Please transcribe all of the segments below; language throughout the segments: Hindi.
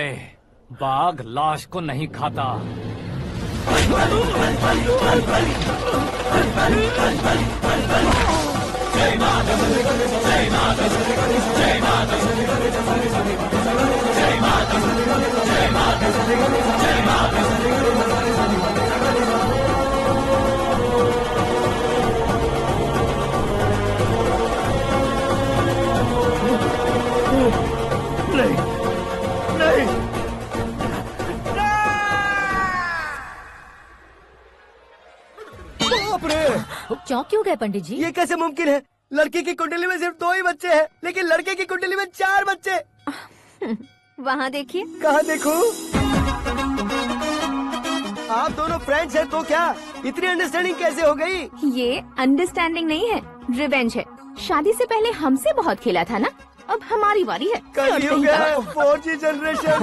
गए। बाघ लाश को नहीं खाता। नहीं नहीं बाप रे, चौंक क्यों गए पंडित जी? ये कैसे मुमकिन है? लड़की की कुंडली में सिर्फ 2 ही बच्चे हैं, लेकिन लड़के की कुंडली में 4 बच्चे। वहाँ देखिए। कहाँ देखूं? आप दोनों फ्रेंड्स हैं तो क्या इतनी अंडरस्टैंडिंग कैसे हो गई? ये अंडरस्टैंडिंग नहीं है, रिवेंज है। शादी से पहले हमसे बहुत खेला था ना, अब हमारी बारी है। कलयुग है, 4G जनरेशन।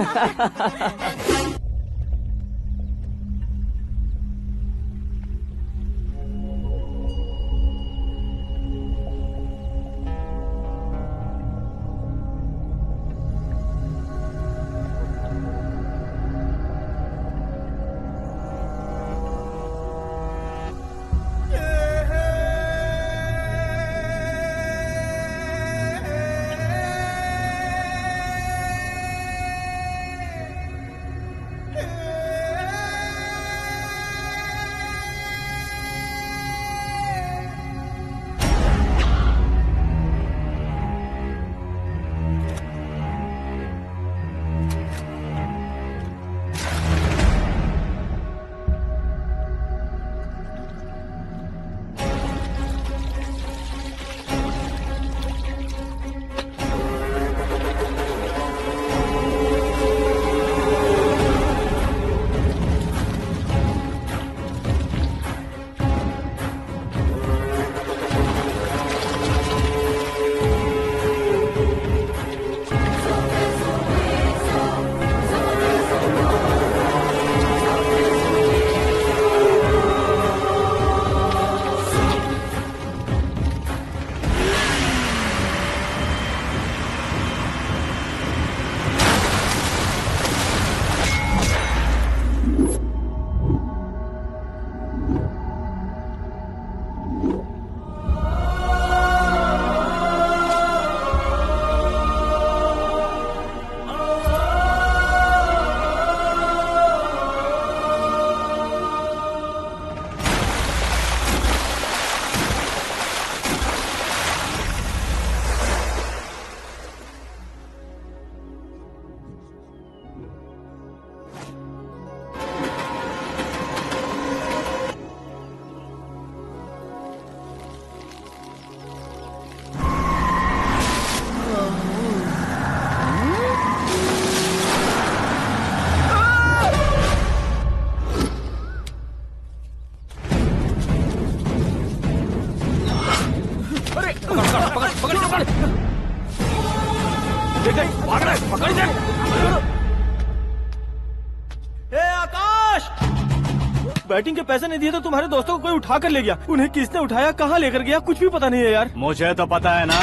बैटिंग के पैसे नहीं दिए तो तुम्हारे दोस्तों को कोई उठा कर ले गया। उन्हें किसने उठाया, कहाँ लेकर गया, कुछ भी पता नहीं है यार। मुझे तो पता है ना।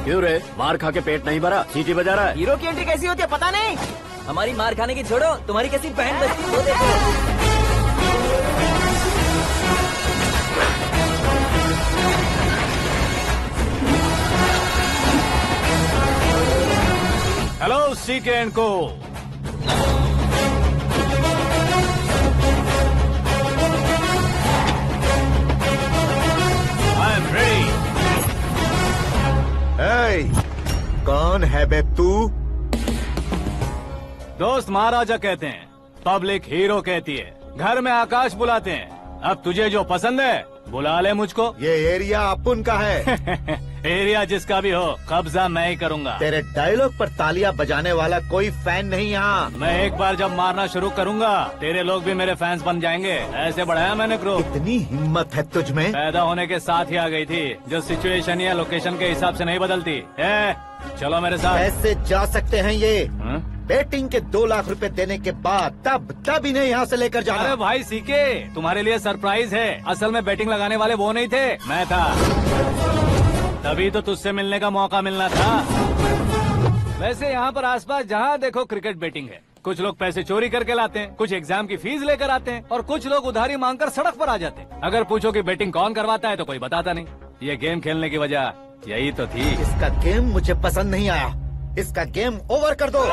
क्यों रे, मार खा के पेट नहीं भरा, सीटी बजा रहा है? हीरो की एंट्री कैसी होती है पता नहीं। हमारी मार खाने की छोड़ो, तुम्हारी कैसी बहन बचती है वो देखो। हेलो सीके एंड को। I am ready. कौन है बे तू? दोस्त महाराजा कहते हैं, पब्लिक हीरो कहती है, घर में आकाश बुलाते हैं। अब तुझे जो पसंद है बुला ले मुझको। ये एरिया अपुन का है। एरिया जिसका भी हो, कब्जा मैं ही करूंगा। तेरे डायलॉग पर तालियां बजाने वाला कोई फैन नहीं यहाँ। मैं एक बार जब मारना शुरू करूंगा, तेरे लोग भी मेरे फैंस बन जाएंगे। ऐसे बढ़ाया मैंने ग्रुप। इतनी हिम्मत है तुझ में? पैदा होने के साथ ही आ गई थी, जो सिचुएशन या लोकेशन के हिसाब से नहीं बदलती। चलो मेरे साथ। कैसे जा सकते हैं ये? हाँ? बेटिंग के 2 लाख रुपए देने के बाद तब इन्हें यहाँ से लेकर जाना। अरे भाई सीके, तुम्हारे लिए सरप्राइज है। असल में बैटिंग लगाने वाले वो नहीं थे, मैं था। तभी तो तुझसे मिलने का मौका मिलना था। वैसे यहाँ पर आसपास जहाँ देखो क्रिकेट बेटिंग है। कुछ लोग पैसे चोरी करके लाते हैं, कुछ एग्जाम की फीस लेकर आते हैं और कुछ लोग उधारी मांगकर सड़क पर आ जाते हैं। अगर पूछो कि बेटिंग कौन करवाता है तो कोई बताता नहीं। ये गेम खेलने की वजह यही तो थी। इसका गेम मुझे पसंद नहीं आया। इसका गेम ओवर कर दो।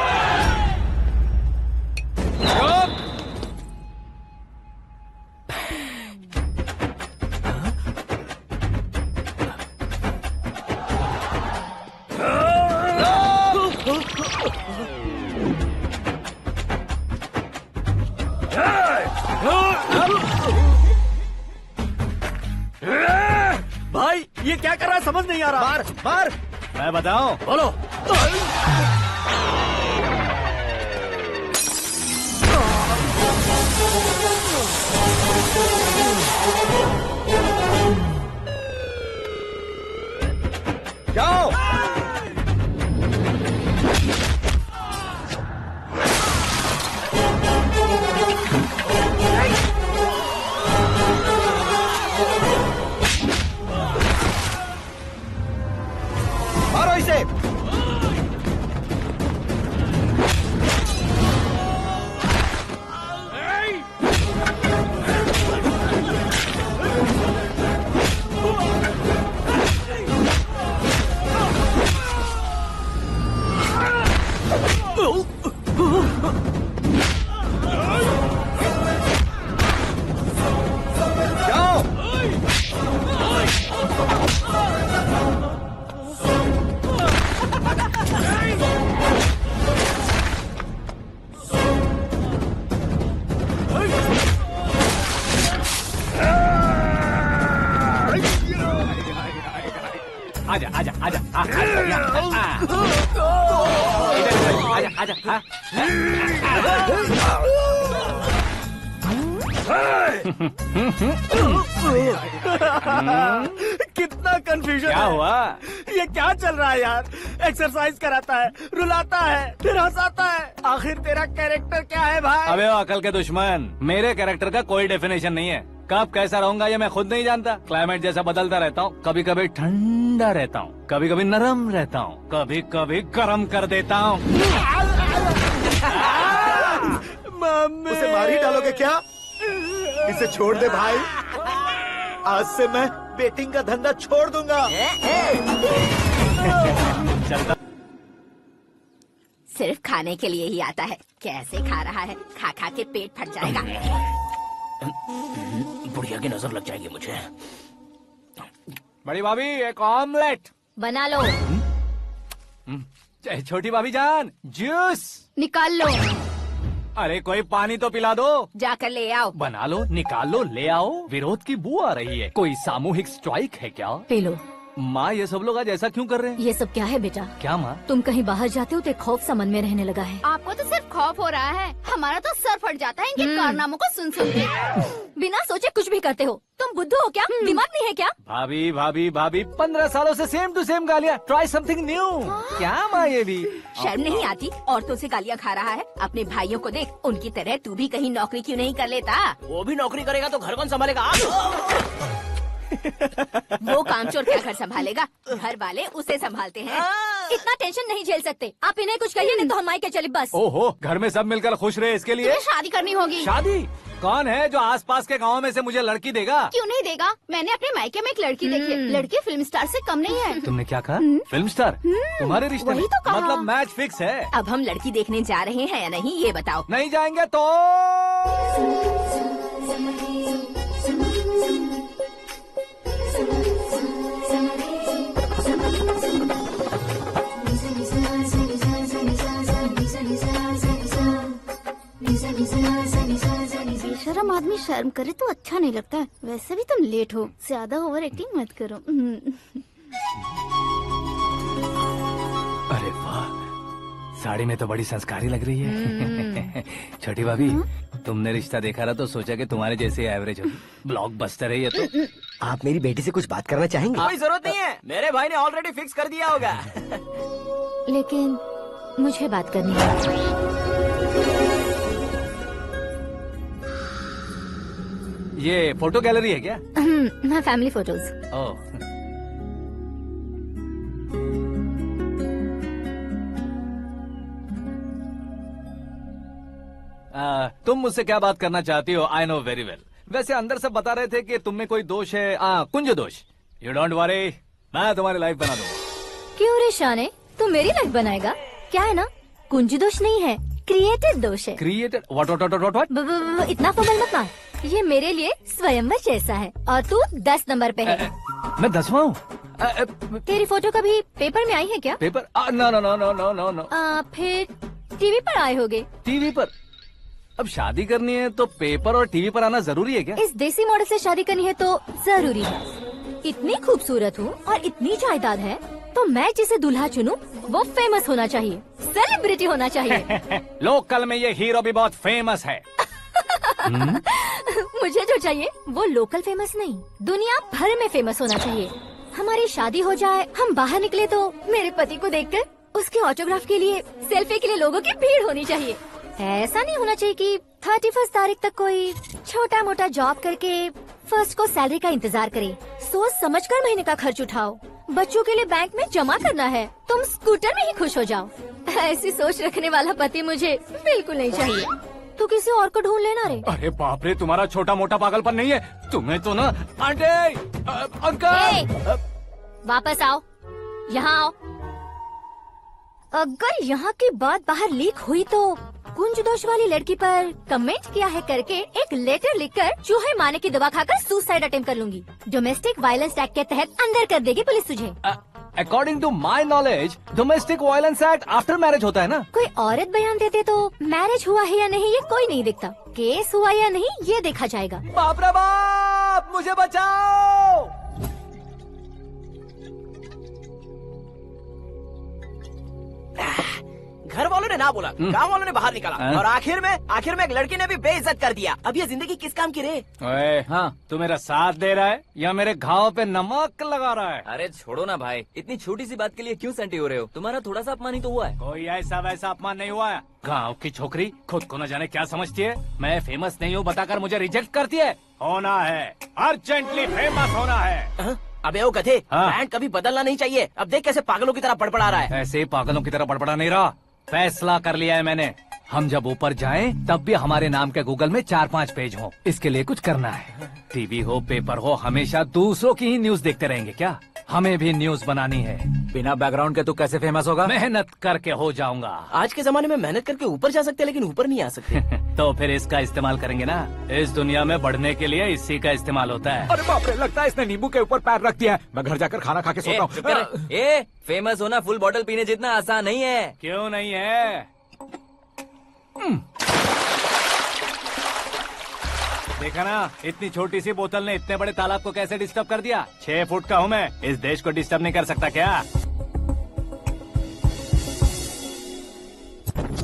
भाई ये क्या कर रहा है समझ नहीं आ रहा। मार मार। मैं बताऊं? बोलो। जाओ। मारो इसे। जाओ। आजा आजा आजा आजा आजा। कितना कंफ्यूजन क्या है। हुआ? ये क्या चल रहा है यार? एक्सरसाइज कराता है, रुलाता है, फिर हंसाता है। आखिर तेरा कैरेक्टर क्या है भाई? अबे ओ अकल के दुश्मन, मेरे कैरेक्टर का कोई डेफिनेशन नहीं है। कब कैसा रहूंगा ये मैं खुद नहीं जानता। क्लाइमेट जैसा बदलता रहता हूँ। कभी कभी ठंडा रहता हूँ, कभी कभी नरम रहता हूँ, कभी कभी गर्म कर देता हूँ। मम्मी। उसे मार ही डालोगे क्या? इसे छोड़ दे भाई। आज से मैं बेटिंग का धंधा छोड़ दूंगा। चलता सिर्फ खाने के लिए ही आता है। कैसे खा रहा है? खा खा के पेट फट जाएगा। बुढ़िया की नजर लग जाएगी मुझे। बड़ी भाभी एक ऑमलेट। बना लो। छोटी भाभी जान जूस। निकाल लो। अरे कोई पानी तो पिला दो। जाकर ले आओ। बना लो, निकाल लो, ले आओ। विरोध की बू आ रही है। कोई सामूहिक स्ट्राइक है क्या? P low. माँ ये सब लोग आज ऐसा क्यों कर रहे हैं? ये सब क्या है बेटा? क्या माँ? तुम कहीं बाहर जाते हो तो एक खौफ सा मन में रहने लगा है। आपको तो सिर्फ खौफ हो रहा है, हमारा तो सर फट जाता है इनके कारनामों को सुन सुन के। बिना सोचे कुछ भी करते हो। तुम बुद्धू हो क्या? दिमाग नहीं है क्या? भाभी भाभी भाभी 15 सालों से सेम टू सेम गालियाँ। Try something new. क्या माँ ये भी? शर्म नहीं आती? औरतों से गालियाँ खा रहा है। अपने भाइयों को देख, उनकी तरह तू भी कहीं नौकरी क्यों नहीं कर लेता? वो भी नौकरी करेगा तो घर कौन संभालेगा? वो कामचोर क्या घर संभालेगा? घर वाले उसे संभालते हैं। इतना टेंशन नहीं झेल सकते आप। इन्हें कुछ कहिए नहीं तो हम मायके चले बस। ओहो, घर में सब मिलकर खुश रहे इसके लिए। तुम्हें शादी करनी होगी। शादी? कौन है जो आसपास के गाँव में से मुझे लड़की देगा? क्यों नहीं देगा? मैंने अपने मायके में एक लड़की देखी है। लड़की फिल्म स्टार से कम नहीं है। तुमने क्या कहा? Film star? तुम्हारे रिश्ते में? वही तो कहा। मतलब मैच फिक्स है। अब हम लड़की देखने जा रहे हैं या नहीं ये बताओ। नहीं जाएंगे तो? बेशरम आदमी शर्म करे तो अच्छा नहीं लगता है। वैसे भी तुम लेट हो, ज्यादा ओवर एक्टिंग मत करो। अरे वाह, साड़ी में तो बड़ी संस्कारी लग रही है। छोटी भाभी, तुमने रिश्ता देखा रहा तो सोचा कि तुम्हारे जैसे एवरेज होगी। ब्लॉकबस्टर है ये तो। आप मेरी बेटी से कुछ बात करना चाहेंगे? कोई जरूरत नहीं है, मेरे भाई ने ऑलरेडी फिक्स कर दिया होगा। लेकिन मुझे बात करनी है। ये फोटो गैलरी है क्या? हाँ, फैमिली फोटोज। ओह, तुम मुझसे क्या बात करना चाहती हो? I know very well. वैसे अंदर सब बता रहे थे कि तुम में कोई दोष है, कुंज दोष। यू डोंट वरी, मैं तुम्हारी लाइफ बना दूंगा। क्यों रे शाने, तू मेरी लाइफ बनाएगा? क्या है ना, कुंज दोष नहीं है, क्रिएटेड दोष है। क्रिएटेड? व्हाट? इतना फबल मत मार, ये मेरे लिए स्वयंवर जैसा है और तू 10 नंबर पे है। मैं 10वां हूँ? तेरी फोटो कभी पेपर में आई है क्या? Paper? No no no no no no no. फिर टीवी पर आए होगे। टीवी पर? अब शादी करनी है तो पेपर और टीवी पर आना जरूरी है क्या? इस देसी मॉडल से शादी करनी है तो जरूरी है। इतनी खूबसूरत हूँ और इतनी जायदाद है तो मैं जिसे दूल्हा चुनूं वो फेमस होना चाहिए, सेलिब्रिटी होना चाहिए। लोकल में ये हीरो भी बहुत फेमस है। मुझे जो चाहिए वो लोकल फेमस नहीं, दुनिया भर में फेमस होना चाहिए। हमारी शादी हो जाए, हम बाहर निकले तो मेरे पति को देखकर उसके ऑटोग्राफ के लिए, सेल्फी के लिए लोगों की भीड़ होनी चाहिए। ऐसा नहीं होना चाहिए कि 31 तारीख तक कोई छोटा मोटा जॉब करके फर्स्ट को सैलरी का इंतजार करे। सोच समझकर महीने का खर्च उठाओ, बच्चों के लिए बैंक में जमा करना है, तुम स्कूटर में ही खुश हो जाओ। ऐसी सोच रखने वाला पति मुझे बिल्कुल नहीं चाहिए। तू किसी और को ढूंढ लेना रे। अरे बाप रे, तुम्हारा छोटा मोटा पागलपन नहीं है? तुम्हें तो ना आंटी, अंकल। वापस आओ, यहाँ आओ। अगर यहाँ की बात बाहर लीक हुई तो कुंज दोष वाली लड़की पर कमेंट किया है करके एक लेटर लिखकर चूहे मारने की दवा खाकर सुसाइड अटेम्प्ट कर लूंगी। डोमेस्टिक वायलेंस एक्ट के तहत अंदर कर देगी पुलिस तुझे। According to my knowledge domestic violence act after marriage होता है ना? कोई औरत बयान देते तो मैरिज हुआ है या नहीं ये कोई नहीं देखता, केस हुआ या नहीं ये देखा जाएगा। बाप रे बाप, मुझे बचाओ। घर वालों ने ना बोला, गांव वालों ने बाहर निकाला और आखिर में एक लड़की ने भी बेइज्जत कर दिया। अब ये जिंदगी किस काम की रे? ओए, हाँ, तू मेरा साथ दे रहा है या मेरे घाव पे नमक लगा रहा है? अरे छोड़ो ना भाई, इतनी छोटी सी बात के लिए क्यों सेंटी हो रहे हो? तुम्हारा थोड़ा सा अपमान ही तो हुआ है। कोई ऐसा वैसा अपमान नहीं हुआ है। गाँव की छोकरी खुद को न जाने क्या समझती है। मैं फेमस नहीं हूँ बताकर मुझे रिजेक्ट करती है। होना है, अर्जेंटली फेमस होना है। अबे ओ गधे, हाँ। ब्रांड कभी बदलना नहीं चाहिए। अब देख कैसे पागलों की तरह बड़बड़ा रहा है। ऐसे ही पागलों की तरह बड़बड़ा नहीं रहा, फैसला कर लिया है मैंने। हम जब ऊपर जाएं तब भी हमारे नाम के गूगल में 4-5 पेज हो। इसके लिए कुछ करना है। टीवी हो, पेपर हो, हमेशा दूसरों की ही न्यूज देखते रहेंगे क्या? हमें भी न्यूज बनानी है। बिना बैकग्राउंड के तू कैसे फेमस होगा? मेहनत करके हो जाऊंगा। आज के जमाने में मेहनत करके ऊपर जा सकते हैं लेकिन ऊपर नहीं आ सकते। तो फिर इसका इस्तेमाल करेंगे ना। इस दुनिया में बढ़ने के लिए इसी का इस्तेमाल होता है। अरे बाप रे, लगता है इसने नींबू के ऊपर पैर रख दिया है। मैं घर जाकर खाना खा के सोता हूँ। फेमस होना फुल बॉटल पीने जितना आसान नहीं है। क्यों नहीं है? देखा ना, इतनी छोटी सी बोतल ने इतने बड़े तालाब को कैसे डिस्टर्ब कर दिया। 6 फुट का हूँ मैं, इस देश को डिस्टर्ब नहीं कर सकता क्या?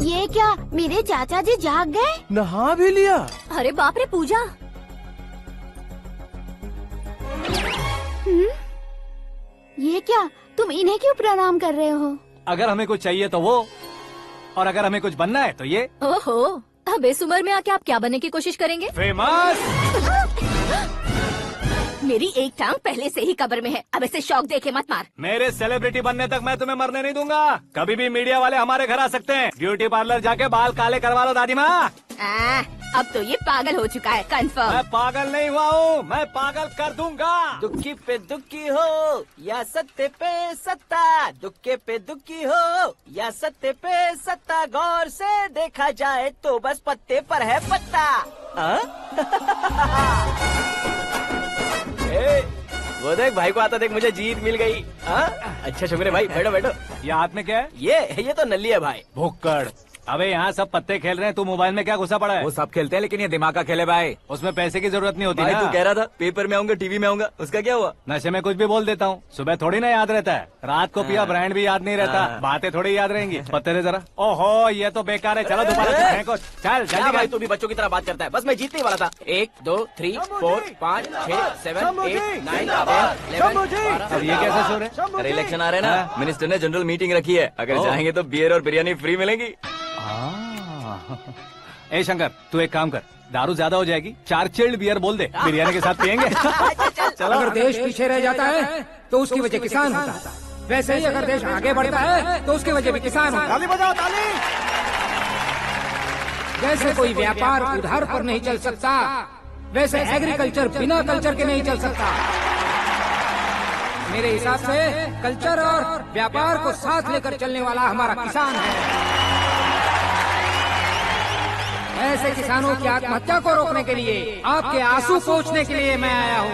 ये क्या, मेरे चाचा जी जाग गए? नहा भी लिया? अरे बाप रे पूजा, ये क्या, तुम इन्हें क्यों प्रणाम कर रहे हो? अगर हमें कुछ चाहिए तो वो, और अगर हमें कुछ बनना है तो ये। ओहो, अब इस उम्र में आके आप क्या बनने की कोशिश करेंगे? फेमस। मेरी एक टांग पहले से ही कब्र में है, अब इसे शौक देके मत मार। मेरे सेलिब्रिटी बनने तक मैं तुम्हें मरने नहीं दूंगा। कभी भी मीडिया वाले हमारे घर आ सकते हैं। ब्यूटी पार्लर जाके बाल काले करवा लो दादी माँ। अब तो ये पागल हो चुका है, कंफर्म। मैं पागल नहीं हुआ हूँ, मैं पागल कर दूंगा। दुखी पे दुखी हो या सत्य पे सत्ता, दुखे पे दुखी हो या सत्य पे सत्ता, गौर से देखा जाए तो बस पत्ते पर है पत्ता। वो देख भाई को आता देख, मुझे जीत मिल गई। अच्छा शुक्र भाई, बैठो बैठो। ये हाथ में क्या है? ये तो नल्ली है भाई। भुक्कड़। अबे यहाँ सब पत्ते खेल रहे हैं, तू मोबाइल में क्या घुसा पड़ा है? वो सब खेलते हैं लेकिन ये दिमाग का खेल है भाई। उसमें पैसे की जरूरत नहीं होती भाई ना। तू कह रहा था पेपर में आऊंगा, टीवी में आऊंगा, उसका क्या हुआ? नशे में कुछ भी बोल देता हूँ, सुबह थोड़ी ना याद रहता है। रात को पिया ब्रांड भी याद नहीं रहता, बातें थोड़ी याद रहेंगी। पत्ते दे जरा। ओहो, ये तो बेकार है। चलो दोबारा फेंको। चल क्या जल्दी भाई, कर। तू भी बच्चों की तरह बात करता है। बस मैं जीतने वाला था। 1 2 3 4 5 6 7 8 9 10 11 अब ये कैसे शोर है? अरे इलेक्शन आ रहे हैं ना, मिनिस्टर ने जनरल मीटिंग रखी है। अगर जाएंगे तो बियर और बिरयानी फ्री मिलेगी। ए शंकर, तू एक काम कर, दारू ज्यादा हो जाएगी, 4 चिल्ड बियर बोल दे, बिरयानी के साथ पियेंगे। चलो। अगर देश पीछे रह जाता है तो उसकी वजह किसान होता है, वैसे ही अगर देश आगे बढ़ता है तो उसकी वजह भी किसान होता है। ताली बजाओ, ताली। जैसे कोई व्यापार उधार पर नहीं चल सकता, वैसे एग्रीकल्चर बिना कल्चर के नहीं चल सकता। मेरे हिसाब से कल्चर और व्यापार को साथ लेकर चलने वाला हमारा किसान है। ऐसे किसानों की आत्महत्या को रोकने के लिए, आपके आंसू पोंछने के लिए मैं आया हूँ।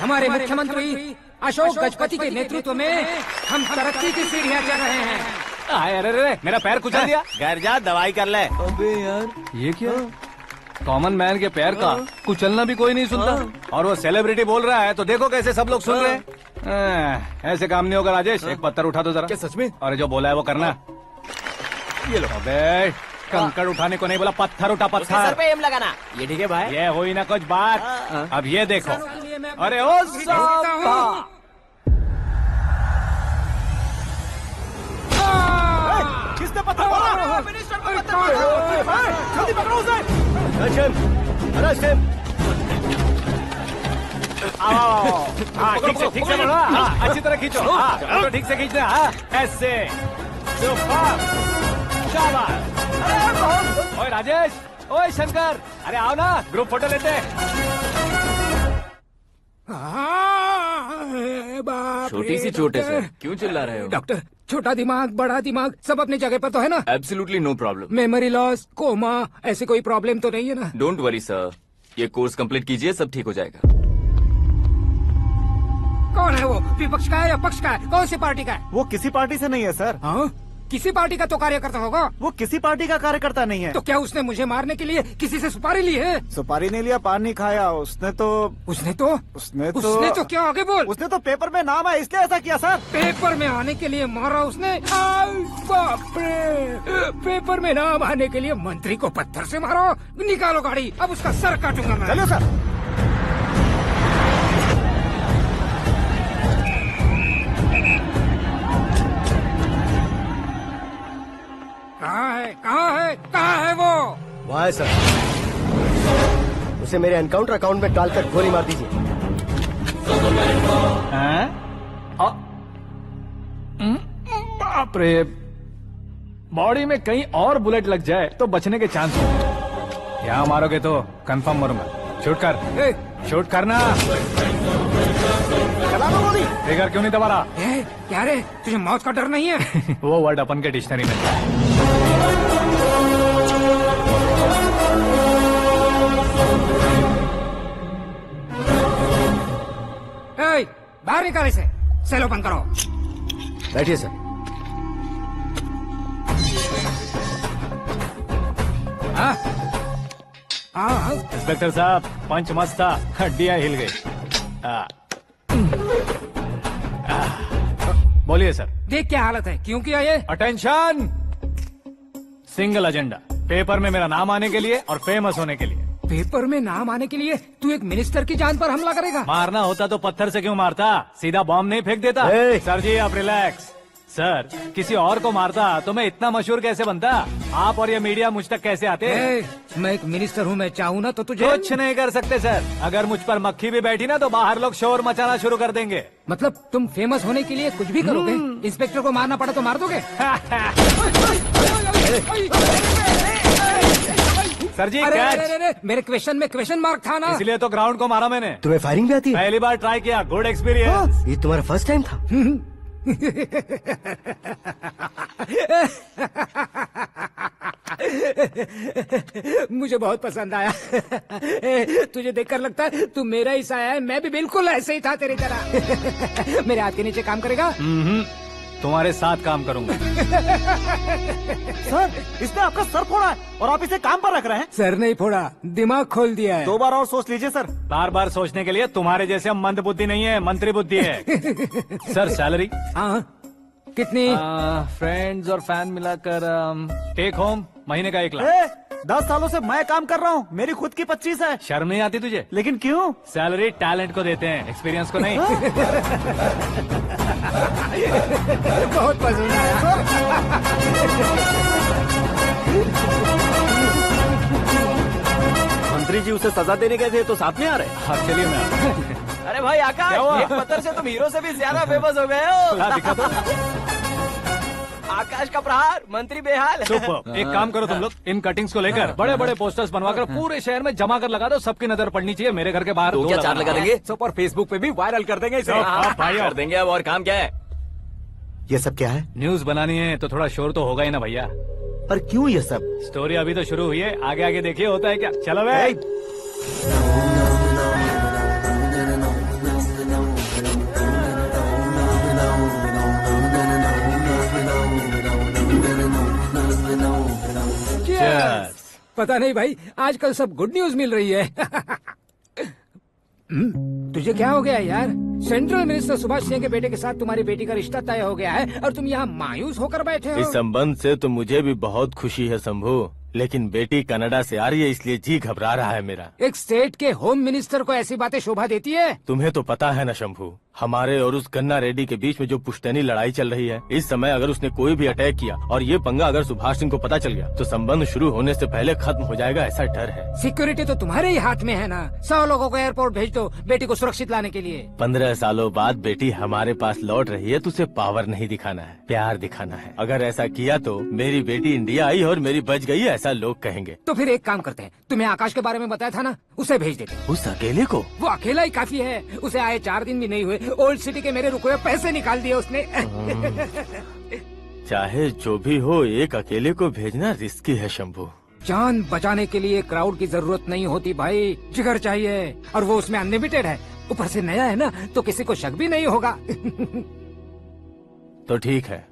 हमारे मुख्यमंत्री अशोक गजपति के नेतृत्व में हम तरक्की की सीढ़ियाँ चढ़ रहे हैं। अरे अरे मेरा पैर कुचल दिया। घर जा दवाई कर ले। अबे यार, ये क्या? कॉमन मैन के पैर का कुचलना भी कोई नहीं सुनता, और वो सेलिब्रिटी बोल रहा है तो देखो कैसे सब लोग सुन रहे हैं। ऐसे काम नहीं होगा राजेश, एक पत्थर उठा दो जरा। क्या सच में? और जो बोला है वो करना। ये लो। अबे कंकड़ उठाने को नहीं बोला, पत्थर उठा, उसके सर पत्थर। पे एम लगाना। ये ठीक है भाई। ये हुई ना कुछ बात। अब ये देखो। अरे ओ साहब, किसने पत्थर मारा? जल्दी पकड़ो उसे। हाँ ठीक से बढ़ो। हाँ अच्छी तरह खींचो। हाँ तो ठीक से खींचना। हाँ ऐसे। शाबाश। ओए राजेश, ओए शंकर, अरे आओ ना, ग्रुप फोटो लेते हैं। छोटी सी चोट है सर, क्यों चिल्ला रहे हो? डॉक्टर, छोटा दिमाग बड़ा दिमाग सब अपनी जगह पर तो है ना? Absolutely no problem. Memory loss, coma, ऐसी कोई प्रॉब्लम तो नहीं है ना? डोंट वरी सर, ये कोर्स कंप्लीट कीजिए, सब ठीक हो जाएगा। कौन है वो? विपक्ष का है या पक्ष का है? कौन सी पार्टी का है? वो किसी पार्टी से नहीं है सर। हाँ? किसी पार्टी का तो कार्यकर्ता होगा। वो किसी पार्टी का कार्यकर्ता नहीं है। तो क्या उसने मुझे मारने के लिए किसी से सुपारी ली है? सुपारी नहीं लिया, पान नहीं खाया। उसने तो क्या आगे बोल? उसने तो पेपर में नाम है इसलिए ऐसा किया सर। पेपर में आने के लिए मारा उसने? बाप रे! पेपर में नाम आने के लिए मंत्री को पत्थर से मारो? निकालो गाड़ी, अब उसका सर काटूंगा मैं। चलो सर। कहाँ है वो? वहाँ है सर। उसे मेरे एनकाउंटर अकाउंट में डालकर गोली मार दीजिए। बाप रे, बॉडी में कहीं और बुलेट लग जाए तो बचने के चांस होंगे। यहाँ मारोगे तो कंफर्म मरूंगा। शूट कर, शूट करना। फिगर क्यों नहीं दबा रहा? क्या रे, तुझे मौत का डर नहीं है? वो वर्ड अपन के डिक्शनरी में है। बाहर निकाल इसे, सेल ओपन करो। बैठिए सर। इंस्पेक्टर साहब, पंच मस्त था, हड्डियां हिल गई। बोलिए सर। देख क्या हालत है, क्यों किया ये? अटेंशन, सिंगल एजेंडा, पेपर में मेरा नाम आने के लिए और फेमस होने के लिए। पेपर में नाम आने के लिए तू एक मिनिस्टर की जान पर हमला करेगा? मारना होता तो पत्थर से क्यों मारता, सीधा बॉम्ब नहीं फेंक देता। सर जी आप रिलैक्स। सर, किसी और को मारता तो मैं इतना मशहूर कैसे बनता? आप और ये मीडिया मुझ तक कैसे आते? मैं एक मिनिस्टर हूँ, मैं चाहूँ ना तो तुझे कुछ नहीं कर सकते सर। अगर मुझ पर मक्खी भी बैठी ना तो बाहर लोग शोर मचाना शुरू कर देंगे। मतलब तुम फेमस होने के लिए कुछ भी करोगे? इंस्पेक्टर को मारना पड़ा तो मार दोगे? सर जी मेरे क्वेश्चन में क्वेश्चन मार्क था ना, इसलिए तो ग्राउंड को मारा मैंने। तुम्हें फायरिंग भी आती है? पहली बार ट्राई किया, गुड एक्सपीरियंस। ये तुम्हारा फर्स्ट टाइम था? मुझे बहुत पसंद आया। तुझे देखकर लगता है तू मेरा ही साया है। मैं भी बिल्कुल ऐसे ही था तेरी तरह। मेरे हाथ के नीचे काम करेगा? तुम्हारे साथ काम करूंगा। सर, इसने आपका सर फोड़ा है और आप इसे काम पर रख रहे हैं? सर नहीं फोड़ा, दिमाग खोल दिया है। 2 बार और सोच लीजिए सर। बार बार सोचने के लिए तुम्हारे जैसे मंद बुद्धि नहीं है, मंत्री बुद्धि है। Sir salary? हाँ, कितनी? फ्रेंड्स और फैन मिलाकर टेक होम महीने का 1 लाख। 10 सालों से मैं काम कर रहा हूँ, मेरी खुद की 25 है। शर्म नहीं आती तुझे? लेकिन क्यों? सैलरी टैलेंट को देते हैं, एक्सपीरियंस को नहीं। बहुत पसंद आया। मंत्री जी उसे सजा देने गए थे तो साथ में आ रहे? हाँ चलिए मैं। अरे भाई आकाश, एक पत्थर से तुम हीरो से भी ज्यादा फेमस हो गए हो। दिखा दो। आकाश का प्रहार, मंत्री बेहाल। सुपर। एक काम करो तुम लोग, इन कटिंग्स को लेकर बड़े बड़े पोस्टर्स बनवाकर पूरे शहर में जमा कर लगा दो। सबकी नजर पड़नी चाहिए। मेरे घर के बाहर तो क्या चार लगा देंगे? सुपर फेसबुक पे भी वायरल कर देंगे इसे। भाई कर देंगे। अब और काम क्या है? ये सब क्या है? न्यूज बनानी है तो थोड़ा शोर तो होगा ही ना भैया। पर क्यों ये सब? स्टोरी अभी तो शुरू हुई है, आगे आगे देखिए होता है क्या। चलो भाई। पता नहीं भाई, आजकल सब गुड न्यूज मिल रही है। तुझे क्या हो गया यार? सेंट्रल मिनिस्टर सुभाष सिंह के बेटे के साथ तुम्हारी बेटी का रिश्ता तय हो गया है और तुम यहाँ मायूस होकर बैठे हो। इस संबंध से तो मुझे भी बहुत खुशी है शंभू, लेकिन बेटी कनाडा से आ रही है इसलिए जी घबरा रहा है मेरा। एक स्टेट के होम मिनिस्टर को ऐसी बातें शोभा देती है? तुम्हें तो पता है ना शंभू, हमारे और उस गन्ना रेड्डी के बीच में जो पुश्तैनी लड़ाई चल रही है। इस समय अगर उसने कोई भी अटैक किया और ये पंगा अगर सुभाष सिंह को पता चल गया तो संबंध शुरू होने से पहले खत्म हो जाएगा, ऐसा डर है। सिक्योरिटी तो तुम्हारे ही हाथ में है ना। 100 लोगों को एयरपोर्ट भेज दो बेटी को सुरक्षित लाने के लिए। 15 सालों बाद बेटी हमारे पास लौट रही है तो उसे पावर नहीं दिखाना है, प्यार दिखाना है। अगर ऐसा किया तो मेरी बेटी इंडिया आई और मेरी बच गई, ऐसा लोग कहेंगे। तो फिर एक काम करते हैं, तुम्हें आकाश के बारे में बताया था ना, उसे भेज देते। उस अकेले को? वो अकेला ही काफी है। उसे आए 4 दिन भी नहीं हुए, ओल्ड सिटी के मेरे रुके हुए पैसे निकाल दिए उसने। चाहे जो भी हो, एक अकेले को भेजना रिस्की है शंभू। जान बचाने के लिए क्राउड की जरूरत नहीं होती भाई, जिगर चाहिए, और वो उसमें अनलिमिटेड है। ऊपर से नया है ना, तो किसी को शक भी नहीं होगा। तो ठीक है।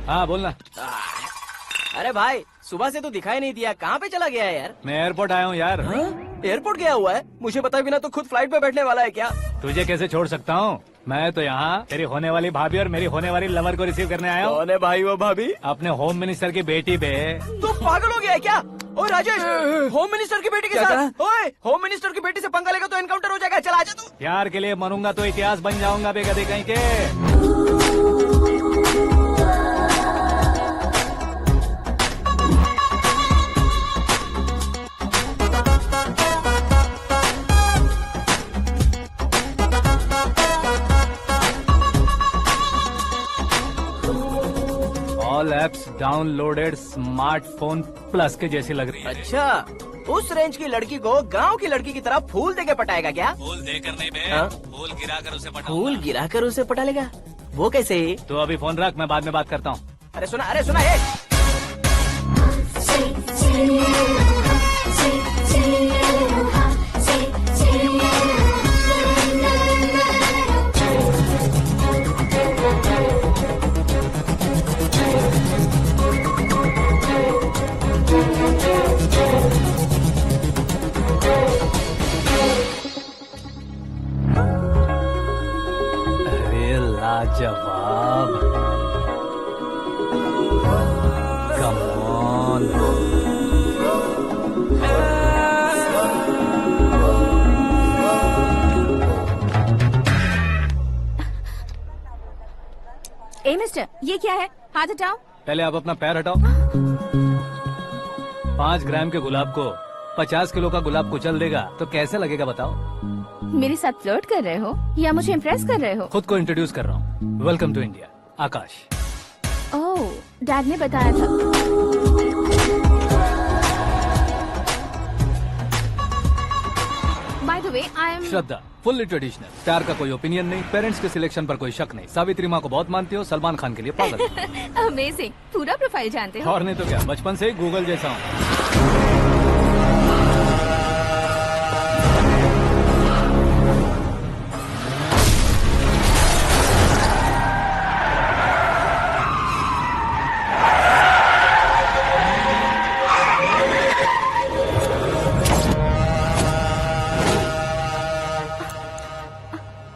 हाँ बोलना। अरे भाई, सुबह से तो दिखाई नहीं दिया, कहाँ पे चला गया है यार? मैं एयरपोर्ट आया हूँ यार। एयरपोर्ट गया हुआ है? मुझे बताए बिना तो खुद फ्लाइट पे बैठने वाला है क्या? तुझे कैसे छोड़ सकता हूँ? मैं तो यहाँ तेरी होने वाली भाभी और मेरी होने वाली लवर को रिसीव करने आया हूँ। कौन है भाई वो भाभी? अपने होम मिनिस्टर की बेटी बे। तू पागल हो गया है क्या? ओए राजेश, होम मिनिस्टर की बेटी के साथ? ओए, होम मिनिस्टर की बेटी से पंगा लेगा तो एनकाउंटर हो जाएगा। चल आजा तू। प्यार के लिए मरूंगा तो इतिहास बन जाऊंगा बेगधे कहीं के। All apps downloaded smartphone plus के जैसी लग रही है। अच्छा, उस रेंज की लड़की को गांव की लड़की की तरह फूल देके पटाएगा क्या? फूल देकर नहीं बे, फूल गिराकर उसे पटा। फूल गिराकर उसे पटा लेगा? वो कैसे? तो अभी फोन रख, मैं बाद में बात करता हूँ। अरे सुना ये। अरे लाजवाब, कम ऑन। ए मिस्टर, ये क्या है? हाथ हटाओ। पहले आप अपना पैर हटाओ। 5 ग्राम के गुलाब को 50 किलो का गुलाब कुचल देगा तो कैसे लगेगा बताओ? मेरे साथ फ्लर्ट कर रहे हो या मुझे इम्प्रेस कर रहे हो? खुद को इंट्रोड्यूस कर रहा हूँ। Welcome to India, Akash. Oh, dad ने बताया था। By the way, I am Shraddha, fully traditional. प्यार का कोई ओपिनियन नहीं, पेरेंट्स के सिलेक्शन पर कोई शक नहीं। सावित्री माँ को बहुत मानती हो, सलमान खान के लिए पागल। अमेजिंग, पूरा प्रोफाइल जानते हो। और नहीं तो क्या, बचपन से ही गूगल जैसा हूँ।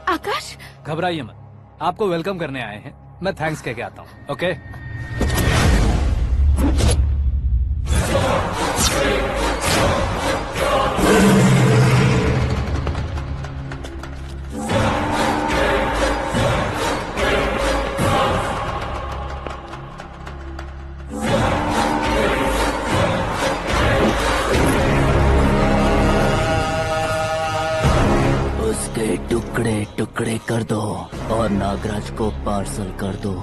आकाश, घबराइए मत, आपको वेलकम करने आए हैं। मैं थैंक्स कह के आता हूँ। ओके? टुकड़े टुकड़े कर दो और नागराज को पार्सल कर दो।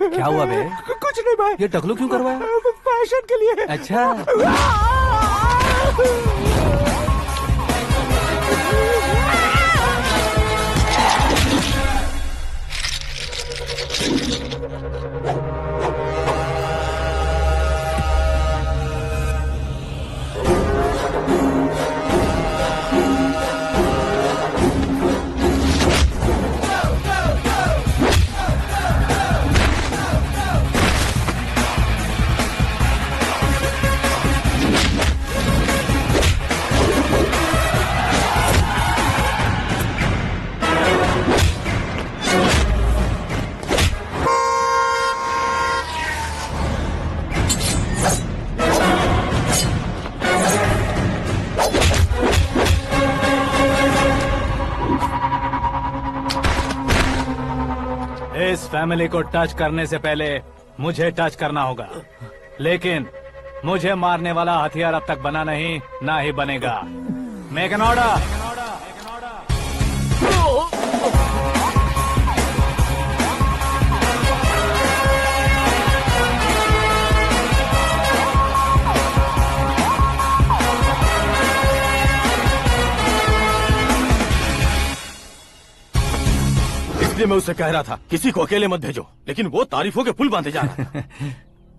क्या हुआ बे? कुछ नहीं भाई। ये टकलू क्यों करवाया? फैशन के लिए। अच्छा। इस फैमिली को टच करने से पहले मुझे टच करना होगा, लेकिन मुझे मारने वाला हथियार अब तक बना नहीं, ना ही बनेगा। Make an order. इसलिए मैं उससे कह रहा था किसी को अकेले मत भेजो, लेकिन वो तारीफों के पुल बांधे जा रहा है।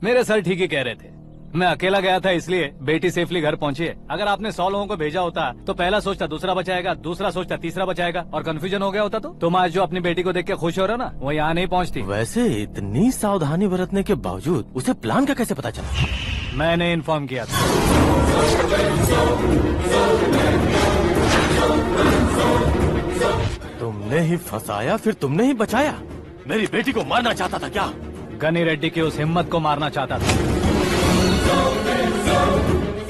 मेरे सर ठीक ही कह रहे थे। मैं अकेला गया था इसलिए बेटी सेफली घर पहुंची है। अगर आपने 100 लोगों को भेजा होता तो पहला सोचता दूसरा बचाएगा, दूसरा सोचता तीसरा बचाएगा, और कंफ्यूजन हो गया होता तो तुम आज जो अपनी बेटी को देख के खुश हो रहे हो ना, वो यहाँ नहीं पहुँचती। वैसे इतनी सावधानी बरतने के बावजूद उसे प्लान का कैसे पता चला? मैंने इन्फॉर्म किया था। तुमने ही फंसाया, फिर तुमने ही बचाया। मेरी बेटी को मारना चाहता था क्या? गनी रेड्डी की उस हिम्मत को मारना चाहता था।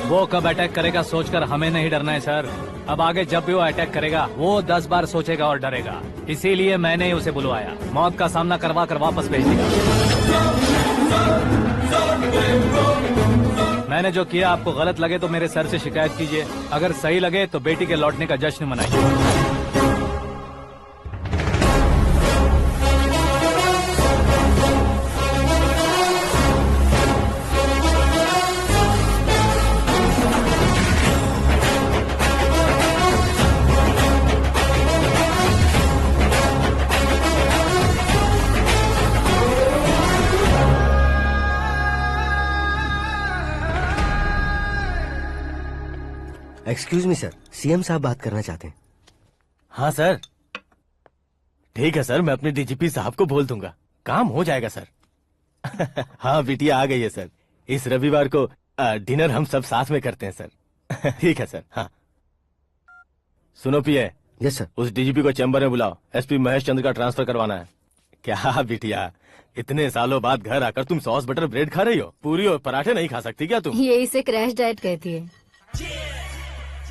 वो कब अटैक करेगा सोचकर हमें नहीं डरना है सर। अब आगे जब भी वो अटैक करेगा वो 10 बार सोचेगा और डरेगा। इसीलिए मैंने ही उसे बुलवाया। मौत का सामना करवा कर वापस भेज दिया। मैंने जो किया आपको गलत लगे तो मेरे सर से शिकायत कीजिए, अगर सही लगे तो बेटी के लौटने का जश्न मनाइए। एक्सक्यूज मी सर, सीएम साहब बात करना चाहते हैं। हाँ सर, ठीक है सर, मैं अपने डीजीपी साहब को बोल दूंगा, काम हो जाएगा सर। हाँ बिटिया आ गई है सर। इस रविवार को डिनर हम सब साथ में करते हैं सर। ठीक है सर। हाँ सुनो पिए। Yes sir. उस डीजीपी को चैम्बर में बुलाओ, एसपी महेश चंद्र का ट्रांसफर करवाना है। क्या बिटिया, इतने सालों बाद घर आकर तुम सॉस बटर ब्रेड खा रही हो? पूरी और पराठे नहीं खा सकती क्या तुम? ये इसे क्रैश डाइट कहती है।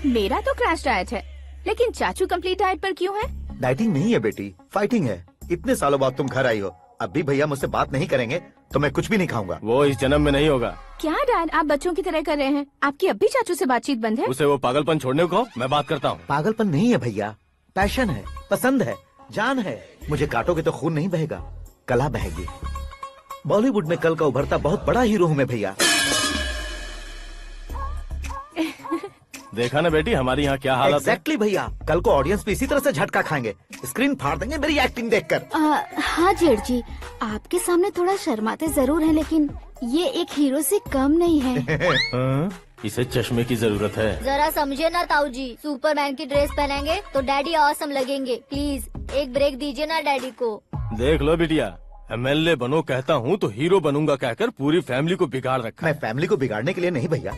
मेरा तो क्रैश डाइट है, लेकिन चाचू कंप्लीट डाइट पर क्यों है? डाइटिंग नहीं है बेटी, फाइटिंग है। इतने सालों बाद तुम घर आई हो, अब भी भैया मुझसे बात नहीं करेंगे तो मैं कुछ भी नहीं खाऊंगा। वो इस जन्म में नहीं होगा। क्या डैड, आप बच्चों की तरह कर रहे हैं? आपकी अब भी चाचू से बातचीत बंद है? उसे वो पागलपन छोड़ने को मैं बात करता हूँ। पागलपन नहीं है भैया, पैशन है, पसंद है, जान है। मुझे काटोगे तो खून नहीं बहेगा, कला बहेगी। बॉलीवुड में कल का उभरता बहुत बड़ा हीरो हूँ मैं भैया। देखा ना बेटी हमारी यहाँ क्या हालत है। एग्जैक्टली भैया, कल को ऑडियंस भी इसी तरह से झटका खाएंगे, स्क्रीन फाड़ देंगे मेरी एक्टिंग देखकर। हाँ जेठ जी, आपके सामने थोड़ा शर्माते जरूर हैं, लेकिन ये एक हीरो से कम नहीं है। इसे चश्मे की जरूरत है। जरा समझे ना ताऊ जी, सुपरमैन की ड्रेस पहनेंगे तो डैडी ऑसम लगेंगे। प्लीज एक ब्रेक दीजिए ना डैडी को। देख लो बिटिया, MLA बनो कहता हूँ तो हीरो बनूंगा कहकर पूरी फैमिली को बिगाड़ रखा। मैं फैमिली को बिगाड़ने के लिए नहीं भैया,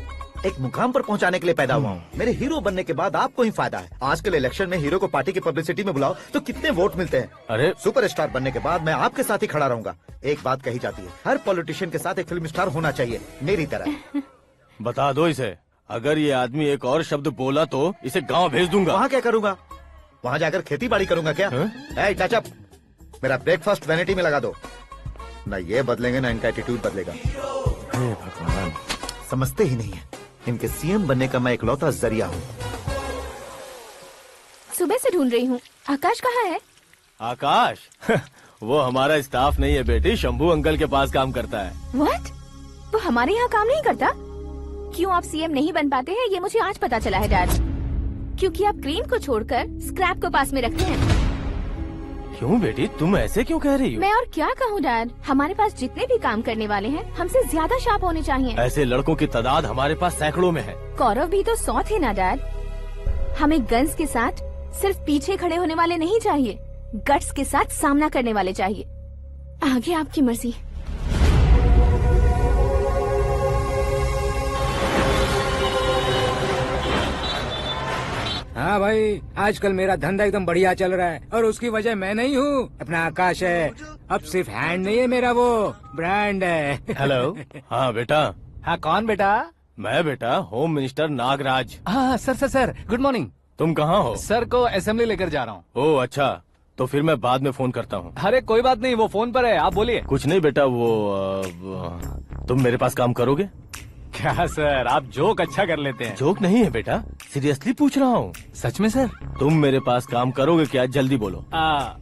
एक मुकाम पर पहुंचाने के लिए पैदा हुआ हूँ। मेरे हीरो बनने के बाद आपको ही फायदा है। आजकल इलेक्शन में हीरो को पार्टी की पब्लिसिटी में बुलाओ तो कितने वोट मिलते हैं। अरे सुपरस्टार बनने के बाद मैं आपके साथ ही खड़ा रहूंगा। एक बात कही जाती है, हर पॉलिटिशियन के साथ एक फिल्म स्टार होना चाहिए, मेरी तरह। बता दो इसे, अगर ये आदमी एक और शब्द बोला तो इसे गाँव भेज दूंगा। वहाँ क्या करूँगा? वहाँ जाकर खेती बाड़ी करूँगा क्या? टचअप, मेरा ब्रेकफास्ट वैनिटी में लगा दो। न ये बदलेंगे न इनका एटीट्यूड बदलेगा। भगवान, समझते ही नहीं है, इनके CM बनने का मैं इकलौता जरिया हूँ। सुबह से ढूंढ रही हूँ। आकाश कहाँ है? आकाश वो हमारा स्टाफ नहीं है बेटी, शंभू अंकल के पास काम करता है। व्हाट? वो हमारे यहाँ काम नहीं करता? क्यों आप CM नहीं बन पाते हैं, ये मुझे आज पता चला है डैड। क्योंकि आप क्रीम को छोड़कर स्क्रैप को पास में रखते हैं। क्यों बेटी, तुम ऐसे क्यों कह रही हो? मैं और क्या कहूँ डैड, हमारे पास जितने भी काम करने वाले हैं हमसे ज्यादा शार्प होने चाहिए। ऐसे लड़कों की तादाद हमारे पास सैकड़ों में है। कौरव भी तो 100 थे ना डैड। हमें गन्स के साथ सिर्फ पीछे खड़े होने वाले नहीं चाहिए, गट्स के साथ सामना करने वाले चाहिए। आगे आपकी मर्जी। हाँ भाई, आजकल मेरा धंधा एकदम बढ़िया चल रहा है और उसकी वजह मैं नहीं हूँ, अपना आकाश है। अब सिर्फ हैंड नहीं है मेरा, वो ब्रांड है। हेलो। हाँ बेटा। हाँ कौन बेटा? मैं बेटा होम मिनिस्टर नागराज। हाँ सर गुड मॉर्निंग। तुम कहाँ हो? सर को असेंबली लेकर जा रहा हूँ। ओह अच्छा, तो फिर मैं बाद में फोन करता हूँ। अरे कोई बात नहीं, वो फोन पर है, आप बोलिए। कुछ नहीं बेटा, तुम मेरे पास काम करोगे? क्या सर, आप जोक अच्छा कर लेते हैं। जोक नहीं है बेटा, सीरियसली पूछ रहा हूँ। सच में सर? तुम मेरे पास काम करोगे क्या? जल्दी बोलो।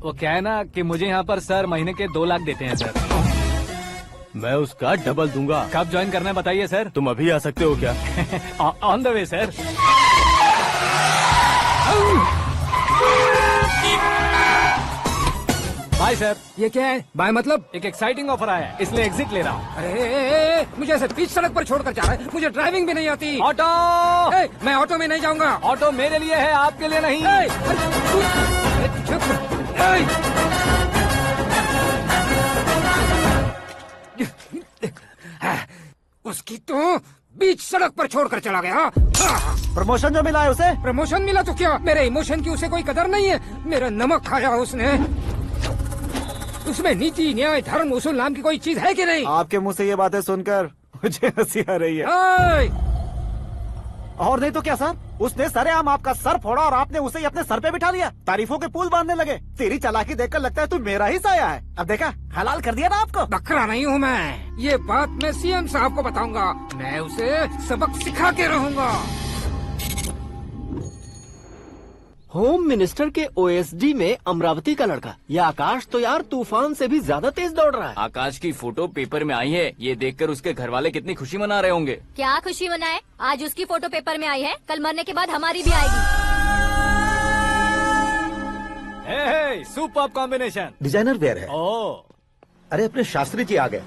वो क्या है ना कि मुझे यहाँ पर सर महीने के 2 लाख देते हैं सर। मैं उसका डबल दूंगा। कब ज्वाइन करना है बताइए सर। तुम अभी आ सकते हो क्या? On the way sir. Bye sir. ये क्या है? बाय मतलब? एक एक्साइटिंग ऑफर आया है, इसलिए एग्जिट ले रहा हूँ। अरे मुझे ऐसे बीच सड़क पर छोड़कर जा रहा है, मुझे ड्राइविंग भी नहीं आती। ऑटो। मैं ऑटो में नहीं जाऊंगा। ऑटो मेरे लिए है, आपके लिए नहीं। उसकी तो बीच सड़क पर छोड़कर चला गया। प्रमोशन जो मिला है उसे? प्रमोशन मिला तो क्या, मेरे इमोशन की उसे कोई कदर नहीं है। मेरा नमक खाया उसने। उसमें नीति, न्याय, धर्म, उसूल नाम की कोई चीज है कि नहीं? आपके मुंह से ये बातें सुनकर मुझे हंसी आ रही है। और नहीं तो क्या सर, उसने सरेआम आपका सर फोड़ा और आपने उसे ही अपने सर पे बिठा लिया। तारीफों के पुल बांधने लगे। तेरी चालाकी देखकर लगता है तू मेरा ही साया है। अब देखा, हलाल कर दिया ना आपको। बकरा नहीं हूँ मैं, ये बात मैं CM साहब को बताऊंगा। मैं उसे सबक सिखा के रहूंगा। होम मिनिस्टर के OSD में अमरावती का लड़का, ये आकाश तो यार तूफान से भी ज्यादा तेज दौड़ रहा है। आकाश की फोटो पेपर में आई है, ये देखकर उसके घर वाले कितनी खुशी मना रहे होंगे। क्या खुशी मनाए? आज उसकी फोटो पेपर में आई है, कल मरने के बाद हमारी भी आएगी। Super combination. डिजाइनर वेयर है। अरे अपने शास्त्री जी आ गए।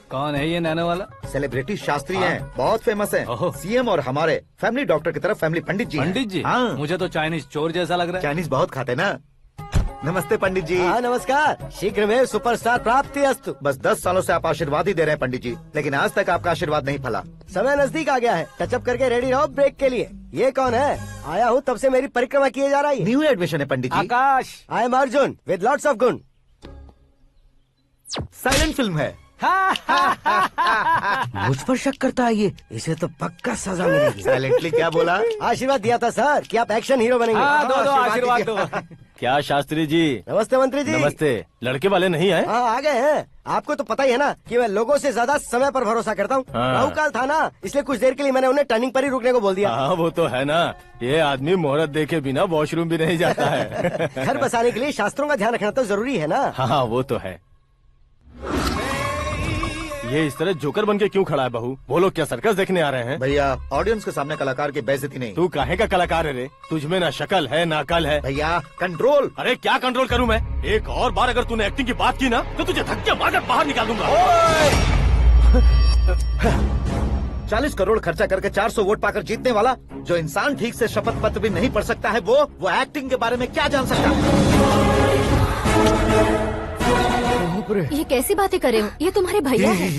कौन है ये नैनो वाला? सेलिब्रिटी शास्त्री हैं, बहुत फेमस हैं। CM और हमारे फैमिली डॉक्टर की तरफ फैमिली पंडित जी। पंडित जी? हाँ। मुझे तो चाइनीज चोर जैसा लग रहा है। चाइनीज बहुत खाते ना। नमस्ते पंडित जी। हाँ नमस्कार, शीघ्र में सुपरस्टार प्राप्ति अस्तु। बस 10 सालों से आप आशीर्वाद ही दे रहे हैं पंडित जी, लेकिन आज तक आपका आशीर्वाद नहीं फला। समय नजदीक आ गया है, टचअप करके रेडी रहो ब्रेक के लिए। ये कौन है? आया हूँ तब से मेरी परिक्रमा किए जा रही है। न्यू एडमिशन है Pandit ji. Akash. I am Arjun with lots of गुण। साइलेंट फिल्म है, मुझ पर शक करता है ये, इसे तो पक्का सजा मिलेगी। साइलेंटली क्या बोला? आशीर्वाद दिया था सर कि आप एक्शन हीरो बनेंगे। हाँ, दो आशीर्वाद दो। क्या शास्त्री जी? नमस्ते मंत्री जी। नमस्ते। लड़के वाले नहीं आए? हाँ आ गए हैं। आपको तो पता ही है ना कि मैं लोगों से ज्यादा समय पर भरोसा करता हूँ। हाँ। राहु काल था ना, इसलिए कुछ देर के लिए मैंने उन्हें टर्निंग पर ही रुकने को बोल दिया। हाँ वो तो है ना, ये आदमी मुहूर्त देखे बिना वॉशरूम भी नहीं जाता है। घर बसाने के लिए शास्त्रों का ध्यान रखना तो जरूरी है ना। हाँ वो तो है। ये इस तरह जोकर बन के क्यों खड़ा है बहू? वो लोग क्या सर्कस देखने आ रहे हैं? भैया ऑडियंस के सामने कलाकार की बेइज्जती नहीं। तू काहे का कलाकार है रे? तुझमें ना शक्ल है ना अकल है। भैया कंट्रोल। अरे क्या कंट्रोल करूं मैं? एक और बार अगर तूने एक्टिंग की बात की ना तो तुझे धक्के मारकर बाहर निकाल दूंगा। 40 करोड़ खर्चा करके 400 वोट पाकर जीतने वाला, जो इंसान ठीक से शपथ पत्र भी नहीं पढ़ सकता है, वो एक्टिंग के बारे में क्या जान सकता है? ये कैसी बातें कर रहे हो? ये तुम्हारे भैया हैं।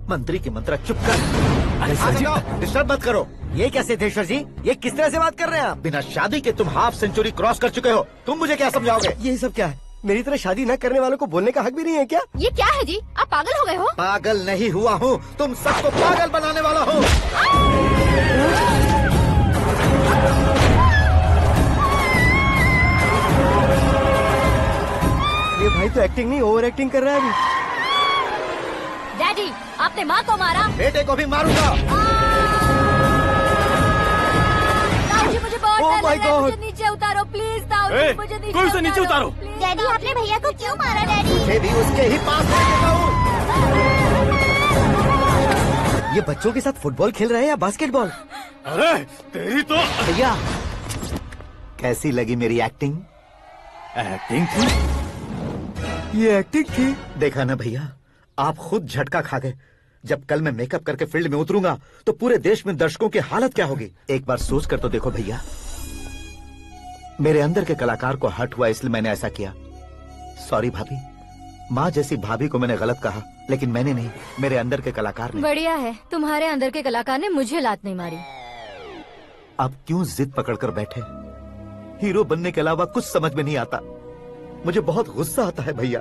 मंत्री की मंत्रा चुप कर। डिस्टर्ब मत करो। ये क्या सिद्धेश्वर जी, ये किस तरह से बात कर रहे हैं आप? बिना शादी के तुम हाफ सेंचुरी क्रॉस कर चुके हो, तुम मुझे क्या समझाओगे? ये सब क्या है? मेरी तरह शादी न करने वालों को बोलने का हक भी नहीं है क्या? ये क्या है जी? आप पागल हो गए हो? पागल नहीं हुआ हूँ, तुम सबको पागल बनाने वाला हूँ। ये भाई तो एक्टिंग नहीं ओवर एक्टिंग कर रहा है अभी। डैडी, आपने माँ को मारा। बेटे को भी मारूंगा। ताऊ जी मुझे बहुत Oh डर my लग रहा है, God! मुझे नीचे उतारो प्लीज। ताऊ जी मुझे नीचे कोई उसे नीचे उतारो। डैडी आपने भैया को क्यों मारा? डैडी मुझे भी उसके ही पास लेके जाऊं। ये बच्चों के साथ फुटबॉल खेल रहे हैं या बास्केटबॉल? अरे तेरी तो भैया कैसी लगी मेरी एक्टिंग? एक्टिंग थी? ये एक्टिंग थी? देखा ना भैया, आप खुद झटका खा गए। जब कल मैं मेकअप करके फील्ड में उतरूंगा तो पूरे देश में दर्शकों की हालत क्या होगी? एक बार सोच कर तो देखो भैया। मेरे अंदर के कलाकार को हर्ट हुआ इसलिए मैंने ऐसा किया। सॉरी भाभी। माँ जैसी भाभी को मैंने गलत कहा, लेकिन मैंने नहीं, मेरे अंदर के कलाकार ने। बढ़िया है, तुम्हारे अंदर के कलाकार ने मुझे लात नहीं मारी। आप क्यों जिद पकड़कर बैठे? हीरो बनने के अलावा कुछ समझ में नहीं आता। मुझे बहुत गुस्सा आता है भैया।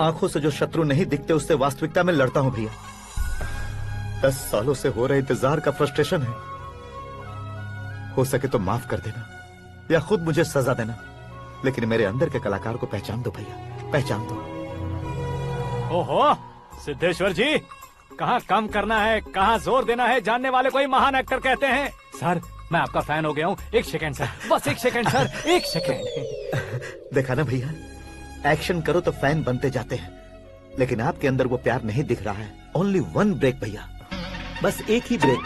आंखों से जो शत्रु नहीं दिखते उससे वास्तविकता में लड़ता हूँ भैया। 10 सालों से हो रहे इंतजार का फ्रस्ट्रेशन है। हो सके तो माफ कर देना या खुद मुझे सजा देना, लेकिन मेरे अंदर के कलाकार को पहचान दो भैया, पहचान दो। ओहो सिद्धेश्वर जी, कहाँ कम करना है कहाँ जोर देना है जानने वाले को ही महान एक्टर कहते हैं। सर मैं आपका फैन हो गया हूँ। एक सेकंड सर, बस एक सेकंड सर, एक सेकंड। देखा ना भैया, एक्शन करो तो फैन बनते जाते हैं, लेकिन आपके अंदर वो प्यार नहीं दिख रहा है। ओनली 1 ब्रेक भैया, बस एक ही ब्रेक।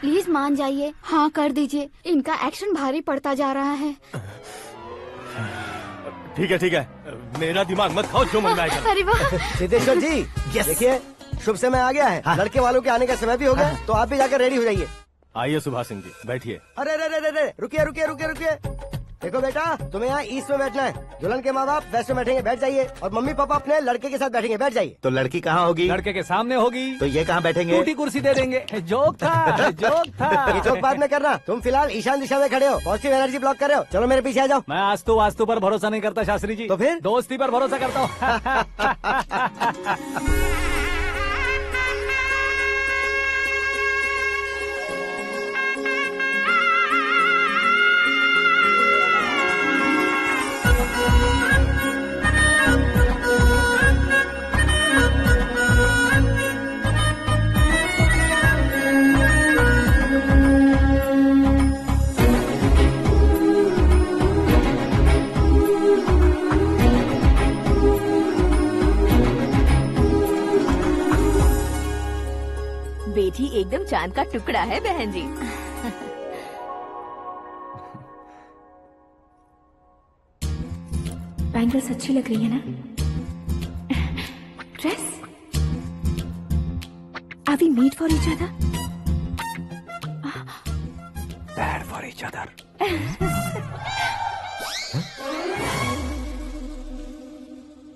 प्लीज मान जाइए, हाँ कर दीजिए। इनका एक्शन भारी पड़ता जा रहा है। ठीक है, मेरा दिमाग मत खाओ, जो मन में आएगा। अरे वाह सिद्धेश्वर जी, देखिए शुभ समय आ गया है। लड़के वालों के आने का समय भी हो गया, तो आप भी जाकर रेडी हो जाइए। आइए सुभाष सिंह जी, बैठिए। अरे अरे अरे अरे, रुकिए रुकिए रुकिए रुकिए। देखो बेटा, तुम्हें यहाँ ईस्ट में बैठना है। दुल्हन के माँ बाप वेस्ट में बैठेंगे, बैठ जाइए। और मम्मी पापा अपने लड़के के साथ बैठेंगे, बैठ जाइए। तो लड़की कहाँ होगी? लड़के के सामने होगी। तो ये कहाँ बैठेंगे? टूटी कुर्सी दे देंगे। जोक था, जोक था। ये जोक बाद में करना। तुम फिलहाल ईशान दिशा में खड़े हो, पॉजिटिव एनर्जी ब्लॉक कर रहे हो। चलो मेरे पीछे आ जाओ। मैं वास्तु पर भरोसा नहीं करता शास्त्री जी। तो फिर? दोस्ती पर भरोसा करता हूँ। बेटी एकदम चांद का टुकड़ा है बहन जी। बैंगल्स अच्छी लग रही है ना? Dress? Are we made for each other? Bad for each other.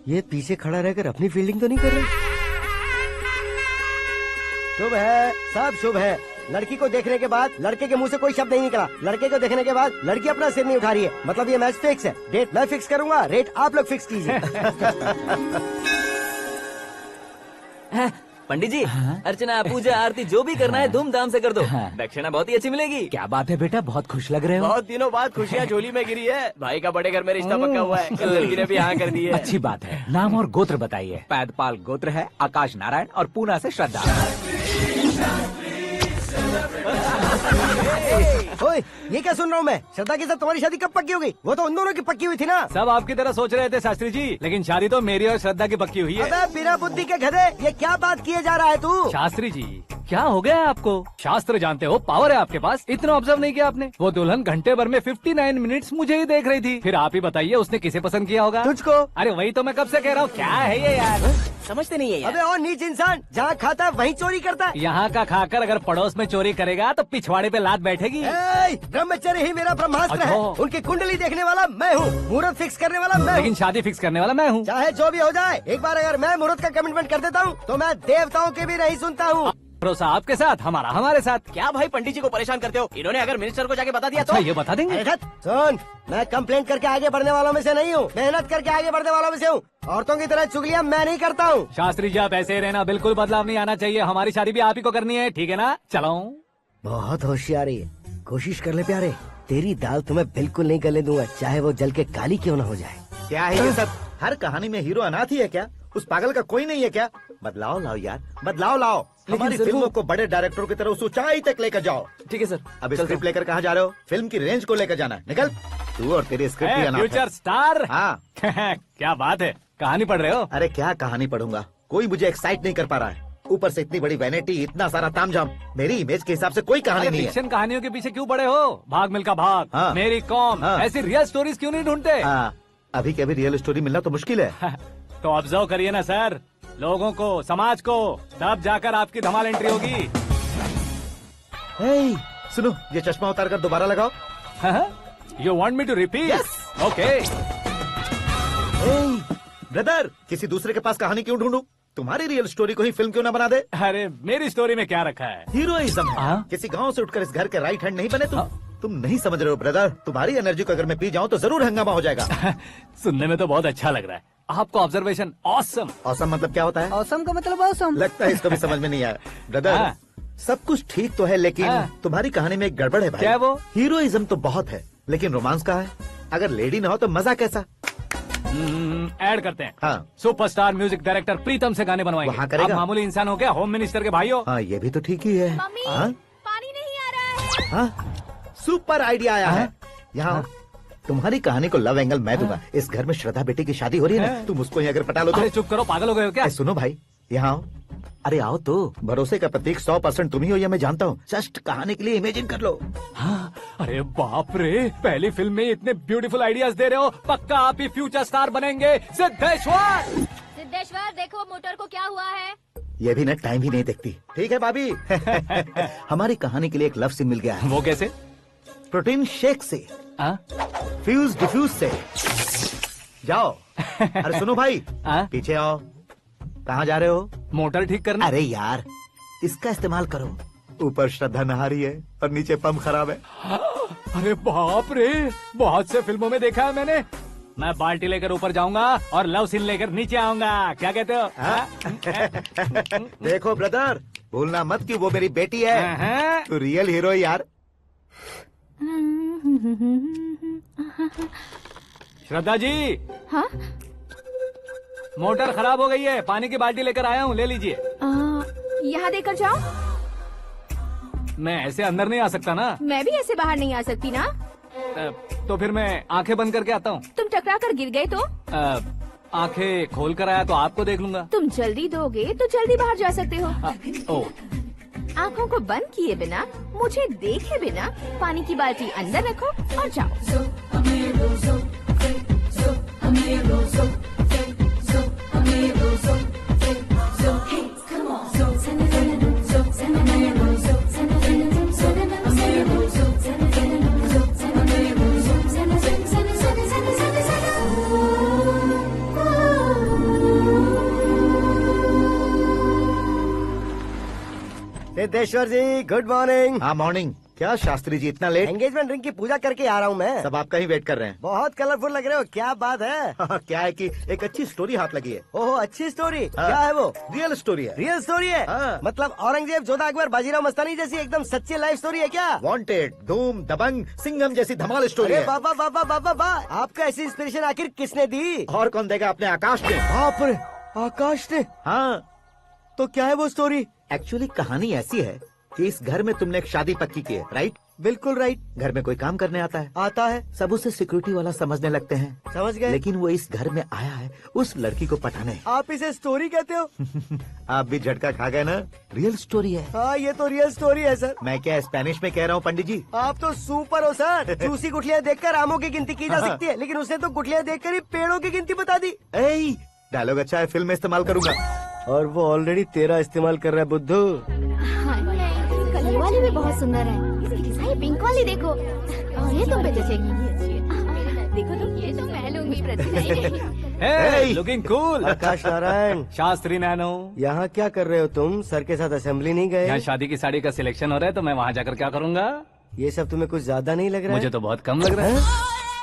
ये पीछे खड़ा रहकर अपनी फील्डिंग तो नहीं कर रहा? शुभ है, सब शुभ है। लड़की को देखने के बाद लड़के के मुंह से कोई शब्द नहीं निकला। लड़के को देखने के बाद लड़की अपना सिर नहीं उठा रही है, मतलब ये मैच फिक्स है। डेट मैं फिक्स करूंगा, रेट आप लोग फिक्स कीजिए। पंडित जी, अर्चना पूजा आरती जो भी करना है धूमधाम से कर दो। दक्षिणा बहुत ही अच्छी मिलेगी। क्या बात है बेटा, बहुत खुश लग रहे हो। बहुत दिनों बाद खुशियाँ झोली में गिरी है। भाई का बड़े घर में रिश्ता पक्का हुआ है। कल लड़की ने भी हाँ कर दी है। अच्छी बात है। नाम और गोत्र बताइए। पैदपाल गोत्र है, आकाश नारायण और पूना से श्रद्धा। ओए, ये क्या सुन रहा हूँ मैं? श्रद्धा के साथ तुम्हारी शादी कब पक्की हो गई? वो तो उन दोनों की पक्की हुई थी ना। सब आपकी तरह सोच रहे थे शास्त्री जी, लेकिन शादी तो मेरी और श्रद्धा की पक्की हुई है। अबे बिना बुद्धि के गधे, ये क्या बात किए जा रहा है तू? शास्त्री जी, क्या हो गया है आपको? शास्त्र जानते हो, पावर है आपके पास। इतना ऑब्जर्व नहीं किया आपने? वो दुल्हन घंटे भर में 59 मिनट्स मुझे ही देख रही थी। फिर आप ही बताइए उसने किसे पसंद किया होगा? तुझको। अरे वही तो मैं कब से कह रहा हूँ, क्या है ये यार? समझते नहीं है यार। अबे और नीच इंसान, जहाँ खाता है वहीं चोरी करता है। यहाँ का खाकर अगर पड़ोस में चोरी करेगा तो पिछवाड़े पे लात बैठेगी। ब्रह्मचर्य ही मेरा ब्रह्मास्त्र है। अच्छा। उनकी कुंडली देखने वाला मैं हूँ, मुहूर्त फिक्स करने वाला मैं हूँ। लेकिन शादी फिक्स करने वाला मैं हूँ। चाहे जो भी हो जाए, एक बार अगर मैं मुहूर्त का कमिटमेंट कर देता हूँ तो मैं देवताओं के भी नहीं सुनता हूँ। भरोसा आपके साथ, हमारा हमारे साथ। क्या भाई पंडित जी को परेशान करते हो? इन्होंने अगर मिनिस्टर को जाके बता दिया अच्छा, तो ये बता देंगे? अरे धत, सुन, मैं कंप्लेंट करके आगे बढ़ने वालों में से नहीं हूँ, मेहनत करके आगे बढ़ने वालों में से हूँ। औरतों की तरह चुगलियाँ मैं नहीं करता हूँ। शास्त्री जी, आप ऐसे ही रहना, बिल्कुल बदलाव नहीं आना चाहिए। हमारी शादी भी आप ही को करनी है, ठीक है ना? चलो। बहुत होशियारी है, कोशिश कर ले प्यारे। तेरी दाल तुम्हें बिल्कुल नहीं गलने दूंगा, चाहे वो जल के काली क्यों न हो जाए। क्या है ये सब? हर कहानी में हीरो अनाथ ही है क्या? उस पागल का कोई नहीं है क्या? बदलाव लाओ यार, बदलाव लाओ। हमारी फिल्मों को बड़े डायरेक्टरों की तरह उस ऊंचाई तक लेकर जाओ। ठीक है सर। अब स्क्रिप्ट लेकर कहाँ जा रहे हो? फिल्म की रेंज को लेकर जाना है। निकल तू और तेरी स्क्रिप्ट भी अनाथ है। Future star. हाँ क्या बात है, कहानी पढ़ रहे हो? अरे क्या कहानी पढ़ूंगा, कोई मुझे एक्साइट नहीं कर पा रहा है। ऊपर से इतनी बड़ी वैनिटी, इतना सारा तामझाम। मेरी इमेज के हिसाब से कोई कहानी नहीं है। फिक्शन कहानियों के पीछे क्यों पड़े हो? भाग मिल्खा भाग, हाँ। मेरी कॉम, हाँ। ऐसी रियल स्टोरीज क्यों नहीं ढूंढते? हाँ, अभी के अभी रियल स्टोरी मिलना तो मुश्किल है। तो ऑब्जर्व करिए ना सर, लोगों को, समाज को, तब जाकर आपकी धमाल एंट्री होगी। सुनो, ये चश्मा उतार कर दोबारा लगाओ। You want me to repeat? Okay. Brother, किसी दूसरे के पास कहानी क्यों ढूंढूं? तुम्हारी रियल स्टोरी को ही फिल्म क्यों ना बना दे? अरे मेरी स्टोरी में क्या रखा है? हीरोइज्म है। किसी गांव से उठकर इस घर के राइट हैंड नहीं बने तुम नहीं समझ रहे हो ब्रदर। तुम्हारी एनर्जी को अगर मैं पी जाऊं तो जरूर हंगामा हो जाएगा। सुनने में तो बहुत अच्छा लग रहा है। आपको ऑब्जर्वेशन ऑसम। ऑसम मतलब क्या होता है? औसम का मतलब औसम। लगता है इसको भी समझ में नहीं आया। ब्रदर, सब कुछ ठीक तो है, लेकिन तुम्हारी कहानी में एक गड़बड़ है भाई। क्या है वो? हीरोइज्म तो बहुत है, लेकिन रोमांस का है। अगर लेडी ना हो तो मजा कैसा? ऐड करते हैं। हाँ। सुपरस्टार म्यूजिक डायरेक्टर प्रीतम से गाने बनवाएंगे। वहाँ करेगा? आप मामूली इंसान हो क्या? होम मिनिस्टर के भाई हो। हाँ, ये भी तो ठीक ही है। मम्मी, हाँ? पानी नहीं आ रहा है। हाँ? सुपर आइडिया आया है। यहाँ तुम्हारी कहानी को लव एंगल मैं दूंगा। इस घर में श्रद्धा बेटी की शादी हो रही है ना, तुम उसको ही अगर पटा लो तो। अरे चुप करो, पागल हो गए हो क्या? सुनो भाई, यहाँ आओ। अरे आओ तो। भरोसे का प्रतीक 100% तुम ही हो, यह मैं जानता हूँ। जस्ट कहानी के लिए इमेजिन कर लो। हाँ, अरे बाप रे, पहली फिल्म में इतने ब्यूटीफुल आइडियाज दे रहे हो। पक्का आप ही फ्यूचर स्टार बनेंगे। सिद्धेश्वर, सिद्धेश्वर देखो मोटर को क्या हुआ है। ये भी ना टाइम ही नहीं देखती। ठीक है भाभी। हमारी कहानी के लिए एक लव सीन मिल गया है। वो कैसे? प्रोटीन शेक से, फ्यूज डिफ्यूज से। जाओ। अरे सुनो भाई, पीछे आओ। कहाँ जा रहे हो? मोटर ठीक करना। अरे यार, इसका इस्तेमाल करो। ऊपर श्रद्धा नहा रही है और नीचे पंप खराब है। अरे बाप रे, बहुत से फिल्मों में देखा है मैंने। मैं बाल्टी लेकर ऊपर जाऊंगा और लव सीन लेकर नीचे आऊंगा। क्या कहते हो? देखो ब्रदर, भूलना मत कि वो मेरी बेटी है। तू रियल हीरो यार। श्रद्धा जी। हाँ? मोटर खराब हो गई है, पानी की बाल्टी लेकर आया हूँ, ले लीजिए। यहाँ देकर जाओ। मैं ऐसे अंदर नहीं आ सकता ना। मैं भी ऐसे बाहर नहीं आ सकती ना। तो फिर मैं आंखें बंद करके आता हूँ। तुम टकरा कर गिर गए तो? आंखें खोल कर आया तो आपको देख लूंगा। तुम जल्दी दोगे तो जल्दी बाहर जा सकते हो। ओ। आँखों को बंद किए बिना, मुझे देखे बिना पानी की बाल्टी अंदर रखो और जाओ। सिद्धेश्वर जी, गुड मॉर्निंग। हाँ मॉर्निंग। क्या शास्त्री जी इतना लेट? एंगेजमेंट रिंग की पूजा करके आ रहा हूँ मैं। सब आपका ही वेट कर रहे हैं। बहुत कलरफुल लग रहे हो, क्या बात है? क्या है कि एक अच्छी स्टोरी हाथ लगी है। ओहो, अच्छी स्टोरी। हाँ। क्या है वो? रियल स्टोरी है। रियल स्टोरी है? हाँ। मतलब औरंगजेब, जोधा अकबर, बाजीराव मस्तानी जैसी एकदम सच्ची लाइफ स्टोरी है क्या? वांटेड, धूम, दबंग, सिंघम जैसी धमाल स्टोरी अरे है। बाबा बाबा बाबा बाबा, आपको ऐसी इंस्पिरेशन आखिर किसने दी? और कौन देगा? अपने आकाश ने। बाप रे, आकाश ने? हाँ। तो क्या है वो स्टोरी? एक्चुअली कहानी ऐसी है कि इस घर में तुमने एक शादी पक्की की है, राइट? बिल्कुल राइट। घर में कोई काम करने आता है? आता है। सब उसे सिक्योरिटी वाला समझने लगते हैं। समझ गए। लेकिन वो इस घर में आया है उस लड़की को पटाने। आप इसे स्टोरी कहते हो? आप भी झटका खा गए ना? रियल स्टोरी है। हाँ, ये तो रियल स्टोरी है सर। मैं क्या स्पेनिश में कह रहा हूँ पंडित जी? आप तो सुपर हो सर। चूसी गुठलियाँ देखकर आमों की गिनती की जा हाँ। सकती है, लेकिन उसने तो गुठलियाँ देखकर ही पेड़ों की गिनती बता दी। डायलॉग अच्छा है, फिल्म में इस्तेमाल करूंगा। और वो ऑलरेडी तेरा इस्तेमाल कर रहा है बुद्धू। ये वाली भी बहुत सुंदर है। इसकी डिजाइन पिंक वाली देखो, और ये तुम पे जचेगी। देखो तो ये तो मैं लूंगी। Hey, looking cool. आकाश नारायण। शास्त्री नैनो। यहाँ क्या कर रहे हो तुम? सर के साथ असेंबली नहीं गए? यहाँ शादी की साड़ी का सिलेक्शन हो रहा है तो मैं वहाँ जाकर क्या करूँगा? ये सब तुम्हें कुछ ज्यादा नहीं लग रहा है? मुझे तो बहुत कम लग रहा है।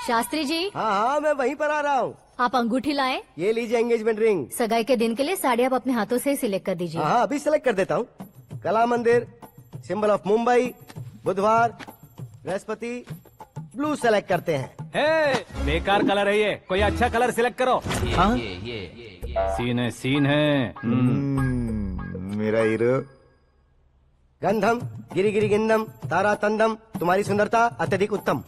शास्त्री जी। हाँ हाँ, मैं वहीं पर आ रहा हूँ। आप अंगूठी लाए। ये लीजिए एंगेजमेंट रिंग। सगाई के दिन के लिए साड़ी आप अपने हाथों से ही सिलेक्ट कर दीजिए। हाँ, अभी सिलेक्ट कर देता हूँ। कला मंदिर, सिंबल ऑफ मुंबई, बुधवार, बृहस्पति, ब्लू सेलेक्ट करते हैं। बेकार कलर है ये, कोई अच्छा कलर सिलेक्ट करो। हाँ? सीन है। मेरा हीरो। गंधम, गिरी गिरी गिंदम, तारा तंदम, तुम्हारी सुंदरता अत्यधिक उत्तम।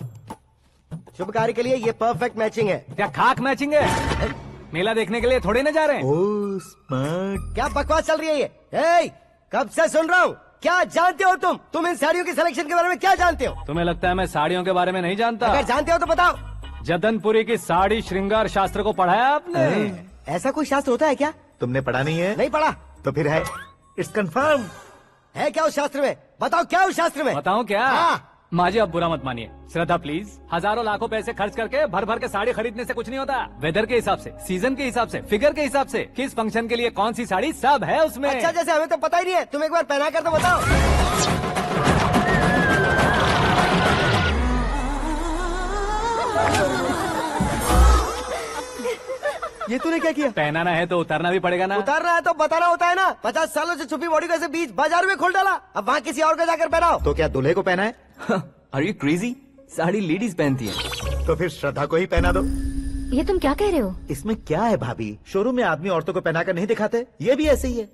शुभ कार्य के लिए ये परफेक्ट मैचिंग है। क्या खाक मैचिंग है? मेला देखने के लिए थोड़ी ना जा रहे हैं। Oh smart. क्या बकवास चल रही है ये? ए, कब से सुन रहा हूँ। क्या जानते हो तुम इन साड़ियों की सिलेक्शन के बारे में क्या जानते हो? तुम्हें लगता है मैं साड़ियों के बारे में नहीं जानता? अगर जानते हो तो बताओ। जदनपुरी की साड़ी श्रृंगार शास्त्र को पढ़ा है आपने? ऐसा कोई शास्त्र होता है क्या? तुमने पढ़ा नहीं है? नहीं पढ़ा। तो फिर है, इट्स कंफर्म। है क्या उस शास्त्र में? बताओ क्या उस शास्त्र में? बताऊं क्या? हाँ। माजी अब बुरा मत मानिए। श्रद्धा प्लीज, हजारों लाखों पैसे खर्च करके भर भर के साड़ी खरीदने से कुछ नहीं होता। वेदर के हिसाब से, सीजन के हिसाब से, फिगर के हिसाब से, किस फंक्शन के लिए कौन सी साड़ी, सब है उसमें। अच्छा, जैसे हमें तो पता ही नहीं है, तुम एक बार पहना कर तो बताओ। ये तूने क्या किया? पहनाना है तो उतारना भी पड़ेगा ना। उतारना है तो बताना होता है ना। 50 सालों से छुपी बॉडी को ऐसे बीच बाजार में खोल डाला, अब वहाँ किसी और को जाकर पहनाओ। तो क्या दूल्हे को पहना है? Are you crazy? Sari ladies पहनती है। तो फिर श्रद्धा को ही पहना दो। ये तुम क्या कह रहे हो? इसमें क्या है भाभी? शोरूम में आदमी औरतों को पहनाकर नहीं दिखाते? ये भी ऐसे ही है।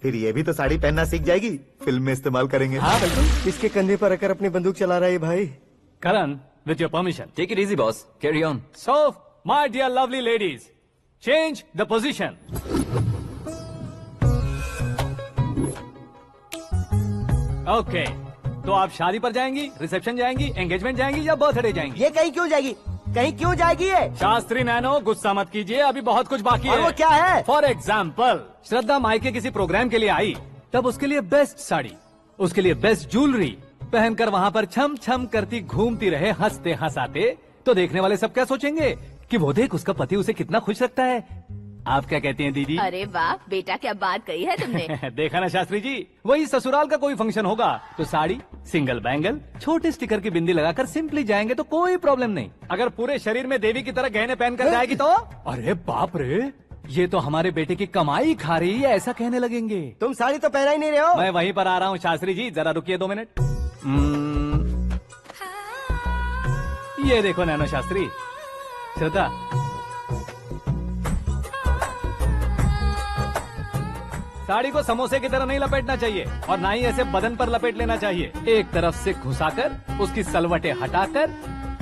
फिर ये भी तो साड़ी पहनना सीख जाएगी, फिल्म में इस्तेमाल करेंगे। हाँ बिल्कुल। इसके कंधे पर रखकर अपनी बंदूक चला रहा है भाई। Karan, with your permission. Take it easy boss, carry on. So my dear lovely ladies, change the position. Okay, तो आप शादी पर जाएंगी, रिसेप्शन जाएंगी, एंगेजमेंट जाएंगी या बर्थडे जाएंगी? ये कहीं क्यों जाएगी? कहीं क्यों जाएगी ये? शास्त्री नैनो, गुस्सा मत कीजिए, अभी बहुत कुछ बाकी और है। वो क्या है? फॉर एग्जाम्पल, श्रद्धा मायके किसी प्रोग्राम के लिए आई, तब उसके लिए बेस्ट साड़ी, उसके लिए बेस्ट ज्वेलरी पहनकर वहाँ पर छम छम करती घूमती रहे हंसते हंसाते, तो देखने वाले सब क्या सोचेंगे कि वो देख उसका पति उसे कितना खुश रखता है। आप क्या कहती हैं दीदी? अरे वाह बेटा, क्या बात कही है तुमने। देखा ना शास्त्री जी, वही ससुराल का कोई फंक्शन होगा तो साड़ी, सिंगल बैंगल, छोटे स्टिकर की बिंदी लगाकर सिंपली जाएंगे तो कोई प्रॉब्लम नहीं। अगर पूरे शरीर में देवी की तरह गहने पहन कर जाएगी तो अरे बाप रे, ये तो हमारे बेटे की कमाई खा रही है, ऐसा कहने लगेंगे। तुम साड़ी तो पहना ही नहीं रहे हो। मैं वहीं पर आ रहा हूँ शास्त्री जी, जरा रुकिए 2 मिनट। ये देखो नैनो शास्त्री, श्रद्धा, साड़ी को समोसे की तरह नहीं लपेटना चाहिए और ना ही ऐसे बदन पर लपेट लेना चाहिए। एक तरफ से घुसाकर, उसकी सलवटें हटाकर,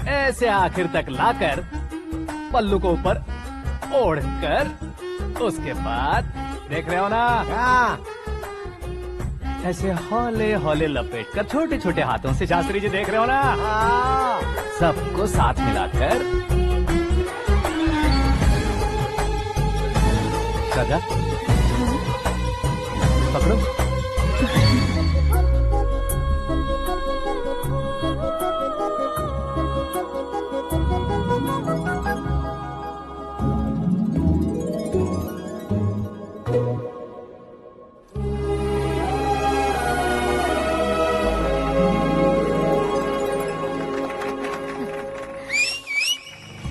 ऐसे आखिर तक लाकर, पल्लू को ऊपर ओढ़कर, उसके बाद देख रहे हो ना, ऐसे हौले हौले लपेट कर छोटे छोटे हाथों से, शास्त्री जी देख रहे हो ना, सबको साथ मिलाकर, श्रद्धा पकड़ो।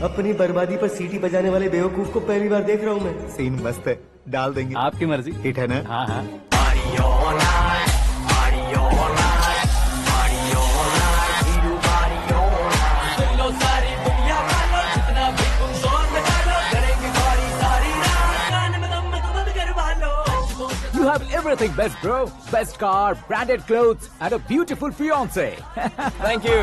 अपनी बर्बादी पर सीटी बजाने वाले बेवकूफ को पहली बार देख रहा हूँ मैं। सीन मस्त है, डाल देंगे। आपकी मर्जी। हिट है ना? हाँ हाँ। You have everything best, bro. Best car, branded clothes, and a beautiful fiance. Thank you.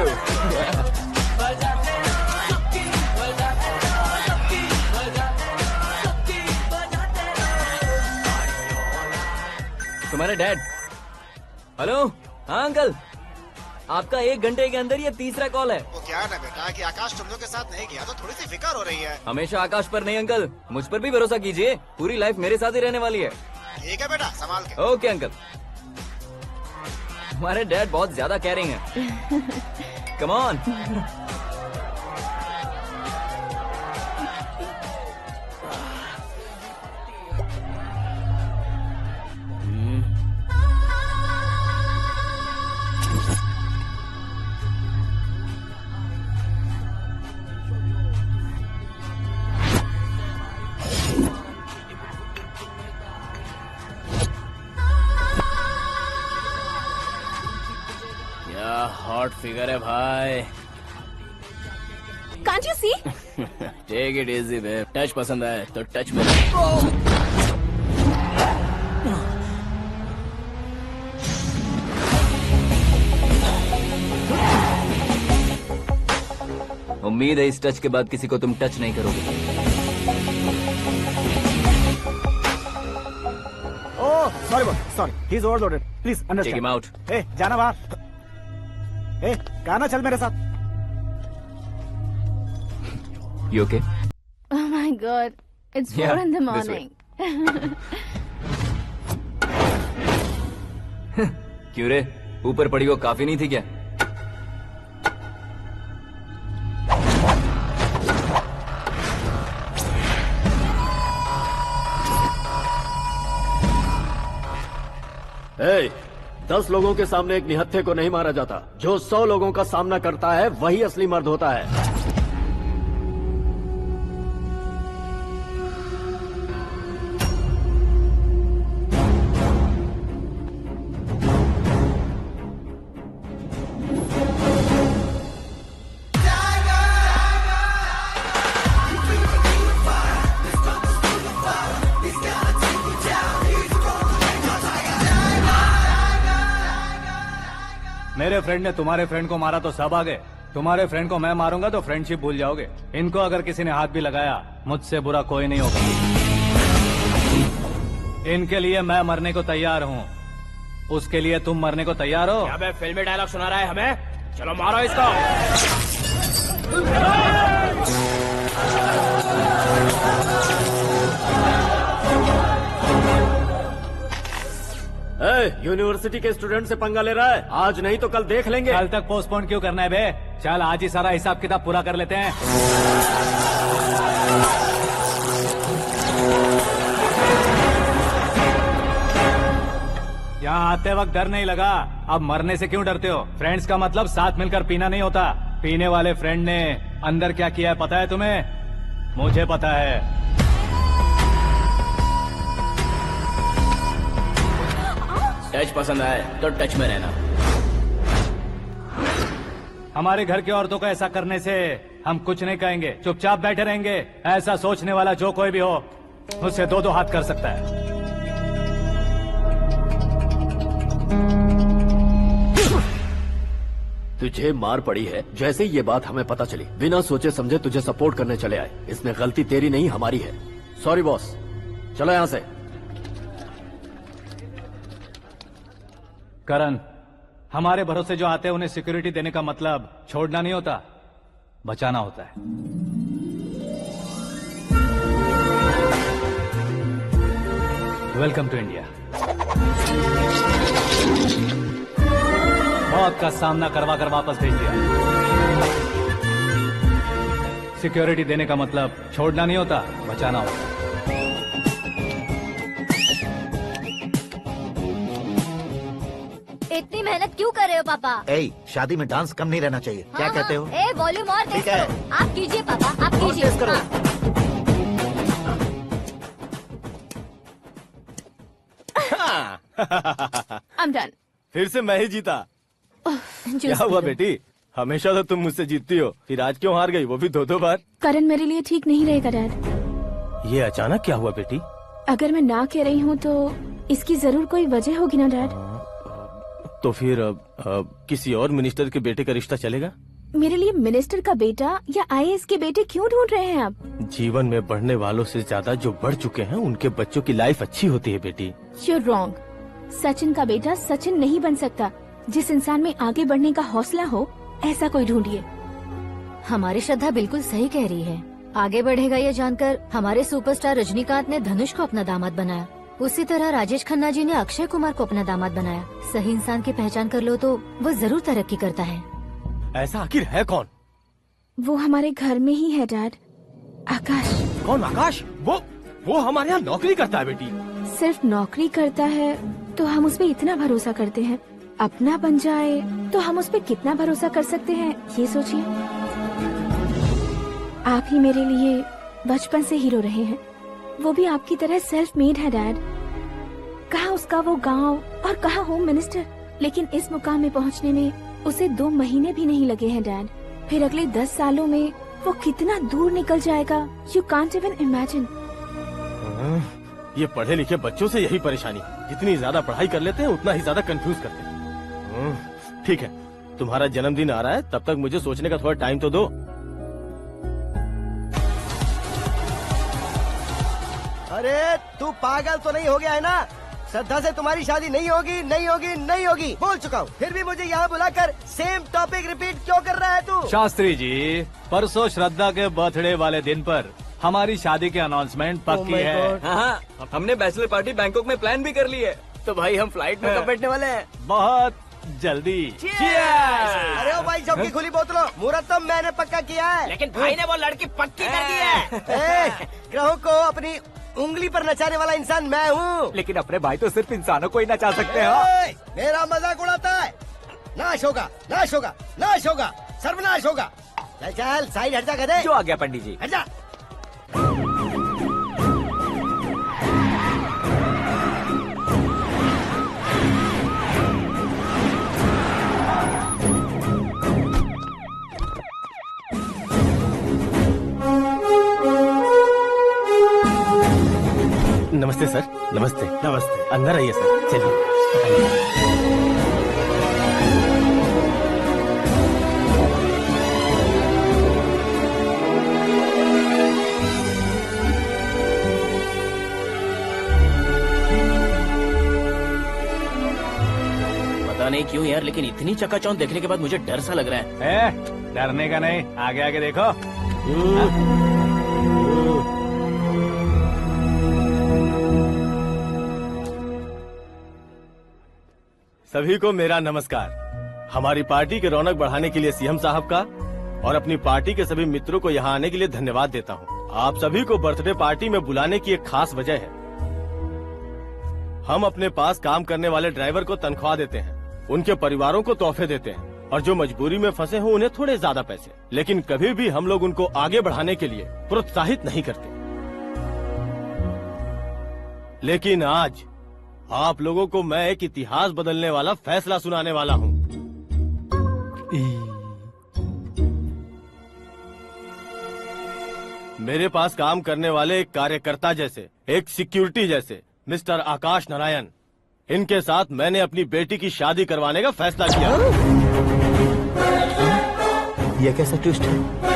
तुम्हारे डैड। हेलो, हाँ अंकल, आपका 1 घंटे के अंदर ये तीसरा कॉल है। वो क्या है ना बेटा कि आकाश तुम लोग के साथ नहीं गया तो थोड़ी सी फिक्र हो रही है। हमेशा आकाश पर नहीं अंकल, मुझ पर भी भरोसा कीजिए, पूरी लाइफ मेरे साथ ही रहने वाली है। ठीक है बेटा, संभाल के। Okay uncle. हमारे डैड बहुत ज्यादा केयरिंग है। Come on. हॉट फिगर है भाई। Can't you see? Take it easy babe. Touch पसंद आए तो टच में। उम्मीद है इस टच के बाद किसी को तुम टच नहीं करोगे। Oh sorry boss, sorry, he is overloaded, please understand. Take him out. ए जाना बाहर। ए गाना चल मेरे साथ। You okay? Oh my God, it's 4 Yeah, in the this way. morning. क्यों रे, ऊपर पड़ी वो काफी नहीं थी क्या? ए, 10 लोगों के सामने एक निहत्थे को नहीं मारा जाता। जो 100 लोगों का सामना करता है वही असली मर्द होता है। मेरे फ्रेंड ने तुम्हारे फ्रेंड को मारा तो सब आ गए। तुम्हारे फ्रेंड को मैं मारूंगा तो फ्रेंडशिप भूल जाओगे। इनको अगर किसी ने हाथ भी लगाया, मुझसे बुरा कोई नहीं होगा। इनके लिए मैं मरने को तैयार हूँ, उसके लिए तुम मरने को तैयार हो? अबे फिल्मी डायलॉग सुना रहा है हमें? चलो मारो इसको। यूनिवर्सिटी के स्टूडेंट से पंगा ले रहा है। आज नहीं तो कल देख लेंगे। कल तक पोस्टपोन क्यों करना है बे? चल आज ही सारा हिसाब किताब पूरा कर लेते हैं। यहाँ आते वक्त डर नहीं लगा, अब मरने से क्यों डरते हो? फ्रेंड्स का मतलब साथ मिलकर पीना नहीं होता। पीने वाले फ्रेंड ने अंदर क्या किया है पता है तुम्हें? मुझे पता है। टच पसंद आए तो टच में रहना। हमारे घर की औरतों को ऐसा करने से हम कुछ नहीं कहेंगे, चुपचाप बैठे रहेंगे। ऐसा सोचने वाला जो कोई भी हो, उससे 2-2 हाथ कर सकता है। तुझे मार पड़ी है। जैसे ही ये बात हमें पता चली, बिना सोचे समझे तुझे सपोर्ट करने चले आए। इसमें गलती तेरी नहीं हमारी है। सॉरी बॉस, चलो यहाँ से। करण, हमारे भरोसे जो आते हैं उन्हें सिक्योरिटी देने का मतलब छोड़ना नहीं होता, बचाना होता है। Welcome to India. मौत का सामना करवा कर वापस भेज दिया। सिक्योरिटी देने का मतलब छोड़ना नहीं होता, बचाना होता है। इतनी मेहनत क्यों कर रहे हो पापा? ए, शादी में डांस कम नहीं रहना चाहिए। क्या कहते हो? ए वॉल्यूम और तेज ठीक है। करो। आप कीजिए पापा, आप कीजिए। तेज करो। I'm done. फिर से मैं ही जीता। क्या हुआ बेटी? हमेशा तो तुम मुझसे जीतती हो, फिर आज क्यों हार गई, वो भी 2-2 बार? करण मेरे लिए ठीक नहीं रहेगा डैड। ये अचानक क्या हुआ बेटी? अगर मैं ना कह रही हूँ तो इसकी जरूर कोई वजह होगी ना डैड। तो फिर किसी और मिनिस्टर के बेटे का रिश्ता चलेगा? मेरे लिए मिनिस्टर का बेटा या IAS के बेटे क्यों ढूंढ रहे हैं आप? जीवन में बढ़ने वालों से ज्यादा जो बढ़ चुके हैं उनके बच्चों की लाइफ अच्छी होती है बेटी। You're wrong. सचिन का बेटा सचिन नहीं बन सकता। जिस इंसान में आगे बढ़ने का हौसला हो ऐसा कोई ढूंढिए। हमारी श्रद्धा बिल्कुल सही कह रही है। आगे बढ़ेगा ये जानकर हमारे सुपरस्टार रजनीकांत ने धनुष को अपना दामाद बनाया। उसी तरह राजेश खन्ना जी ने अक्षय कुमार को अपना दामाद बनाया। सही इंसान की पहचान कर लो तो वो जरूर तरक्की करता है। ऐसा आखिर है कौन? वो हमारे घर में ही है डैड। आकाश। कौन आकाश? वो हमारे यहाँ नौकरी करता है बेटी। सिर्फ नौकरी करता है तो हम उस पर इतना भरोसा करते हैं। अपना बन जाए तो हम उस पर कितना भरोसा कर सकते हैं ये सोचिए। आप ही मेरे लिए बचपन से हीरो रहे हैं। वो भी आपकी तरह सेल्फ मेड है डैड। कहाँ उसका वो गांव और कहाँ होम मिनिस्टर, लेकिन इस मुकाम में पहुँचने में उसे 2 महीने भी नहीं लगे हैं डैड। फिर अगले 10 सालों में वो कितना दूर निकल जाएगा, यू कांट इवन इमेजिन। ये पढ़े लिखे बच्चों से यही परेशानी है, जितनी ज्यादा पढ़ाई कर लेते हैं उतना ही ज्यादा कंफ्यूज करते हैं। ठीक है, तुम्हारा जन्मदिन आ रहा है, तब तक मुझे सोचने का थोड़ा टाइम तो दो। अरे तू पागल तो नहीं हो गया है ना? श्रद्धा से तुम्हारी शादी नहीं होगी, नहीं होगी, नहीं होगी, बोल चुका हूँ। फिर भी मुझे यहाँ बुलाकर सेम टॉपिक रिपीट क्यों कर रहा है तू? शास्त्री जी, परसों श्रद्धा के बर्थडे वाले दिन पर हमारी शादी की अनाउंसमेंट पक्की है। हाँ, हमने बैचलर पार्टी बैंकॉक में प्लान भी कर ली है। तो भाई हम फ्लाइट में कब बैठने वाले हैं? बहुत जल्दी। अरे ओ भाई साहब की खुली बोतलों, मुहूर्त तो मैंने पक्का किया है। लेकिन भाई ने वो लड़की पक्की कर दी है। ग्रहों को अपनी उंगली पर नचाने वाला इंसान मैं हूँ। लेकिन अपने भाई तो सिर्फ इंसानों को ही नचा सकते हैं। मेरा मजाक उड़ाता है। नाश होगा, नाश होगा, नाश होगा, सर्वनाश होगा। चल चल साइड हट जा गधे। जो आ गया पंडित जी। हट जा। नमस्ते सर। नमस्ते। नमस्ते। अंदर आइए सर, चलिए। पता नहीं क्यों यार, लेकिन इतनी चकाचौंध देखने के बाद मुझे डर सा लग रहा है। डरने का नहीं, आगे आगे देखो। सभी को मेरा नमस्कार। हमारी पार्टी की रौनक बढ़ाने के लिए सीएम साहब का और अपनी पार्टी के सभी मित्रों को यहाँ आने के लिए धन्यवाद देता हूँ। आप सभी को बर्थडे पार्टी में बुलाने की एक खास वजह है। हम अपने पास काम करने वाले ड्राइवर को तनख्वाह देते हैं, उनके परिवारों को तोहफे देते हैं और जो मजबूरी में फंसे हो उन्हें थोड़े ज्यादा पैसे। लेकिन कभी भी हम लोग उनको आगे बढ़ाने के लिए प्रोत्साहित नहीं करते। लेकिन आज आप लोगों को मैं एक इतिहास बदलने वाला फैसला सुनाने वाला हूँ। मेरे पास काम करने वाले एक कार्यकर्ता जैसे, एक सिक्योरिटी जैसे मिस्टर आकाश नारायण, इनके साथ मैंने अपनी बेटी की शादी करवाने का फैसला किया। यह कैसा ट्विस्ट है?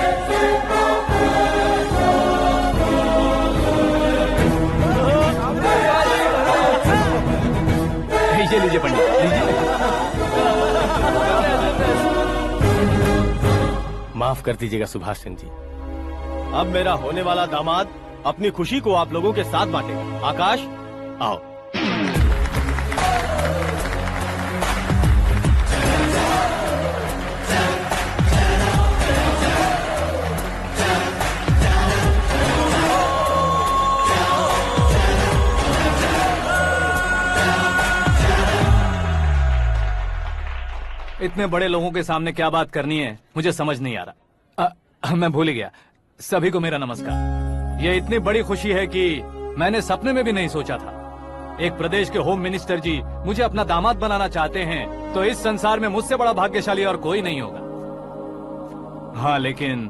लीजिए पंडित, लीजिए। माफ कर दीजिएगा सुभाष सिंह जी। अब मेरा होने वाला दामाद अपनी खुशी को आप लोगों के साथ बांटेगा। आकाश, आओ। इतने बड़े लोगों के सामने क्या बात करनी है मुझे समझ नहीं आ रहा। मैं भूल ही गया। सभी को मेरा नमस्कार। ये इतनी बड़ी खुशी है कि मैंने सपने में भी नहीं सोचा था। एक प्रदेश के होम मिनिस्टर जी मुझे अपना दामाद बनाना चाहते हैं तो इस संसार में मुझसे बड़ा भाग्यशाली और कोई नहीं होगा। हाँ, लेकिन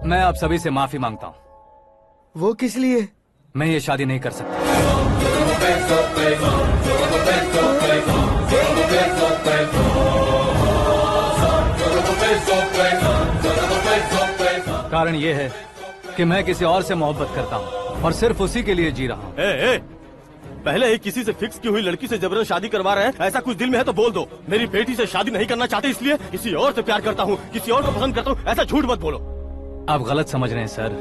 मैं आप सभी से माफी मांगता हूँ। वो किस लिए? मैं ये शादी नहीं कर सकता। कारण ये है कि मैं किसी और से मोहब्बत करता हूँ और सिर्फ उसी के लिए जी रहा हूँ। पहले ही किसी से फिक्स की हुई लड़की से जबरन शादी करवा रहे हैं। ऐसा कुछ दिल में है तो बोल दो। मेरी बेटी से शादी नहीं करना चाहते इसलिए किसी और से प्यार करता हूँ, किसी और को पसंद करता हूँ, ऐसा झूठ मत बोलो। आप गलत समझ रहे हैं सर,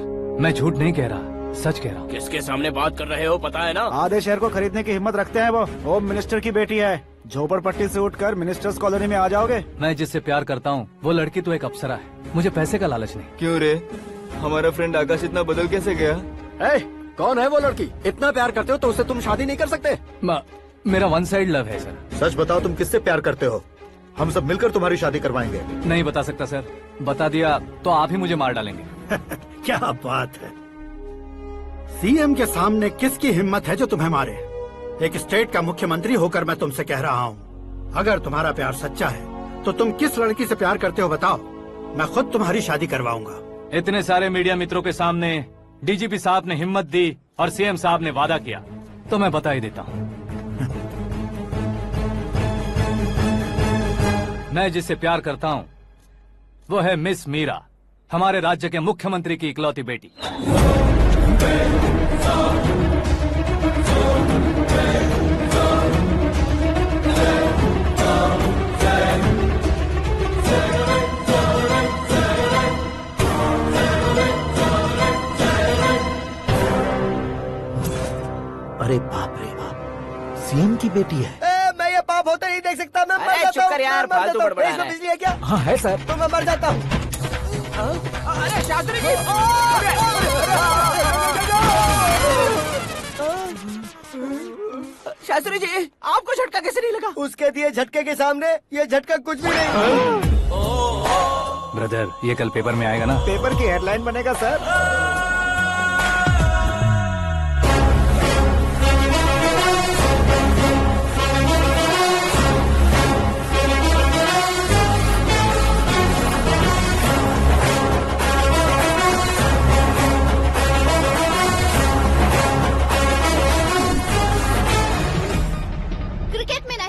मैं झूठ नहीं कह रहा, सच कह रहा हूँ। किसके सामने बात कर रहे हो पता है ना? आधे शहर को खरीदने की हिम्मत रखते हैं वो। होम मिनिस्टर की बेटी है। झोपड़पट्टी से उठकर मिनिस्टर्स कॉलोनी में आ जाओगे। मैं जिससे प्यार करता हूँ वो लड़की तो एक अप्सरा है। मुझे पैसे का लालच नहीं। क्यों रे, हमारा फ्रेंड आकाश इतना बदल कैसे गया? कौन है वो लड़की? इतना प्यार करते हो तो उससे तुम शादी नहीं कर सकते? मेरा वन साइड लव है सर। सच बताओ, तुम किससे प्यार करते हो? हम सब मिलकर तुम्हारी शादी करवाएंगे। नहीं बता सकता सर, बता दिया तो आप ही मुझे मार डालेंगे। क्या बात है, सीएम के सामने किसकी हिम्मत है जो तुम्हें मारे? एक स्टेट का मुख्यमंत्री होकर मैं तुमसे कह रहा हूँ, अगर तुम्हारा प्यार सच्चा है तो तुम किस लड़की से प्यार करते हो बताओ, मैं खुद तुम्हारी शादी करवाऊंगा। इतने सारे मीडिया मित्रों के सामने डीजीपी साहब ने हिम्मत दी और सीएम साहब ने वादा किया तो मैं बता ही देता हूँ। मैं जिससे प्यार करता हूँ वो है मिस मीरा, हमारे राज्य के मुख्यमंत्री की इकलौती बेटी। अरे बाप रे बाप, सीएम की बेटी है। मैं ये पाप होते नहीं देख सकता। मैं मर जाता हूँ। चुप कर यार, फालतू बड़बड़ा रहा है। बिजली है क्या? हाँ है सर। तो मैं मर जाता हूँ। अरे शास्त्री जी! शास्त्री जी, आपको झटका कैसे नहीं लगा? उसके दिए झटके के सामने ये झटका कुछ भी नहीं। ब्रदर, ये कल पेपर में आएगा ना? पेपर की हेडलाइन बनेगा सर।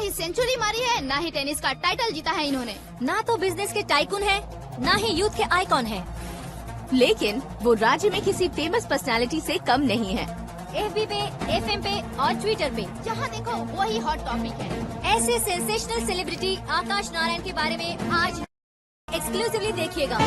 सेंचुरी मारी है, ना ही टेनिस का टाइटल जीता है इन्होंने। ना तो बिजनेस के टाइकून है, ना ही यूथ के आइकॉन है, लेकिन वो राज्य में किसी फेमस पर्सनालिटी से कम नहीं है। एफबी पे, एफएम पे और ट्विटर पे जहाँ देखो वही हॉट टॉपिक है। ऐसे सेंसेशनल सेलिब्रिटी आकाश नारायण के बारे में आज एक्सक्लूसिवली देखिएगा।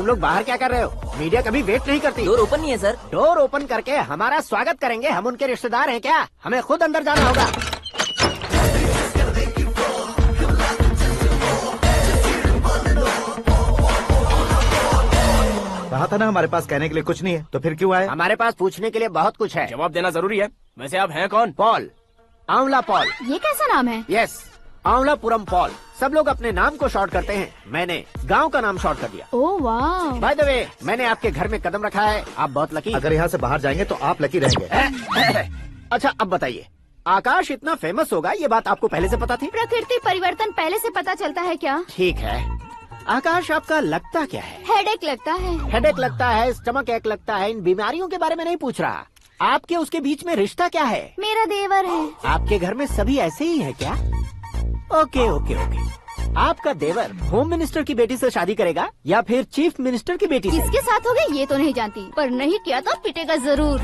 लोग बाहर क्या कर रहे हो? मीडिया कभी वेट नहीं करती। डोर ओपन नहीं है सर। डोर ओपन करके हमारा स्वागत करेंगे? हम उनके रिश्तेदार हैं क्या? हमें खुद अंदर जाना होगा। कहा था ना हमारे पास कहने के लिए कुछ नहीं है, तो फिर क्यों आए? हमारे पास पूछने के लिए बहुत कुछ है। जवाब देना जरूरी है। वैसे आप हैं कौन? पॉल, आंवला पॉल। ये कैसा नाम है? Yes, Aanwalapuram Paul. सब लोग अपने नाम को शॉर्ट करते हैं, मैंने गांव का नाम शॉर्ट कर दिया। ओह वाह। बाय द वे, मैंने आपके घर में कदम रखा है, आप बहुत लकी। अगर यहाँ से बाहर जाएंगे तो आप लकी रहेंगे। अच्छा अब बताइए, आकाश इतना फेमस होगा ये बात आपको पहले से पता थी? प्रकृति परिवर्तन पहले से पता चलता है क्या? ठीक है, आकाश आपका लगता क्या है? हेडेक लगता है। हेडेक लगता है, स्टमक एक लगता है, इन बीमारियों के बारे में नहीं पूछ रहा। आपके उसके बीच में रिश्ता क्या है? मेरा देवर है। आपके घर में सभी ऐसे ही है क्या? ओके ओके ओके, आपका देवर होम मिनिस्टर की बेटी से शादी करेगा या फिर चीफ मिनिस्टर की बेटी से? किसके साथ होगा ये तो नहीं जानती, पर नहीं किया तो पिटेगा जरूर।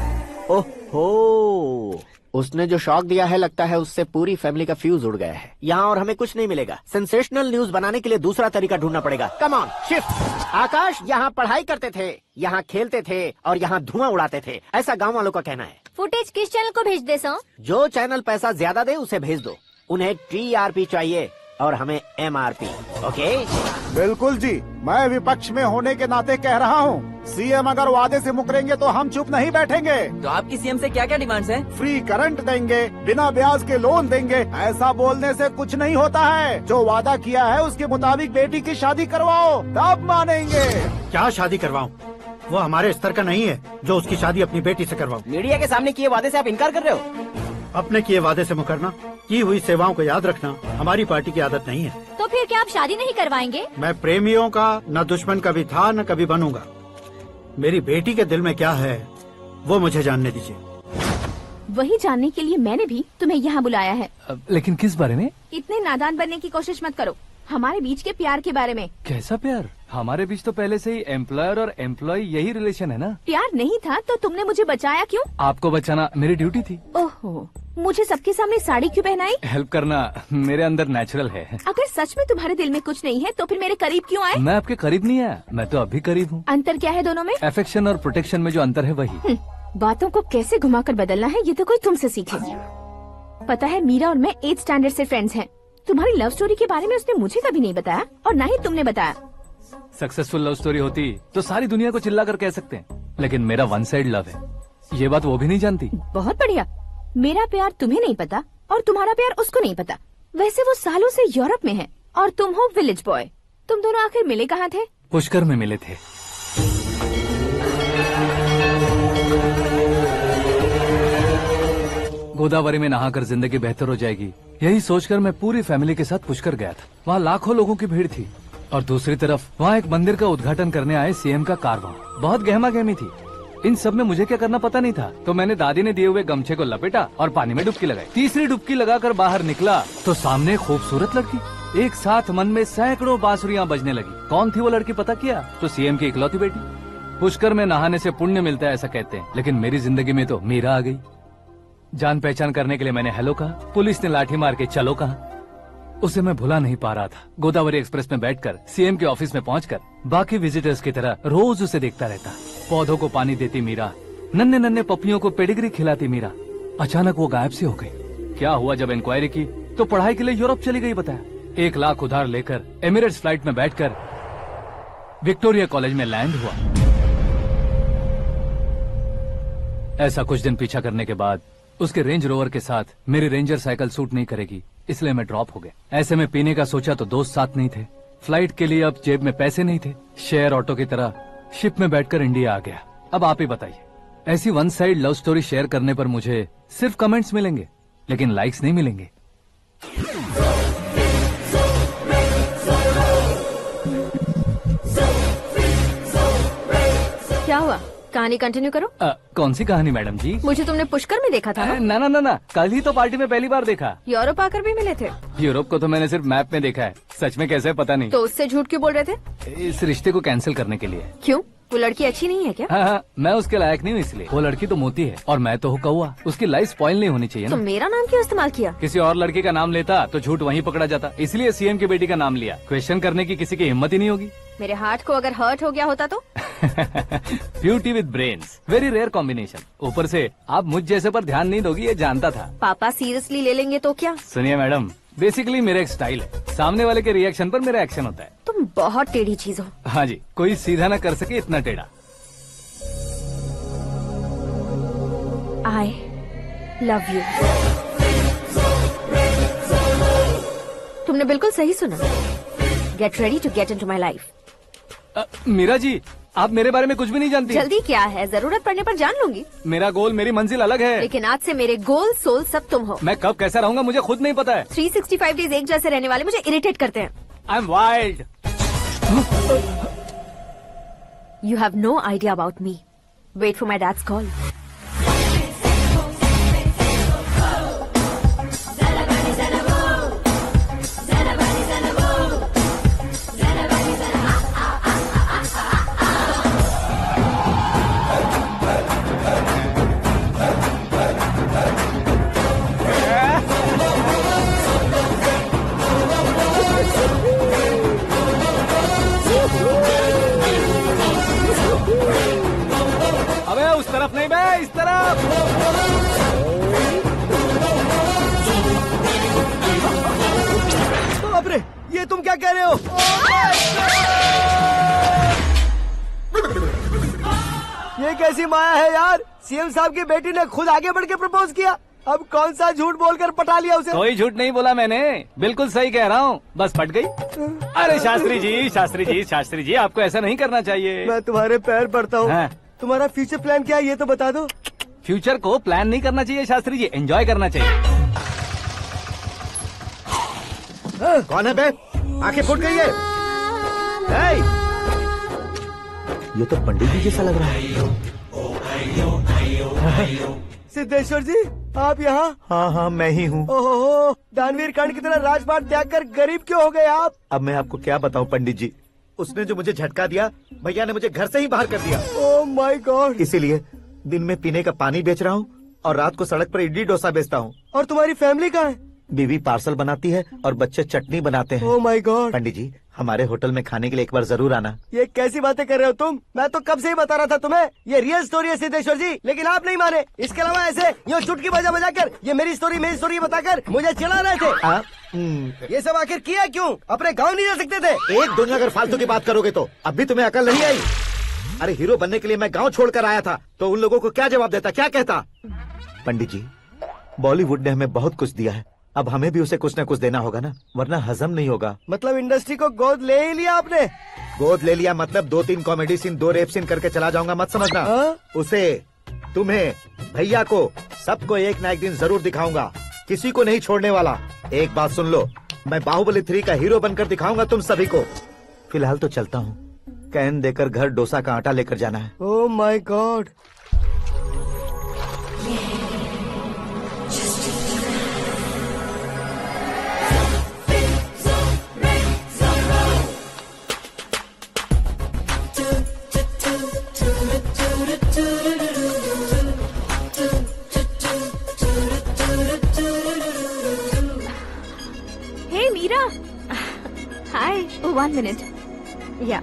ओहो, उसने जो शॉक दिया है लगता है उससे पूरी फैमिली का फ्यूज उड़ गया है। यहाँ और हमें कुछ नहीं मिलेगा। सेंसेशनल न्यूज बनाने के लिए दूसरा तरीका ढूंढना पड़ेगा। Come on shift. आकाश यहाँ पढ़ाई करते थे, यहाँ खेलते थे और यहाँ धुआं उड़ाते थे, ऐसा गाँव वालों का कहना है। फुटेज किस चैनल को भेज दे सो? जो चैनल पैसा ज्यादा दे उसे भेज दो। उन्हें TRP चाहिए और हमें MRP। ओके? बिल्कुल जी, मैं विपक्ष में होने के नाते कह रहा हूँ, सीएम अगर वादे से मुकरेंगे तो हम चुप नहीं बैठेंगे। तो आपकी सीएम से क्या क्या डिमांड्स हैं? फ्री करंट देंगे, बिना ब्याज के लोन देंगे। ऐसा बोलने से कुछ नहीं होता है। जो वादा किया है उसके मुताबिक बेटी की शादी करवाओ, तब मानेंगे। क्या शादी करवाऊं? वो हमारे स्तर का नहीं है जो उसकी शादी अपनी बेटी से करवाऊं। मीडिया के सामने किए वादे से आप इनकार कर रहे हो? अपने किए वादे से मुकरना, की हुई सेवाओं को याद रखना हमारी पार्टी की आदत नहीं है। तो फिर क्या आप शादी नहीं करवाएंगे? मैं प्रेमियों का न दुश्मन कभी था न कभी बनूंगा। मेरी बेटी के दिल में क्या है वो मुझे जानने दीजिए। वही जानने के लिए मैंने भी तुम्हें यहाँ बुलाया है। लेकिन किस बारे में? इतने नादान बनने की कोशिश मत करो। हमारे बीच के प्यार के बारे में। कैसा प्यार? हमारे बीच तो पहले से ही एम्प्लॉयर और एम्प्लॉय यही रिलेशन है ना। प्यार नहीं था तो तुमने मुझे बचाया क्यों? आपको बचाना मेरी ड्यूटी थी। ओहो, मुझे सबके सामने साड़ी क्यों पहनाई? हेल्प करना मेरे अंदर नेचुरल है। अगर सच में तुम्हारे दिल में कुछ नहीं है तो फिर मेरे करीब क्यों आए? मैं आपके करीब नहीं आया, मैं तो अभी करीब हूँ। अंतर क्या है दोनों में? अफेक्शन और प्रोटेक्शन में जो अंतर है वही। बातों को कैसे घुमाकर बदलना है ये तो कोई तुमसे सीखे। पता है मीरा और मैं 8th स्टैंडर्ड से फ्रेंड्स हैं। तुम्हारी लव स्टोरी के बारे में उसने मुझे कभी नहीं बताया और न ही तुमने बताया। सक्सेसफुल लव स्टोरी होती तो सारी दुनिया को चिल्ला कर कह सकते हैं, लेकिन मेरा वन साइड लव है, ये बात वो भी नहीं जानती। बहुत बढ़िया। मेरा प्यार तुम्हें नहीं पता और तुम्हारा प्यार उसको नहीं पता। वैसे वो सालों से यूरोप में है और तुम हो विलेज बॉय। तुम दोनों आखिर मिले कहाँ थे? पुष्कर में मिले थे। गोदावरी में नहाकर जिंदगी बेहतर हो जाएगी, यही सोचकर मैं पूरी फैमिली के साथ पुष्कर गया था। वहाँ लाखों लोगों की भीड़ थी और दूसरी तरफ वहाँ एक मंदिर का उद्घाटन करने आए सीएम का कारवां। बहुत गहमा गहमी थी। इन सब में मुझे क्या करना पता नहीं था, तो मैंने दादी ने दिए हुए गमछे को लपेटा और पानी में डुबकी लगाई। तीसरी डुबकी लगाकर बाहर निकला तो सामने खूबसूरत लड़की। एक साथ मन में सैकड़ों बांसुरियां बजने लगी। कौन थी वो लड़की पता किया? तो सीएम की इकलौती बेटी। पुष्कर में नहाने से पुण्य मिलता है ऐसा कहते हैं, लेकिन मेरी जिंदगी में तो मीरा आ गई। जान पहचान करने के लिए मैंने हेलो कहा, पुलिस ने लाठी मार के चलो कहा। उसे मैं भुला नहीं पा रहा था। गोदावरी एक्सप्रेस में बैठकर सीएम के ऑफिस में पहुंचकर बाकी विजिटर्स की तरह रोज उसे देखता रहता। पौधों को पानी देती मीरा, नन्हे नन्हे पपियों को पेडिग्री खिलाती मीरा। अचानक वो गायब सी हो गई। क्या हुआ? जब इंक्वायरी की तो पढ़ाई के लिए यूरोप चली गई बताया। 1 लाख उधार लेकर एमिरेट्स फ्लाइट में बैठकर विक्टोरिया कॉलेज में लैंड हुआ। ऐसा कुछ दिन पीछा करने के बाद उसके रेंज रोवर के साथ मेरी रेंजर साइकिल सूट नहीं करेगी, इसलिए मैं ड्रॉप हो गया। ऐसे में पीने का सोचा तो दोस्त साथ नहीं थे। फ्लाइट के लिए अब जेब में पैसे नहीं थे। शेयर ऑटो की तरह शिप में बैठकर इंडिया आ गया। अब आप ही बताइए, ऐसी one side love story share करने पर मुझे सिर्फ कमेंट्स मिलेंगे, लेकिन लाइक्स नहीं मिलेंगे। क्या हुआ? कहानी कंटिन्यू करो। कौन सी कहानी मैडम जी? मुझे तुमने पुष्कर में देखा था ना? ना, कल ही तो पार्टी में पहली बार देखा। यूरोप आकर भी मिले थे? यूरोप को तो मैंने सिर्फ मैप में देखा है, सच में कैसे है पता नहीं। तो उससे झूठ क्यों बोल रहे थे? इस रिश्ते को कैंसिल करने के लिए। क्यों? वो लड़की अच्छी नहीं है क्या? हाँ, मैं उसके लायक नहीं हूँ इसलिए। वो लड़की तो मोती है और मैं तो हूँ कौवा। उसकी लाइफ स्पॉइल नहीं होनी चाहिए ना। तो मेरा नाम क्यों इस्तेमाल किया? किसी और लड़की का नाम लेता तो झूठ वहीं पकड़ा जाता, इसलिए सीएम की बेटी का नाम लिया। क्वेश्चन करने की किसी की हिम्मत ही नहीं होगी। मेरे हार्ट को अगर हर्ट हो गया होता तो? Beauty with brains, very rare combination. ऊपर से आप मुझ जैसे पर ध्यान नहीं दोगी ये जानता था। पापा सीरियसली ले लेंगे तो क्या? सुनिए मैडम, बेसिकली मेरा एक स्टाइल है, सामने वाले के रिएक्शन पर मेरा एक्शन होता है। तुम बहुत टेढ़ी चीज हो। हाँ जी, कोई सीधा न कर सके इतना टेढ़ा। I love you। तुमने बिल्कुल सही सुना। Get ready to get into my life। Meera ji, आप मेरे बारे में कुछ भी नहीं जानती। जल्दी क्या है, जरूरत पड़ने पर जान लूंगी। मेरा गोल, मेरी मंजिल अलग है। लेकिन आज से मेरे गोल सोल सब तुम हो। मैं कब कैसा रहूंगा मुझे खुद नहीं पता है। 365 डेज एक जैसे रहने वाले मुझे इरिटेट करते हैं। I am wild. You have no idea about me। Wait for my dad's call। बाप रे, ये तुम क्या कह रहे हो? ये कैसी माया है यार? सीएम साहब की बेटी ने खुद आगे बढ़ के प्रपोज किया। अब कौन सा झूठ बोलकर पटा लिया उसे? कोई झूठ नहीं बोला मैंने, बिल्कुल सही कह रहा हूँ, बस पट गई। अरे शास्त्री जी, शास्त्री जी, शास्त्री जी, आपको ऐसा नहीं करना चाहिए। मैं तुम्हारे पैर पड़ता हूँ। हाँ। तुम्हारा फ्यूचर प्लान क्या है ये तो बता दो। फ्यूचर को प्लान नहीं करना चाहिए शास्त्री जी, एंजॉय करना चाहिए। कौन है बे? आंखें फूट गई है। हे! ये तो पंडित जी जैसा लग रहा है। सिद्धेश्वर जी, आप यहाँ? हाँ हाँ, मैं ही हूँ। ओहो, दानवीर कांड की तरह राजपाट त्याग कर गरीब क्यों हो गए आप? अब मैं आपको क्या बताऊँ पंडित जी, उसने जो मुझे झटका दिया, भैया ने मुझे घर से ही बाहर कर दिया। ओह माय गॉड। इसीलिए दिन में पीने का पानी बेच रहा हूँ और रात को सड़क पर इडली डोसा बेचता हूँ। और तुम्हारी फैमिली कहाँ है? बीवी पार्सल बनाती है और बच्चे चटनी बनाते हैं। ओह माय गॉड। पंडित जी, हमारे होटल में खाने के लिए एक बार जरूर आना। ये कैसी बातें कर रहे हो तुम? मैं तो कब से ही बता रहा था तुम्हें, ये रियल स्टोरी है सिद्धेश्वर जी, लेकिन आप नहीं माने। इसके अलावा ऐसे यूँ चुटकी बजा कर ये मेरी स्टोरी बताकर मुझे चिढ़ा रहे थे। ये सब आखिर किया क्यों? अपने गाँव नहीं जा सकते थे? एक दिन अगर फालतू की बात करोगे तो अब भी तुम्हें अकल नहीं आई। अरे हीरो बनने के लिए मैं गाँव छोड़कर आया था, तो उन लोगों को क्या जवाब देता, क्या कहता? पंडित जी, बॉलीवुड ने हमें बहुत कुछ दिया है, अब हमें भी उसे कुछ न कुछ देना होगा ना, वरना हजम नहीं होगा। मतलब इंडस्ट्री को गोद ले ही लिया आपने? गोद ले लिया मतलब 2-3 कॉमेडी सीन, 2 रेप सीन करके चला जाऊंगा मत समझना। उसे, तुम्हें, भैया को, सबको एक ना एक दिन जरूर दिखाऊंगा, किसी को नहीं छोड़ने वाला। एक बात सुन लो, मैं बाहुबली 3 का हीरो बनकर दिखाऊंगा तुम सभी को। फिलहाल तो चलता हूँ, कैन देकर घर डोसा का आटा लेकर जाना है। Oh my god. Hey Meera, hi, 1 minute. या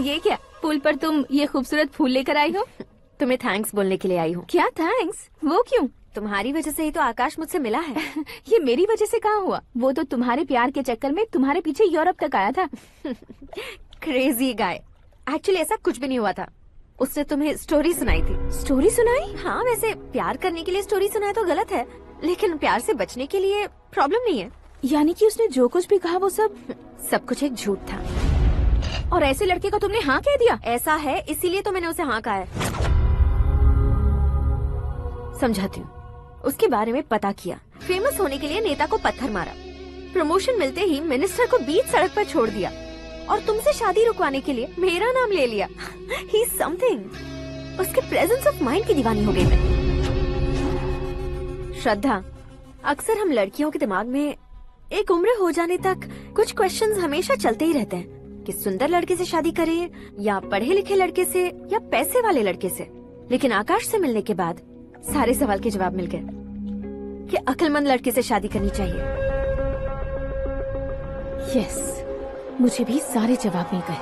ये क्या, पुल पर तुम ये खूबसूरत फूल लेकर आई हो? तुम्हें थैंक्स बोलने के लिए आई हूँ। क्या थैंक्स? वो क्यों? तुम्हारी वजह से ही तो आकाश मुझसे मिला है। ये मेरी वजह से कहाँ हुआ? वो तो तुम्हारे प्यार के चक्कर में तुम्हारे पीछे यूरोप तक आया था। Crazy guy. एक्चुअली ऐसा कुछ भी नहीं हुआ था, उसने तुम्हें स्टोरी सुनाई थी। स्टोरी सुनाई? हाँ, वैसे प्यार करने के लिए स्टोरी सुनाए तो गलत है, लेकिन प्यार से बचने के लिए प्रॉब्लम नहीं है। यानी कि उसने जो कुछ भी कहा वो सब कुछ एक झूठ था। और ऐसे लड़के को तुमने हाँ कह दिया? ऐसा है, इसीलिए तो मैंने उसे हाँ कहा है। समझाती हूँ। उसके बारे में पता किया, फेमस होने के लिए नेता को पत्थर मारा, प्रमोशन मिलते ही मिनिस्टर को बीच सड़क पर छोड़ दिया और तुमसे शादी रुकवाने के लिए मेरा नाम ले लिया। ही समथिंग। उसके प्रेजेंस ऑफ माइंड की दीवानी हो गई मैं। श्रद्धा, अक्सर हम लड़कियों के दिमाग में एक उम्र हो जाने तक कुछ क्वेश्चंस हमेशा चलते ही रहते हैं कि सुंदर लड़के से शादी करें या पढ़े लिखे लड़के से या पैसे वाले लड़के से। लेकिन आकाश से मिलने के बाद सारे सवाल के जवाब मिल गए कि अक्लमंद लड़के से शादी करनी चाहिए। यस, मुझे भी सारे जवाब मिल गए।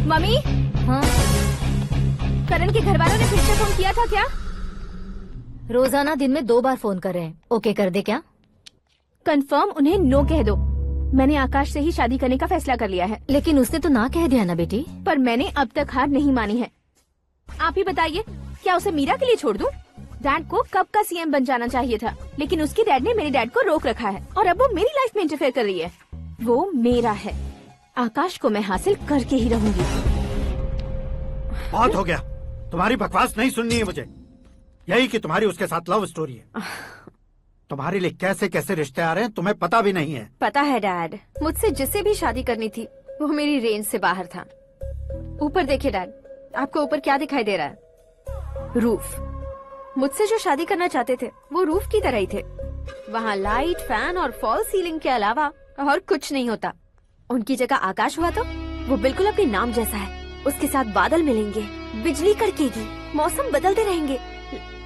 मम्मी, हाँ? करण के घर वालों ने फिर से फोन किया था क्या? रोजाना दिन में 2 बार फोन कर रहे हैं। ओके कर दे क्या? कंफर्म उन्हें नो कह दो। मैंने आकाश से ही शादी करने का फैसला कर लिया है। लेकिन उसने तो ना कह दिया ना बेटी। पर मैंने अब तक हार नहीं मानी है। आप ही बताइए, क्या उसे मीरा के लिए छोड़ दूं? डैड को कब का सीएम बन जाना चाहिए था, लेकिन उसके डैड ने मेरे डैड को रोक रखा है और अब वो मेरी लाइफ में इंटरफेयर कर रही है। वो मेरा है, आकाश को मैं हासिल करके ही रहूंगी। बहुत हो गया, तुम्हारी बकवास नहीं सुननी है मुझे। यही कि तुम्हारी उसके साथ लव स्टोरी है। तुम्हारे लिए कैसे कैसे रिश्ते आ रहे हैं तुम्हें पता भी नहीं है। पता है डैड, मुझसे जिसे भी शादी करनी थी वो मेरी रेंज से बाहर था। ऊपर देखिए डैड, आपको ऊपर क्या दिखाई दे रहा है? रूफ। मुझसे जो शादी करना चाहते थे वो रूफ की तरह ही थे। वहाँ लाइट, फैन और फॉल सीलिंग के अलावा और कुछ नहीं होता। उनकी जगह आकाश हुआ तो वो बिल्कुल अपने नाम जैसा है। उसके साथ बादल मिलेंगे, बिजली कड़केगी, मौसम बदलते रहेंगे।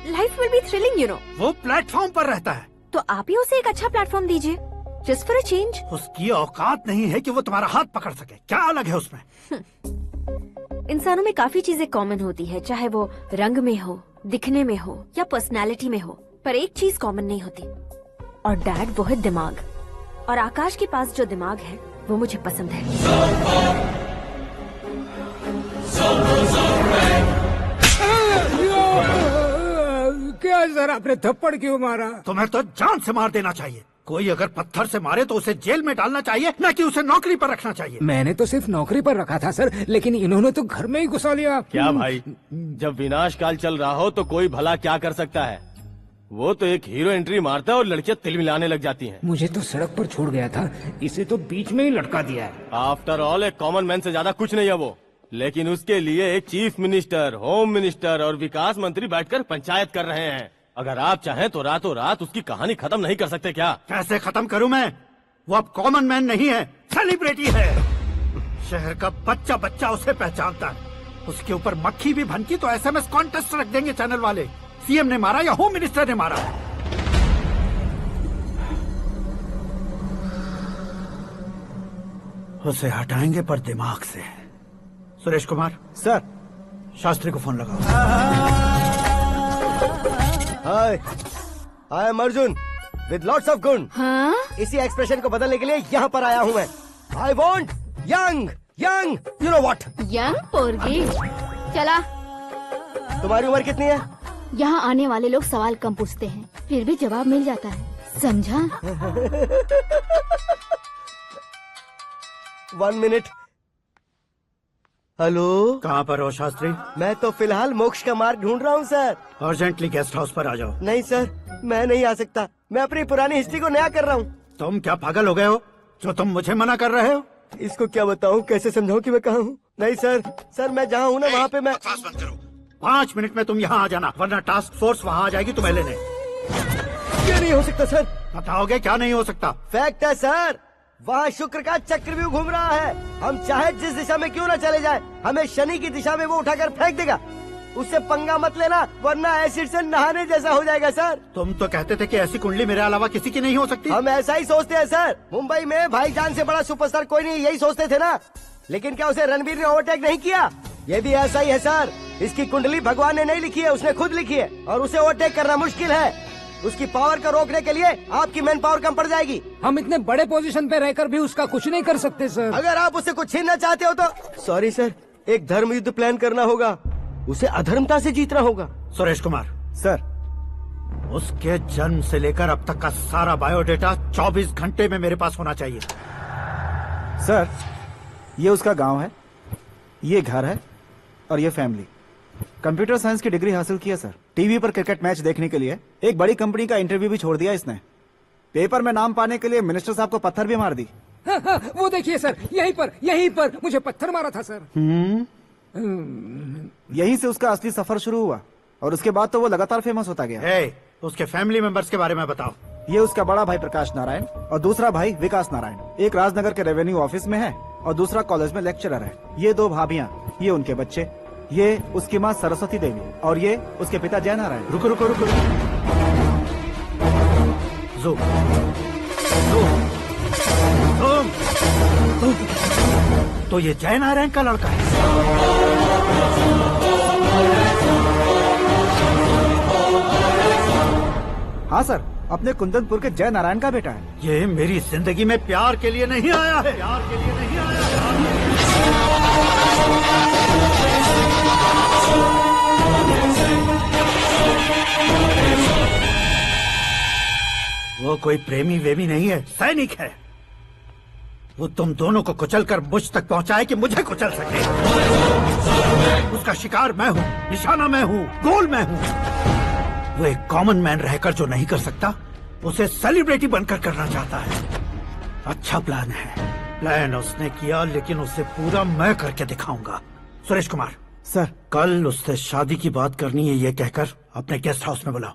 Life will be thrilling, you know. वो प्लेटफॉर्म पर रहता है तो आप ही उसे एक अच्छा प्लेटफॉर्म दीजिए, जस्ट फॉर अ चेंज। उसकी औकात नहीं है कि वो तुम्हारा हाथ पकड़ सके। क्या अलग है उसमें? इंसानों में काफी चीजें कॉमन होती है, चाहे वो रंग में हो, दिखने में हो या पर्सनालिटी में हो, पर एक चीज कॉमन नहीं होती, और डैड वो है दिमाग। और आकाश के पास जो दिमाग है वो मुझे पसंद है। क्या सर, आपने थप्पड़ क्यों मारा? तुम्हें तो जान से मार देना चाहिए। कोई अगर पत्थर से मारे तो उसे जेल में डालना चाहिए, न कि उसे नौकरी पर रखना चाहिए। मैंने तो सिर्फ नौकरी पर रखा था सर, लेकिन इन्होंने तो घर में ही घुसा लिया। क्या भाई, जब विनाश काल चल रहा हो तो कोई भला क्या कर सकता है? वो तो एक हीरो एंट्री मारता है और लड़कियां तिल मिलाने लग जाती हैं। मुझे तो सड़क पर छोड़ गया था, इसे तो बीच में ही लटका दिया है। आफ्टर ऑल एक कॉमन मैन से ज्यादा कुछ नहीं है वो, लेकिन उसके लिए एक चीफ मिनिस्टर, होम मिनिस्टर और विकास मंत्री बैठकर पंचायत कर रहे हैं। अगर आप चाहें तो रातों रात उसकी कहानी खत्म नहीं कर सकते क्या? कैसे खत्म करूं मैं? वो अब कॉमन मैन नहीं है, सेलिब्रिटी है। शहर का बच्चा बच्चा उसे पहचानता है। उसके ऊपर मक्खी भी भनकी तो SMS कॉन्टेस्ट रख देंगे चैनल वाले। सीएम ने मारा या होम मिनिस्टर ने मारा? उसे हटाएंगे पर दिमाग से। सुरेश कुमार सर, शास्त्री को फोन लगाओ। Hi, I am Arjun with lots of गुण। हाँ? इसी एक्सप्रेशन को बदलने के लिए यहाँ पर आया हूँ मैं। I want young young, you know what? Young पोरगी। चला। तुम्हारी उम्र कितनी है? यहाँ आने वाले लोग सवाल कम पूछते हैं, फिर भी जवाब मिल जाता है, समझा? 1 मिनट। हेलो, कहाँ पर हो शास्त्री? मैं तो फिलहाल मोक्ष का मार्ग ढूंढ रहा हूँ सर। अर्जेंटली गेस्ट हाउस पर आ जाओ। नहीं सर, मैं नहीं आ सकता। मैं अपनी पुरानी हिस्ट्री को नया कर रहा हूँ। तुम क्या पागल हो गए हो जो तुम मुझे मना कर रहे हो? इसको क्या बताऊँ, कैसे समझाऊँ कि मैं कहाँ हूँ? नहीं सर, सर मैं जहाँ हूँ ना वहाँ पे मैं। 5 मिनट में तुम यहाँ आ जाना, वरना टास्क फोर्स वहाँ आ जाएगी तुम्हें लेने। क्या नहीं हो सकता सर? बताओगे क्या नहीं हो सकता? फैक्ट है सर, वहाँ शुक्र का चक्रव्यूह घूम रहा है। हम चाहे जिस दिशा में क्यों न चले जाए, हमें शनि की दिशा में वो उठाकर फेंक देगा। उससे पंगा मत लेना, वरना एसिड से नहाने जैसा हो जाएगा सर। तुम तो कहते थे कि ऐसी कुंडली मेरे अलावा किसी की नहीं हो सकती। हम ऐसा ही सोचते हैं सर। मुंबई में भाईजान से बड़ा सुपरस्टार कोई नहीं, यही सोचते थे ना। लेकिन क्या उसे रणवीर ने ओवरटेक नहीं किया? ये भी ऐसा ही है सर। इसकी कुंडली भगवान ने नहीं लिखी है, उसने खुद लिखी है, और उसे ओवरटेक करना मुश्किल है। उसकी पावर को रोकने के लिए आपकी मैन पावर कम पड़ जाएगी। हम इतने बड़े पोजीशन पे रहकर भी उसका कुछ नहीं कर सकते सर। अगर आप उसे कुछ छीनना चाहते हो तो सॉरी सर, एक धर्म युद्ध प्लान करना होगा। उसे अधर्मता से जीतना होगा। सुरेश कुमार सर, उसके जन्म से लेकर अब तक का सारा बायोडेटा 24 घंटे में मेरे पास होना चाहिए। सर, ये उसका गांव है, ये घर है और ये फैमिली। कंप्यूटर साइंस की डिग्री हासिल की है सर। टीवी पर क्रिकेट मैच देखने के लिए एक बड़ी कंपनी का इंटरव्यू भी छोड़ दिया इसने। पेपर में नाम पाने के लिए मिनिस्टर साहब को पत्थर भी मार दी। हाँ, हाँ, वो देखिए सर, यहीं पर मुझे पत्थर मारा था सर। यहीं से उसका असली सफर शुरू हुआ और उसके बाद तो वो लगातार फेमस होता गया। उसके फैमिली मेंबर्स के बारे में बताओ। ये उसका बड़ा भाई प्रकाश नारायण और दूसरा भाई विकास नारायण। एक राजनगर के रेवेन्यू ऑफिस में है और दूसरा कॉलेज में लेक्चरर है। ये 2 भाभियां, ये उनके बच्चे, ये उसकी माँ सरस्वती देवी और ये उसके पिता जय नारायण। रुको रुको रुको, तो ये जय नारायण का लड़का है। हाँ सर, अपने कुंदनपुर के जय नारायण का बेटा है। ये मेरी जिंदगी में प्यार के लिए नहीं आया है। प्यार के लिए नहीं आया है। वो कोई प्रेमी वेमी नहीं है, सैनिक है। वो तुम दोनों को कुचलकर मुझ तक पहुंचाए कि मुझे कुचल सके। उसका शिकार मैं हूँ, निशाना मैं हूँ, गोल मैं हूँ। वो एक कॉमन मैन रहकर जो नहीं कर सकता, उसे सेलिब्रिटी बनकर करना चाहता है। अच्छा प्लान है। प्लान उसने किया, लेकिन उसे पूरा मैं करके दिखाऊंगा। सुरेश कुमार, सर, कल उससे शादी की बात करनी है ये कहकर अपने गेस्ट हाउस में बुलाओ।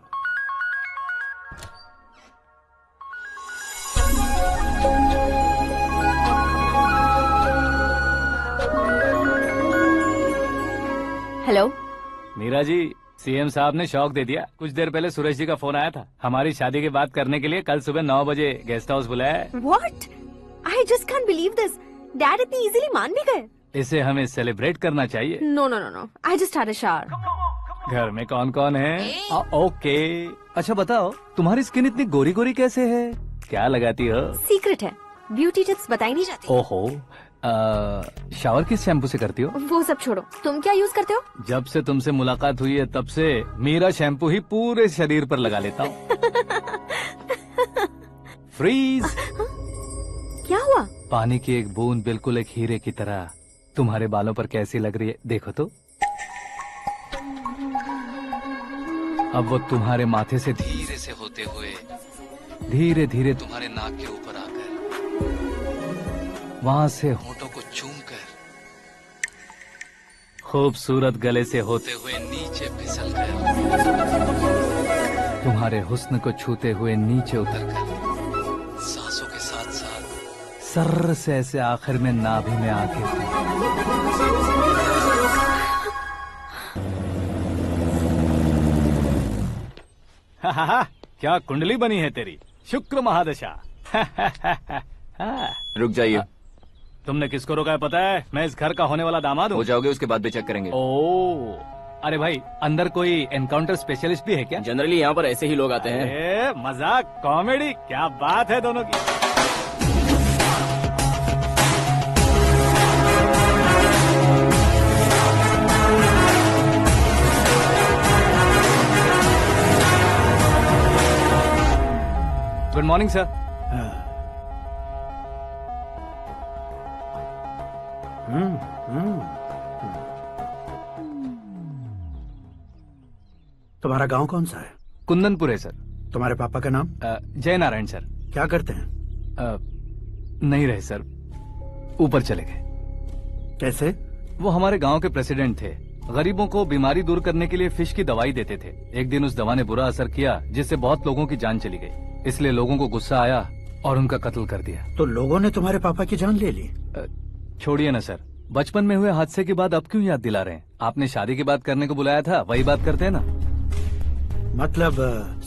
हेलो मीरा जी, सीएम साहब ने शौक दे दिया। कुछ देर पहले सुरेश जी का फोन आया था, हमारी शादी की बात करने के लिए कल सुबह 9 बजे गेस्ट हाउस बुलाया है। What? I just can't believe this. Dad इतनी इजीली मान भी गए। इसे हमें सेलिब्रेट करना चाहिए। No, no, no, no. I just had a shower. घर में कौन कौन है? ओके। अच्छा बताओ, तुम्हारी स्किन इतनी गोरी गोरी कैसे है? क्या लगाती हो? सीक्रेट है, ब्यूटी टिप्स बताई नहीं जाती। ओहो, शावर किस शैम्पू से करती हो? वो सब छोड़ो, तुम क्या यूज करते हो? जब से तुमसे मुलाकात हुई है तब से मेरा शैम्पू ही पूरे शरीर पर लगा लेता हूँ। फ्रीज। क्या हुआ? पानी की एक बूंद बिल्कुल एक हीरे की तरह तुम्हारे बालों पर कैसी लग रही है, देखो तो। अब वो तुम्हारे माथे से धीरे से होते हुए धीरे धीरे तुम्हारे नाक के ऊपर आकर वहां से होठों को चूमकर खूबसूरत गले से होते हुए नीचे फिसलकर तुम्हारे हुस्न को छूते हुए नीचे उतरकर सांसों के साथ साथ सर्र से ऐसे आखिर में नाभि में आके हा, क्या कुंडली बनी है तेरी, शुक्र महादशा। रुक जाइए। तुमने किसको रोका है पता है? मैं इस घर का होने वाला दामाद हूँ। हो जाओगे उसके बाद भी चेक करेंगे। ओ, अरे भाई, अंदर कोई एनकाउंटर स्पेशलिस्ट भी है क्या? जनरली यहाँ पर ऐसे ही लोग आते हैं। मजाक, कॉमेडी, क्या बात है दोनों की। Good morning sir. तुम्हारा गांव कौन सा है? कुंदनपुर है सर। तुम्हारे पापा का नाम? जय नारायण सर। क्या करते हैं? नहीं रहे सर, ऊपर चले गए। कैसे? वो हमारे गांव के प्रेसिडेंट थे। गरीबों को बीमारी दूर करने के लिए फिश की दवाई देते थे। एक दिन उस दवा ने बुरा असर किया जिससे बहुत लोगों की जान चली गई। इसलिए लोगों को गुस्सा आया और उनका कत्ल कर दिया। तो लोगों ने तुम्हारे पापा की जान ले ली? छोड़िए ना सर, बचपन में हुए हादसे की बात अब क्यों याद दिला रहे हैं? आपने शादी की बात करने को बुलाया था, वही बात करते हैं ना। मतलब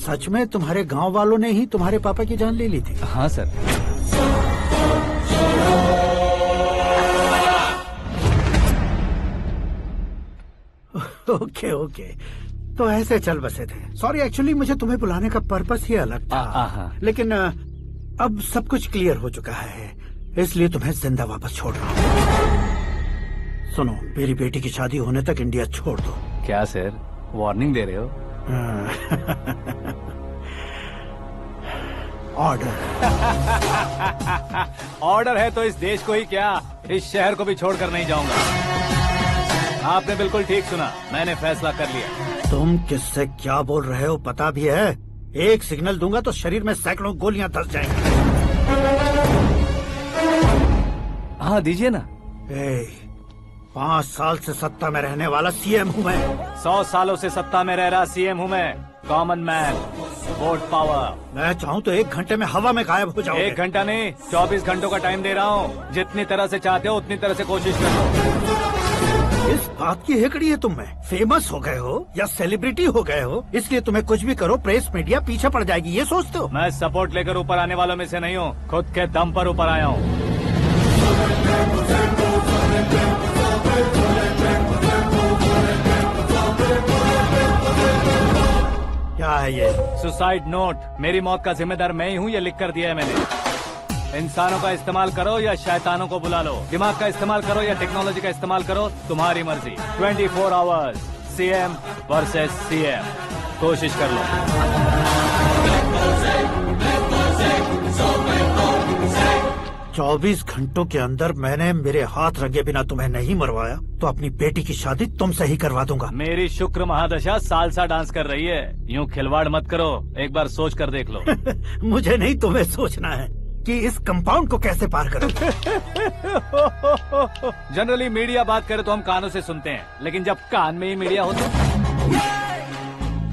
सच में तुम्हारे गांव वालों ने ही तुम्हारे पापा की जान ले ली थी? हाँ सर। ओके ओके, तो ऐसे चल बसे थे। सॉरी, एक्चुअली मुझे तुम्हें बुलाने का पर्पस ही अलग था। लेकिन अब सब कुछ क्लियर हो चुका है, इसलिए तुम्हें जिंदा वापस छोड़ रहा हूँ। सुनो, मेरी बेटी की शादी होने तक इंडिया छोड़ दो। क्या सर, वार्निंग दे रहे हो? ऑर्डर। ऑर्डर है तो इस देश को ही क्या, इस शहर को भी छोड़कर नहीं जाऊंगा। आपने बिल्कुल ठीक सुना, मैंने फैसला कर लिया। तुम किससे क्या बोल रहे हो पता भी है? एक सिग्नल दूंगा तो शरीर में सैकड़ों गोलियां धस जाएंगी। हाँ दीजिए ना। 5 साल से सत्ता में रहने वाला सीएम हूँ मैं। 100 सालों से सत्ता में रह रहा सीएम हूँ मैं। Common man, vote power. मैं चाहूँ तो 1 घंटे में हवा में गायब हो जाऊँ। 1 घंटा नहीं, 24 घंटों का टाइम दे रहा हूँ। जितनी तरह से चाहते हो उतनी तरह से कोशिश करो। इस बात की हेकड़ी है तुम में? फेमस हो गए हो या सेलिब्रिटी हो गए हो, इसलिए तुम्हें कुछ भी करो प्रेस मीडिया पीछे पड़ जाएगी, ये सोचते हो? मैं सपोर्ट लेकर ऊपर आने वालों में से नहीं हूँ, खुद के दम पर ऊपर आया हूँ। क्या है ये? Suicide note. मेरी मौत का जिम्मेदार मैं ही हूँ, ये लिख कर दिया है मैंने। इंसानों का इस्तेमाल करो या शैतानों को बुला लो, दिमाग का इस्तेमाल करो या टेक्नोलॉजी का इस्तेमाल करो, तुम्हारी मर्जी। 24 आवर्स, सीएम वर्सेस सीएम, कोशिश कर लो। 24 घंटों के अंदर मैंने मेरे हाथ रंगे बिना तुम्हें नहीं मरवाया तो अपनी बेटी की शादी तुमसे ही करवा दूंगा। मेरी शुक्र महादशा सालसा डांस कर रही है, यूँ खिलवाड़ मत करो, एक बार सोच कर देख लो। मुझे नहीं, तुम्हें सोचना है। कि इस कंपाउंड को कैसे पार करूं। जनरली मीडिया बात करे तो हम कानों से सुनते हैं, लेकिन जब कान में ही मीडिया हो तो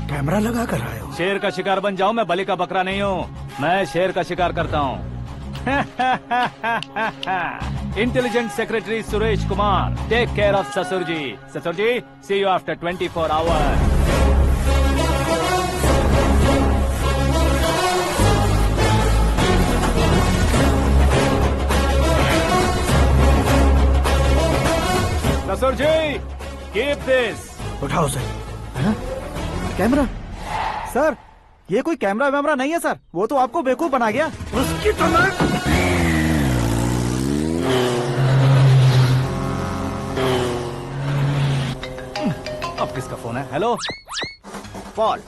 कैमरा लगा कर आए हो। शेर का शिकार बन जाऊं, मैं बलि का बकरा नहीं हूँ, मैं शेर का शिकार करता हूँ। Intelligent secretary Suresh Kumar, take care of ससुर जी। ससुर जी, सी यू आफ्टर 24 आवर्स। ससुर जी, कीप दिस। उठाओ सर। कैमरा? सर, ये कोई कैमरा वैमरा नहीं है सर, वो तो आपको बेवकूफ बना गया। उसकी तो अब किसका फोन है? हेलो पॉल,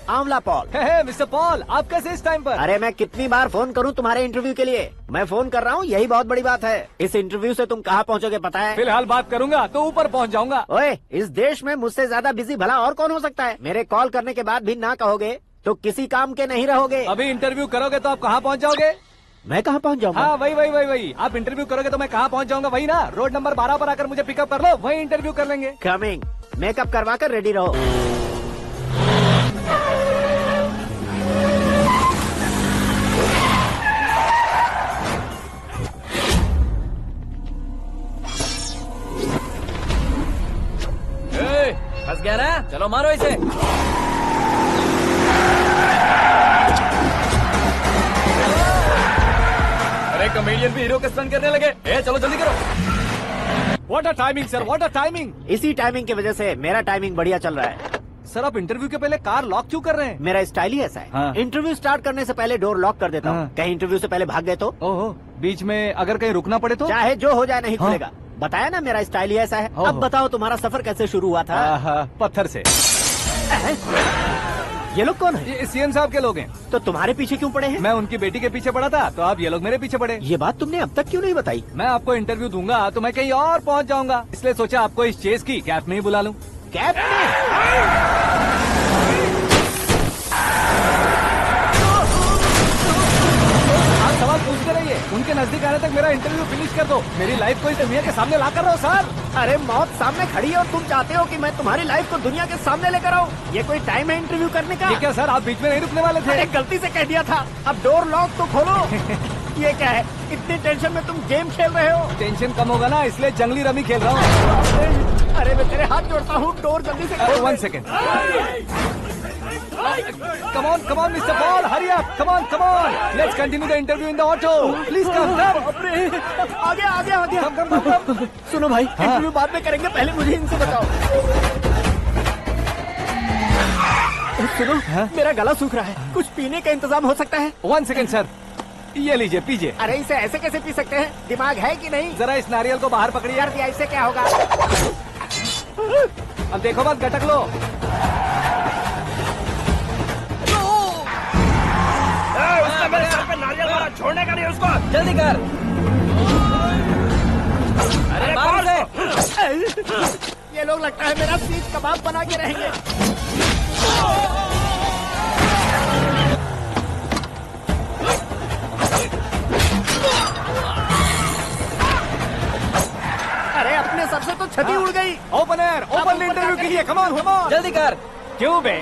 आंवला पॉल। हे मिस्टर पॉल, आप कैसे इस टाइम पर? अरे मैं कितनी बार फोन करूं तुम्हारे इंटरव्यू के लिए? मैं फोन कर रहा हूं, यही बहुत बड़ी बात है। इस इंटरव्यू से तुम कहां पहुंचोगे पता है? फिलहाल बात करूंगा तो ऊपर पहुंच जाऊंगा। ओए, इस देश में मुझसे ज्यादा बिजी भला और कौन हो सकता है? मेरे कॉल करने के बाद भी ना कहोगे तो किसी काम के नहीं रहोगे। अभी इंटरव्यू करोगे तो आप कहाँ पहुँच जाओगे? मैं कहाँ पहुँच जाऊंगा? हाँ, वही। आप इंटरव्यू करोगे तो मैं कहाँ पहुँच जाऊंगा? वही ना, रोड नंबर 12 पर आकर मुझे पिकअप कर लो, वही इंटरव्यू कर लेंगे। कमिंग। मेकअप करवा कर रेडी रहो। फंस गया ना? चलो मारो इसे। अरे कॉमेडियन भी हीरो के स्टंट करने लगे। चलो जल्दी करो। What a timing sir, what a timing. इसी टाइमिंग की वजह से मेरा टाइमिंग बढ़िया चल रहा है। सर, आप इंटरव्यू के पहले कार लॉक क्यों कर रहे हैं? मेरा स्टाइल ही ऐसा है। हाँ। इंटरव्यू स्टार्ट करने से पहले डोर लॉक कर देता हूँ। हाँ। कहीं इंटरव्यू से पहले भाग गए तो? ओहो, बीच में अगर कहीं रुकना पड़े तो? चाहे जो हो जाए नहीं हाँ। खुलेगा। बताया ना मेरा स्टाइल ही ऐसा है। अब बताओ तुम्हारा सफर कैसे शुरू हुआ था? पत्थर से। ये लोग कौन है? ये सीएम साहब के लोग हैं। तो तुम्हारे पीछे क्यों पड़े हैं? मैं उनकी बेटी के पीछे पड़ा था, तो आप ये लोग मेरे पीछे पड़े। ये बात तुमने अब तक क्यों नहीं बताई? मैं आपको इंटरव्यू दूंगा तो मैं कहीं और पहुंच जाऊंगा, इसलिए सोचा आपको इस चेस की कैप में ही बुला लूं। कैप में? आप सवाल पूछते रहिए, उनके नजदीक आने तक मेरा इंटरव्यू फिनिश कर दो। मेरी लाइफ को इस दुनिया के सामने ला कर रहो सर। अरे मौत सामने खड़ी है और तुम चाहते हो कि मैं तुम्हारी लाइफ को दुनिया के सामने लेकर आऊं? ये कोई टाइम है इंटरव्यू करने का? ये क्या सर, आप बीच में नहीं रुकने वाले थे? अरे गलती से कह दिया था। अब डोर लॉक तो खोलो। ये क्या है? इतनी टेंशन में तुम गेम खेल रहे हो? टेंशन कम होगा ना, इसलिए जंगली रमी खेल रहा हूँ। अरे मैं तेरे हाथ जोड़ता हूँ, डोर जल्दी से खोलो। 1 second. Come on, Mr. Paul, hurry up! Come on! Let's continue the interview in the auto. Please come. आगे। Come. सुनो भाई, इंटरव्यू बाद में करेंगे, पहले मुझे इनसे बताओ। सुनो, मेरा गला सूख रहा है, कुछ पीने का इंतजाम हो सकता है? 1 सेकेंड सर, ये लीजिए पीजिए। अरे इसे ऐसे कैसे पी सकते हैं? दिमाग है कि नहीं? जरा इस नारियल को बाहर पकड़िए। कर दिया, इससे क्या होगा? अब देखो मत, गटक लो। मेरे सर पे नारियल मारा, छोड़ने का नहीं उसको। जल्दी कर। अरे मार से। ये लोग लगता है मेरा सीख कबाब बना के रहेंगे। अरे अपने सर से तो छती उड़ गई। ओपन एयर, ओपन इंटरव्यू कीजिए। कम ऑन, जल्दी कर। क्यों बे?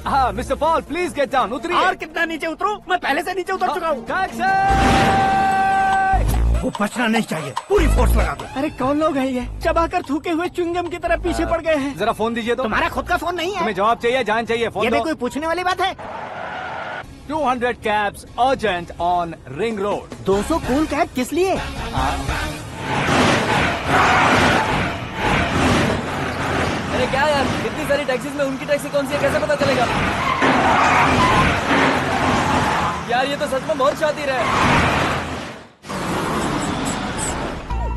हाँ mister Paul, please get down. उतरिए। और कितना नीचे उतरूं? मैं पहले से नीचे उतर चुका हूँ। वो बचना नहीं चाहिए, पूरी फोर्स लगा दो। अरे कौन लोग हैं ये? चबाकर थूके हुए च्युइंगम की तरह पीछे पड़ गए हैं। जरा फोन दीजिए तो। तुम्हारा खुद का फोन नहीं है? तुम्हें जवाब चाहिए, जान चाहिए, फोन ये दो। भी कोई पूछने वाली बात है? 200 cabs urgent on Ring Road. 200 cool cab किस लिए? अरे क्या यार, इतनी सारी टैक्सीज में उनकी टैक्सी कौन सी है, कैसे पता चलेगा? यार ये तो सच में बहुत शातिर है।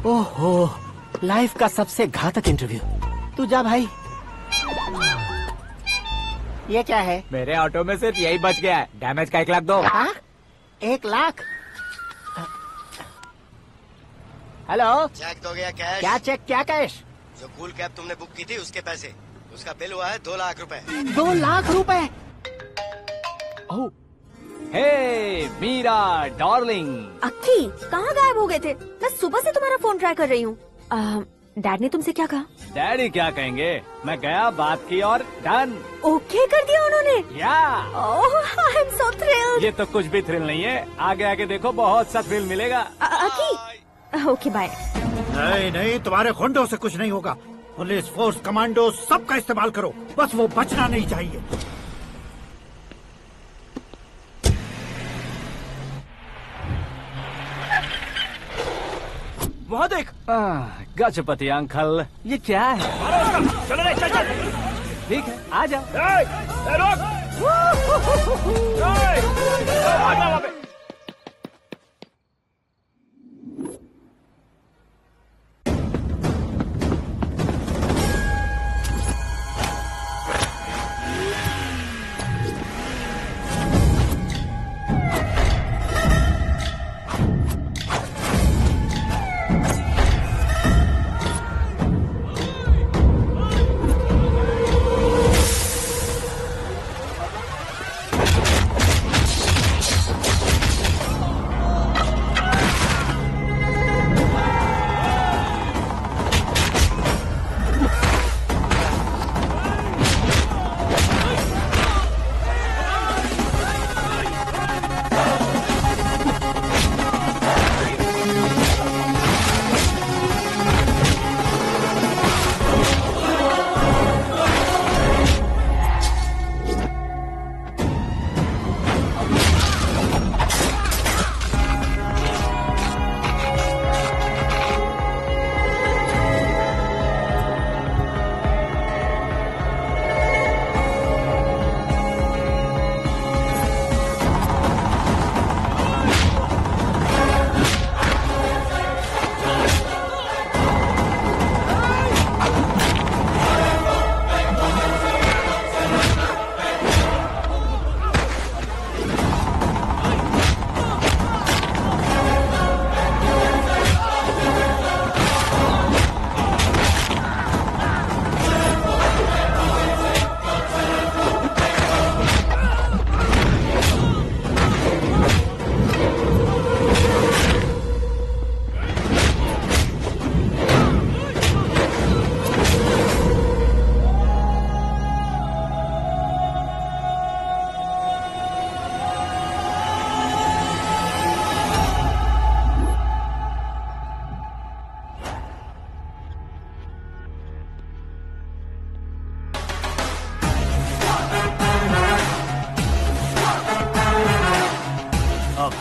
ओहो, लाइफ का सबसे घातक इंटरव्यू। तू जा भाई। ये क्या है? मेरे ऑटो में सिर्फ यही बच गया है, डैमेज का 1 लाख दो। 1 लाख? हेलो, चेक तो गया कैश? क्या चेक, क्या कैश? जो कूल कैब तुमने बुक की थी उसके पैसे। उसका बिल हुआ है 2 लाख रुपए। 2 लाख रुपए? ओह, हे मीरा डार्लिंग। अक्की कहाँ गायब हो गए थे? मैं सुबह से तुम्हारा फोन ट्राई कर रही हूँ। डैड ने तुमसे क्या कहा? डैडी क्या कहेंगे, मैं गया, बात की और डन। ओके कर दिया उन्होंने? या आई एम सो थ्रिल्ड। ये तो कुछ भी थ्रिल नहीं है, आगे आगे देखो बहुत सा थ्रिल मिलेगा। अक्की ओके बाय। नहीं नहीं, तुम्हारे गुंडों से कुछ नहीं होगा। पुलिस फोर्स, कमांडो सबका इस्तेमाल करो, बस वो बचना नहीं चाहिए। वहाँ देख। गजपति अंकल, ये क्या है? चलो रे, चल चल। ठीक है, आ जा। रोक। आजा वहाँ पे।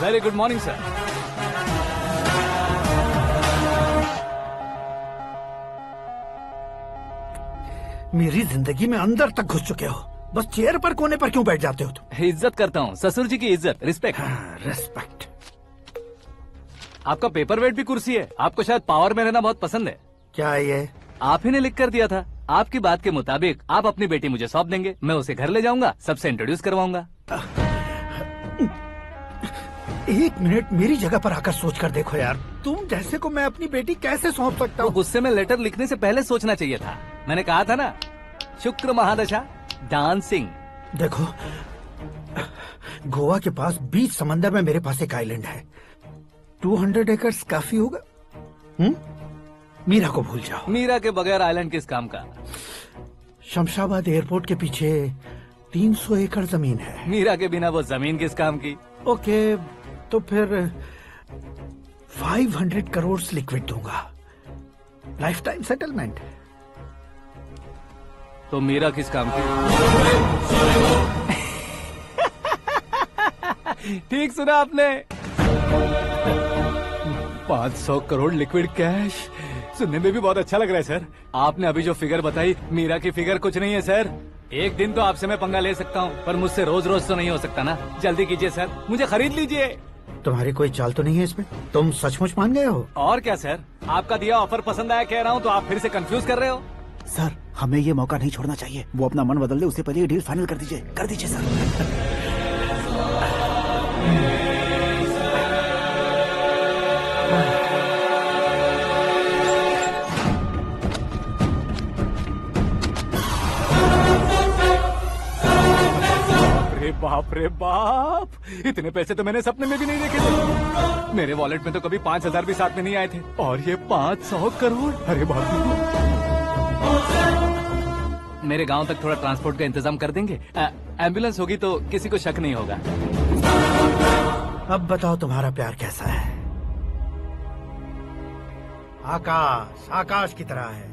Very good morning sir. मेरी जिंदगी में अंदर तक घुस चुके हो, बस चेयर पर कोने पर क्यों बैठ जाते हो तुम? इज्जत करता हूँ, ससुर जी की इज्जत, रिस्पेक्ट। रिस्पेक्ट। आपका पेपर वेट भी कुर्सी है, आपको शायद पावर में रहना बहुत पसंद है। क्या है ये? आप ही ने लिख कर दिया था। आपकी बात के मुताबिक आप अपनी बेटी मुझे सौंप देंगे, मैं उसे घर ले जाऊंगा, सबसे इंट्रोड्यूस करवाऊंगा। 1 मिनट मेरी जगह पर आकर सोच कर देखो यार, तुम जैसे को मैं अपनी बेटी कैसे सौंप सकता हूँ? गुस्से में लेटर लिखने से पहले सोचना चाहिए था। मैंने कहा था ना, शुक्र महादशा डांसिंग। देखो, गोवा के पास बीच समंदर में मेरे पास एक आइलैंड है, 200 एकर्स काफी होगा। मीरा को भूल जाओ। मीरा के बगैर आइलैंड किस काम का? शमशाबाद एयरपोर्ट के पीछे 300 एकड़ जमीन है। मीरा के बिना वो जमीन किस काम की? ओके, तो फिर 500 करोड़ लिक्विड दूंगा, लाइफ टाइम सेटलमेंट। तो मीरा किस काम की? ठीक सुना आपने, 500 करोड़ लिक्विड कैश। सुनने में भी बहुत अच्छा लग रहा है सर। आपने अभी जो फिगर बताई, मीरा की फिगर कुछ नहीं है सर। एक दिन तो आपसे मैं पंगा ले सकता हूँ, पर मुझसे रोज रोज तो नहीं हो सकता ना। जल्दी कीजिए सर, मुझे खरीद लीजिए। तुम्हारी कोई चाल तो नहीं है इसमें? तुम सचमुच मान गए हो? और क्या सर, आपका दिया ऑफर पसंद आया कह रहा हूँ, तो आप फिर से कंफ्यूज कर रहे हो। सर, हमें ये मौका नहीं छोड़ना चाहिए। वो अपना मन बदल दे, उससे पहले ये डील फाइनल कर दीजिए। कर दीजिए सर। अरे बाप रे बाप, इतने पैसे तो मैंने सपने में भी नहीं देखे थे। मेरे वॉलेट में तो कभी 5,000 भी साथ में नहीं आए थे, और ये 500 करोड़। अरे बाप रे। मेरे गांव तक थोड़ा ट्रांसपोर्ट का इंतजाम कर देंगे? एम्बुलेंस होगी तो किसी को शक नहीं होगा। अब बताओ तुम्हारा प्यार कैसा है? आकाश आकाश की तरह है,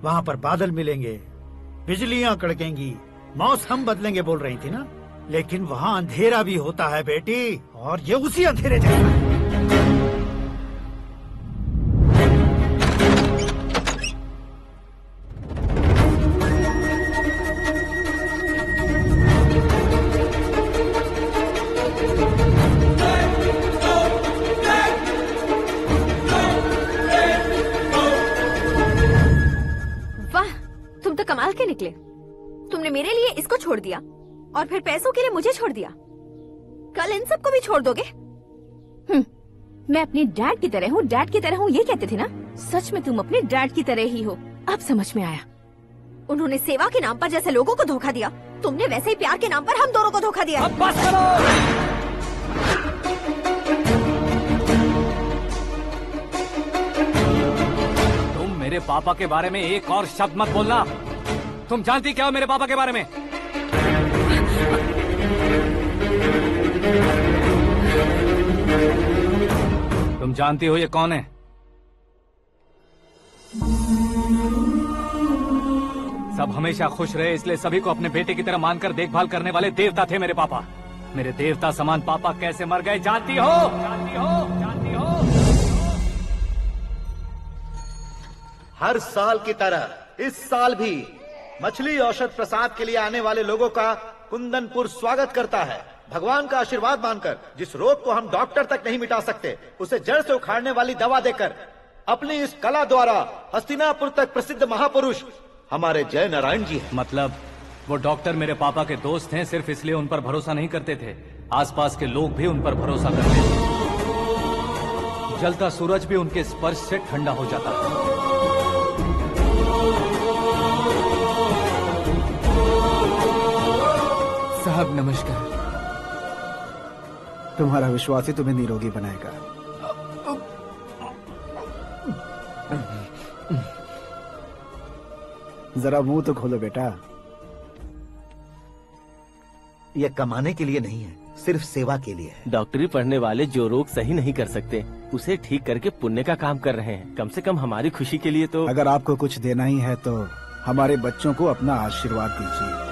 वहाँ पर बादल मिलेंगे, बिजलियां कड़केंगी, मौसम बदलेंगे बोल रही थी ना, लेकिन वहाँ अंधेरा भी होता है बेटी, और ये उसी अंधेरे जैसा है। कमाल के निकले। तुमने मेरे लिए इसको छोड़ दिया और फिर पैसों के लिए मुझे छोड़ दिया। कल इन सबको भी छोड़ दोगे? मैं अपने डैड की तरह हूँ, डैड की तरह हूँ, ये कहते थे ना। सच में तुम अपने डैड की तरह ही हो, अब समझ में आया। उन्होंने सेवा के नाम पर जैसे लोगों को धोखा दिया, तुमने वैसे ही प्यार के नाम पर हम दोनों को धोखा दिया। अब बस करो। तुम मेरे पापा के बारे में एक और शब्द मत बोलना। तुम जानती क्या हो मेरे पापा के बारे में? तुम जानती हो ये कौन है? सब हमेशा खुश रहे इसलिए सभी को अपने बेटे की तरह मानकर देखभाल करने वाले देवता थे मेरे पापा। मेरे देवता समान पापा कैसे मर गए जानती हो? जानती हो? जानती हो? हर साल की तरह इस साल भी मछली औषध प्रसाद के लिए आने वाले लोगों का कुंदनपुर स्वागत करता है। भगवान का आशीर्वाद मानकर जिस रोग को हम डॉक्टर तक नहीं मिटा सकते, उसे जड़ से उखाड़ने वाली दवा देकर अपनी इस कला द्वारा हस्तिनापुर तक प्रसिद्ध महापुरुष हमारे जय नारायण जी हैं। मतलब वो डॉक्टर मेरे पापा के दोस्त हैं, सिर्फ इसलिए उन पर भरोसा नहीं करते थे, आसपास के लोग भी उन पर भरोसा करते थे। जलता सूरज भी उनके स्पर्श से ठंडा हो जाता था। साहब नमस्कार। तुम्हारा विश्वास ही तुम्हें निरोगी बनाएगा। जरा मुंह तो खोलो बेटा। यह कमाने के लिए नहीं है, सिर्फ सेवा के लिए है। डॉक्टरी पढ़ने वाले जो रोग सही नहीं कर सकते उसे ठीक करके पुण्य का काम कर रहे हैं। कम से कम हमारी खुशी के लिए तो। अगर आपको कुछ देना ही है तो हमारे बच्चों को अपना आशीर्वाद दीजिए।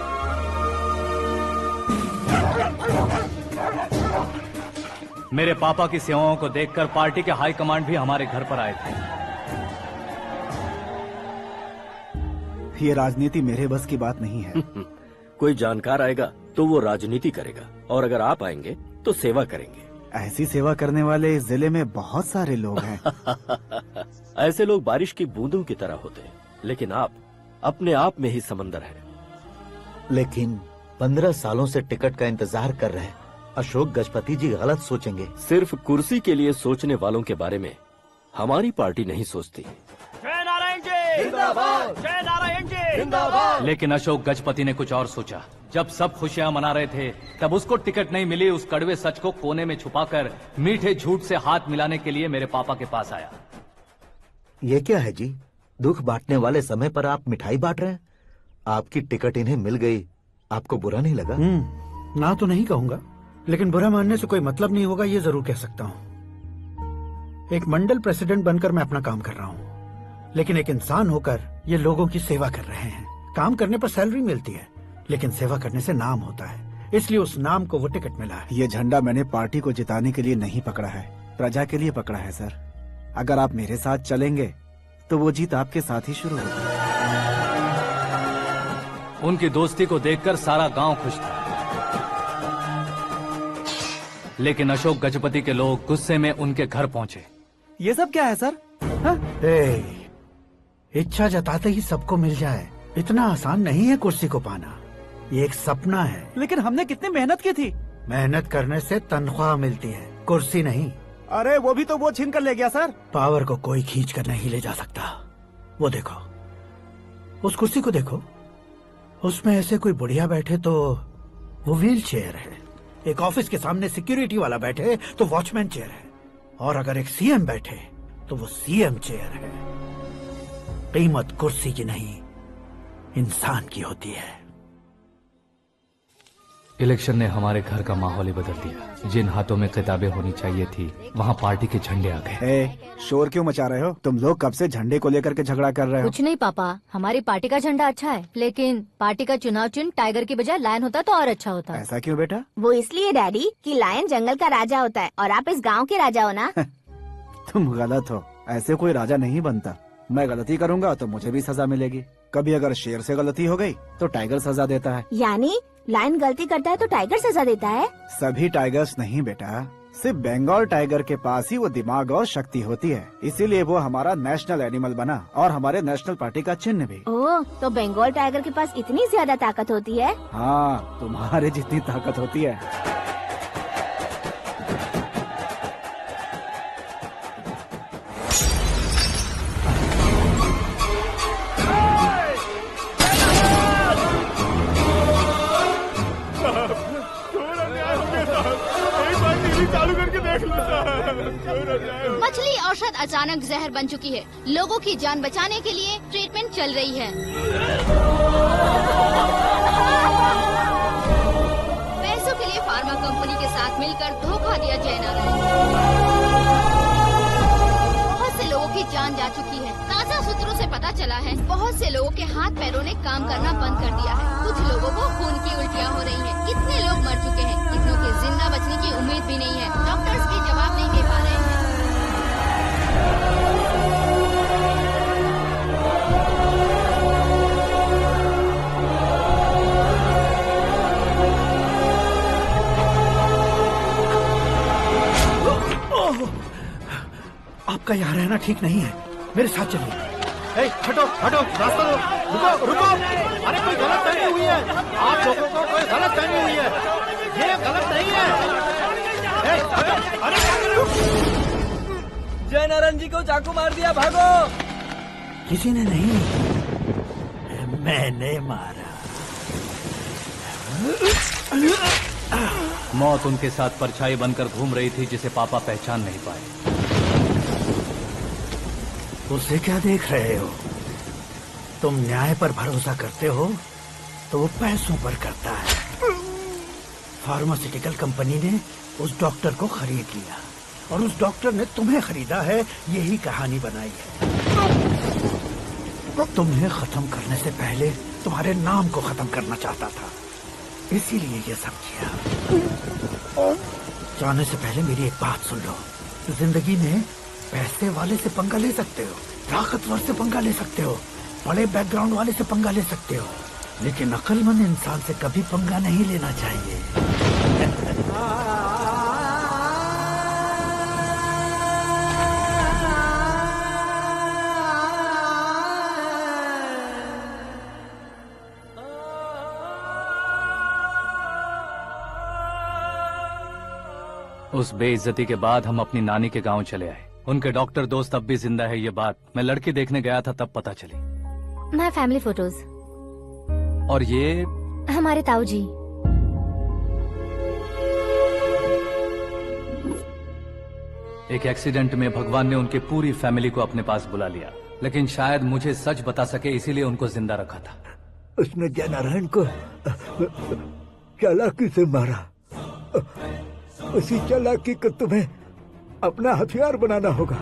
मेरे पापा की सेवाओं को देखकर पार्टी के हाई कमांड भी हमारे घर पर आए थे। ये राजनीति मेरे बस की बात नहीं है। कोई जानकार आएगा तो वो राजनीति करेगा, और अगर आप आएंगे तो सेवा करेंगे। ऐसी सेवा करने वाले इस जिले में बहुत सारे लोग हैं। ऐसे लोग बारिश की बूंदों की तरह होते हैं, लेकिन आप अपने आप में ही समंदर हैं। लेकिन 15 सालों से टिकट का इंतजार कर रहे अशोक गजपति जी गलत सोचेंगे। सिर्फ कुर्सी के लिए सोचने वालों के बारे में हमारी पार्टी नहीं सोचती। जय नारायण जी जिंदाबाद, जय नारायण जी जिंदाबाद। लेकिन अशोक गजपति ने कुछ और सोचा। जब सब खुशियां मना रहे थे तब उसको टिकट नहीं मिली। उस कड़वे सच को कोने में छुपाकर मीठे झूठ से हाथ मिलाने के लिए मेरे पापा के पास आया। ये क्या है जी? दुख बांटने वाले समय पर आप मिठाई बांट रहे हैं। आपकी टिकट इन्हें मिल गई, आपको बुरा नहीं लगा? ना तो नहीं कहूंगा, लेकिन बुरा मानने से कोई मतलब नहीं होगा, ये जरूर कह सकता हूँ। एक मंडल प्रेसिडेंट बनकर मैं अपना काम कर रहा हूँ, लेकिन एक इंसान होकर ये लोगों की सेवा कर रहे हैं। काम करने पर सैलरी मिलती है, लेकिन सेवा करने से नाम होता है, इसलिए उस नाम को वो टिकट मिला है। ये झंडा मैंने पार्टी को जिताने के लिए नहीं पकड़ा है, प्रजा के लिए पकड़ा है सर। अगर आप मेरे साथ चलेंगे तो वो जीत आपके साथ ही शुरू होगी। उनकी दोस्ती को देखकर सारा गांव खुश था, लेकिन अशोक गजपति के लोग गुस्से में उनके घर पहुंचे। ये सब क्या है सर? इच्छा जताते ही सबको मिल जाए, इतना आसान नहीं है कुर्सी को पाना। ये एक सपना है। लेकिन हमने कितनी मेहनत की थी। मेहनत करने से तनख्वाह मिलती है, कुर्सी नहीं। अरे वो भी तो वो छीन कर ले गया सर। पावर को कोई खींच कर नहीं ले जा सकता। वो देखो, उस कुर्सी को देखो, उसमें ऐसे कोई बुढ़िया बैठे तो वो व्हील चेयर है। एक ऑफिस के सामने सिक्योरिटी वाला बैठे तो वॉचमैन चेयर है, और अगर एक सीएम बैठे तो वो सीएम चेयर है। कीमत कुर्सी की नहीं, इंसान की होती है। इलेक्शन ने हमारे घर का माहौल ही बदल दिया। जिन हाथों में किताबें होनी चाहिए थी, वहाँ पार्टी के झंडे आ गए। शोर क्यों मचा रहे हो? तुम लोग कब से झंडे को लेकर के झगड़ा कर रहे हो? कुछ नहीं पापा, हमारी पार्टी का झंडा अच्छा है, लेकिन पार्टी का चुनाव चिन्ह टाइगर की बजाय लायन होता तो और अच्छा होता। ऐसा क्यों बेटा? वो इसलिए डैडी कि लायन जंगल का राजा होता है और आप इस गांव के राजा हो ना। तुम गलत हो, ऐसे कोई राजा नहीं बनता। मैं गलती करूंगा तो मुझे भी सजा मिलेगी। कभी अगर शेर से गलती हो गई तो टाइगर सजा देता है। यानी लायन गलती करता है तो टाइगर सजा देता है? सभी टाइगर्स नहीं बेटा, सिर्फ बंगाल टाइगर के पास ही वो दिमाग और शक्ति होती है, इसीलिए वो हमारा नेशनल एनिमल बना और हमारे नेशनल पार्टी का चिन्ह भी। ओह, तो बंगाल टाइगर के पास इतनी ज्यादा ताकत होती है? हाँ, तुम्हारे जितनी ताकत होती है। मछली औषध अचानक जहर बन चुकी है। लोगों की जान बचाने के लिए ट्रीटमेंट चल रही है। पैसों के लिए फार्मा कंपनी के साथ मिलकर धोखा दिया जयनारायण। बहुत से लोगों की जान जा चुकी है। ताजा सूत्रों से पता चला है बहुत से लोगों के हाथ पैरों ने काम करना बंद कर दिया है। कुछ लोगों को खून की उल्टियाँ हो रही हैं। कितने लोग मर चुके हैं, कितनों के जिंदा बचने की उम्मीद भी नहीं है। डॉक्टर्स भी जवाब नहीं दे पा रहे हैं। आपका यहाँ रहना ठीक नहीं है, मेरे साथ चलिए। हटो हटो, रास्ता दो, रुको रुको। अरे कोई गलत फहमी हुई है, आप लोगों को कोई गलत फहमी हुई है, ये गलत नहीं है। हटो, अरे जयनारायण जी को चाकू मार दिया, भागो। किसी ने नहीं, मैंने मारा। मौत उनके साथ परछाई बनकर घूम रही थी, जिसे पापा पहचान नहीं पाए। उसे क्या देख रहे हो? तुम न्याय पर भरोसा करते हो तो वो पैसों पर करता है। फार्मास्यूटिकल कंपनी ने उस डॉक्टर को खरीद लिया और उस डॉक्टर ने तुम्हें खरीदा है, यही कहानी बनाई है। तुम्हें खत्म करने से पहले तुम्हारे नाम को खत्म करना चाहता था, इसीलिए ये सब किया। जाने से पहले मेरी एक बात सुन लो। जिंदगी में पैसे वाले से पंगा ले सकते हो, ताकतवर से पंगा ले सकते हो, बड़े बैकग्राउंड वाले से पंगा ले सकते हो, लेकिन अक्लमंद इंसान से कभी पंगा नहीं लेना चाहिए। उस बेइज्जती के बाद हम अपनी नानी के गांव चले आए। उनके डॉक्टर दोस्त अब भी जिंदा है, ये बात मैं लड़की देखने गया था तब पता चली। मैं फैमिली फोटोज। और ये हमारे ताऊ जी। एक एक्सीडेंट में भगवान ने उनकी पूरी फैमिली को अपने पास बुला लिया, लेकिन शायद मुझे सच बता सके इसीलिए उनको जिंदा रखा था। उसने जयनारायण को चालाकी से मारा। उसी चालाकी को तुम्हें अपना हथियार बनाना होगा।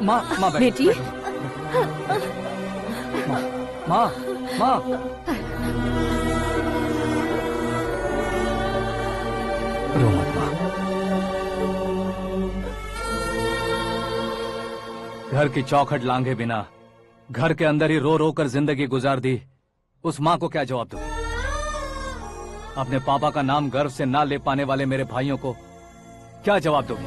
माँ बेटी। माँ रो मत माँ। घर की चौखट लांघे बिना घर के अंदर ही रो रो कर जिंदगी गुजार दी, उस माँ को क्या जवाब दूंगी? अपने पापा का नाम गर्व से ना ले पाने वाले मेरे भाइयों को क्या जवाब दोगी?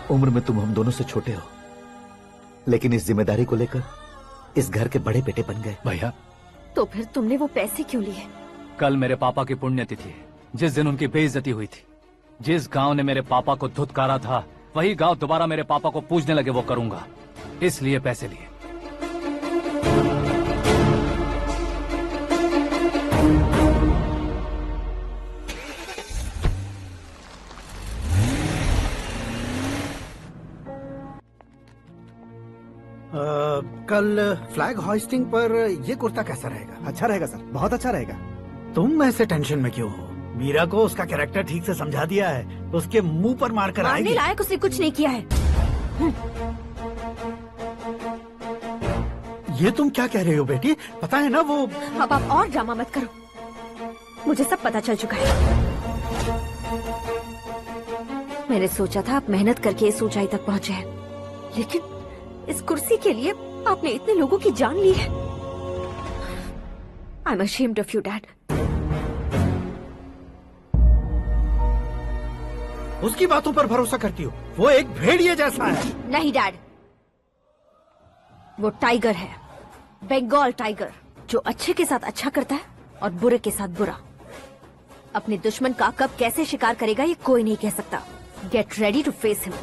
उम्र में तुम हम दोनों से छोटे हो, लेकिन इस जिम्मेदारी को लेकर इस घर के बड़े बेटे बन गए। भैया, तो फिर तुमने वो पैसे क्यों लिए? कल मेरे पापा की पुण्यतिथि है, जिस दिन उनकी बेइज्जती हुई थी। जिस गांव ने मेरे पापा को धुतकारा था वही गांव दोबारा मेरे पापा को पूजने लगे वो करूंगा, इसलिए पैसे लिए। कल फ्लैग होइस्टिंग पर ये कुर्ता कैसा रहेगा? अच्छा रहेगा सर, बहुत अच्छा रहेगा। तुम ऐसे टेंशन में क्यों हो? मीरा को उसका कैरेक्टर ठीक से समझा दिया है, उसके मुंह पर मारकर मारने आएगी। लायक उसने कुछ नहीं किया है। ये तुम क्या कह रहे हो बेटी? पता है ना वो। अब आप और ड्रामा मत करो, मुझे सब पता चल चुका है। मैंने सोचा था आप मेहनत करके इस ऊंचाई तक पहुंचे हैं, लेकिन इस कुर्सी के लिए आपने इतने लोगों की जान ली है। I am ashamed of you, Dad. उसकी बातों पर भरोसा करती हो? वो एक भेड़िए जैसा है। नहीं डैड, वो टाइगर है, बंगाल टाइगर, जो अच्छे के साथ अच्छा करता है और बुरे के साथ बुरा। अपने दुश्मन का कब कैसे शिकार करेगा ये कोई नहीं कह सकता। Get ready to face him.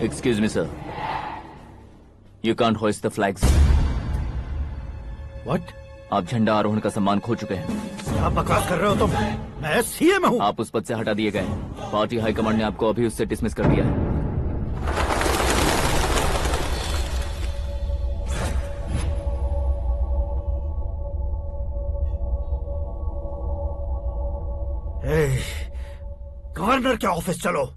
Excuse me, sir. You can't hoist the flags. What? आप झंडा आरोहण का सम्मान खो चुके हैं। क्या बकवास कर रहे हो तुम? मैं सीएम हूँ। आप उस पद से हटा दिए गए। पार्टी हाईकमांड ने आपको अभी उससे डिसमिस कर दिया है। गवर्नर के ऑफिस चलो।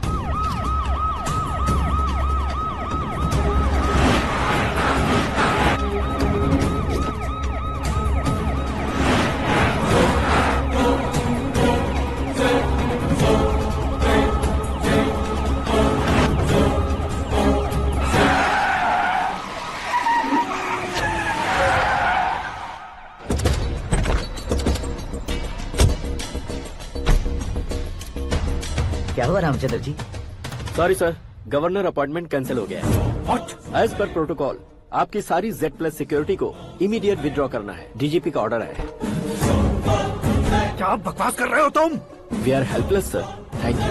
क्या हुआ Ramchandra ji? Sorry sir, governor appointment cancel हो गया है। What? एज पर प्रोटोकॉल आपकी सारी Z+ सिक्योरिटी को इमीडिएट विड्रॉ करना है। डीजीपी का ऑर्डर है। क्या बकवास कर रहे हो तुम? We are helpless sir. Thank you.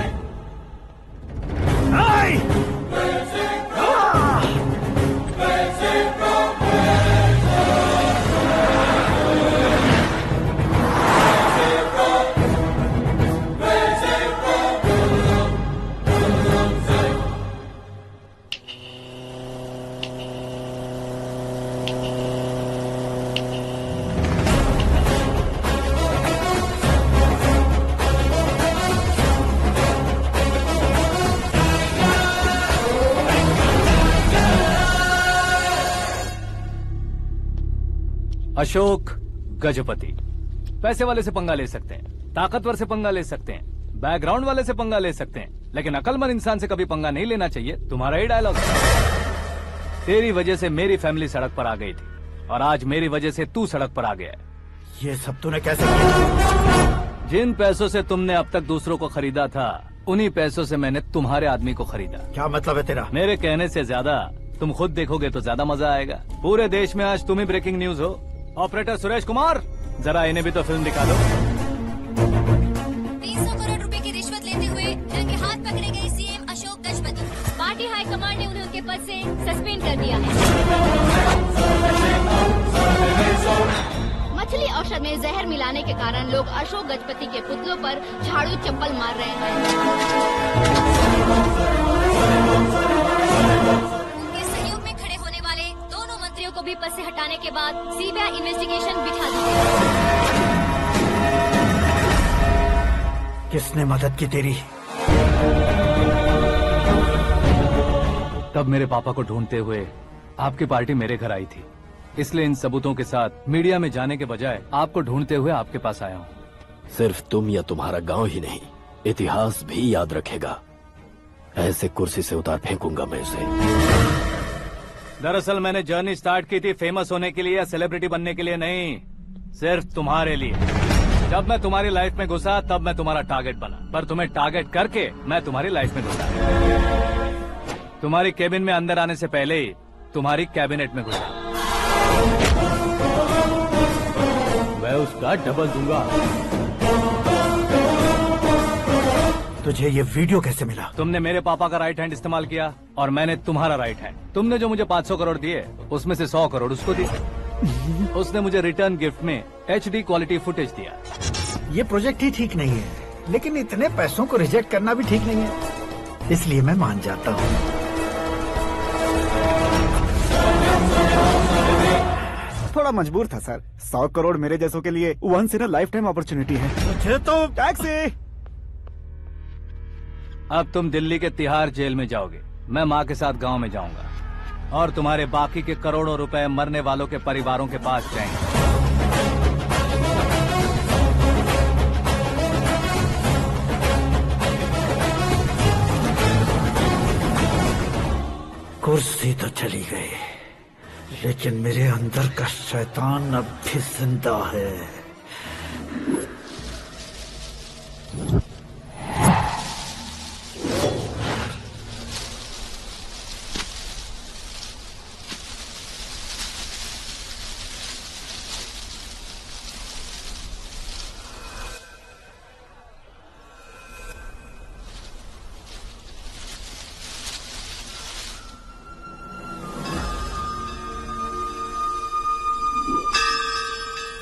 Ashok Gajapati. पैसे वाले से पंगा ले सकते हैं, ताकतवर से पंगा ले सकते हैं, बैकग्राउंड वाले से पंगा ले सकते हैं, लेकिन अकलमंद इंसान से कभी पंगा नहीं लेना चाहिए। तुम्हारा ही डायलॉग है। तेरी वजह से मेरी फैमिली सड़क पर आ गई थी और आज मेरी वजह से तू सड़क पर आ गया है। ये सब तूने कैसे किया? जिन पैसों से तुमने अब तक दूसरों को खरीदा था, उन्हीं पैसों से मैंने तुम्हारे आदमी को खरीदा। क्या मतलब है तेरा? मेरे कहने से ज्यादा तुम खुद देखोगे तो ज्यादा मजा आएगा। पूरे देश में आज तुम ही ब्रेकिंग न्यूज हो। ऑपरेटर सुरेश कुमार, जरा इन्हें भी तो फिल्म दिखा दो। 300 करोड़ रुपए की रिश्वत लेते हुए रंगे हाथ पकड़े गए CM Ashok Gajapati. Party high command ने उन्हें उनके पद से सस्पेंड कर दिया है। मछली औषध में जहर मिलाने के कारण लोग अशोक गजपति के पुतलों पर झाड़ू चप्पल मार रहे हैं। उनके सहयोग में खड़े होने वाले दोनों मंत्रियों को भी पद से हटाने के बाद सीबीआई इन्वेस्टिगेशन बिठा दी गई। किसने मदद की तेरी? तब मेरे पापा को ढूंढते हुए आपकी पार्टी मेरे घर आई थी। इसलिए इन सबूतों के साथ मीडिया में जाने के बजाय आपको ढूंढते हुए आपके पास आया हूँ। सिर्फ तुम या तुम्हारा गांव ही नहीं, इतिहास भी याद रखेगा। ऐसे कुर्सी से उतार फेंकूंगा मैं उसे। दरअसल मैंने जर्नी स्टार्ट की थी फेमस होने के लिए या सेलिब्रिटी बनने के लिए नहीं, सिर्फ तुम्हारे लिए। जब मैं तुम्हारी लाइफ में घुसा तब मैं तुम्हारा टारगेट बना, पर तुम्हें टारगेट करके मैं तुम्हारी लाइफ में घुसा। तुम्हारी केबिन में अंदर आने से पहले ही तुम्हारी कैबिनेट में घुसा। मैं उसका डबल दूंगा। तुझे ये वीडियो कैसे मिला? तुमने मेरे पापा का राइट हैंड इस्तेमाल किया और मैंने तुम्हारा राइट हैंड। तुमने जो मुझे 500 करोड़ दिए उसमें से 100 करोड़ उसको दिए। उसने मुझे रिटर्न गिफ्ट में HD क्वालिटी फुटेज दिया। ये प्रोजेक्ट ही ठीक नहीं है, लेकिन इतने पैसों को रिजेक्ट करना भी ठीक नहीं है, इसलिए मैं मान जाता हूँ। थोड़ा मजबूर था सर। 100 करोड़ मेरे जैसों के लिए once in a lifetime opportunity है। मुझे तो टैक्सी। अब तुम दिल्ली के तिहाड़ जेल में जाओगे, मैं माँ के साथ गांव में जाऊंगा और तुम्हारे बाकी के करोड़ों रुपए मरने वालों के परिवारों के पास जाएंगे। कुर्सी तो चली गई, लेकिन मेरे अंदर का शैतान अब भी जिंदा है।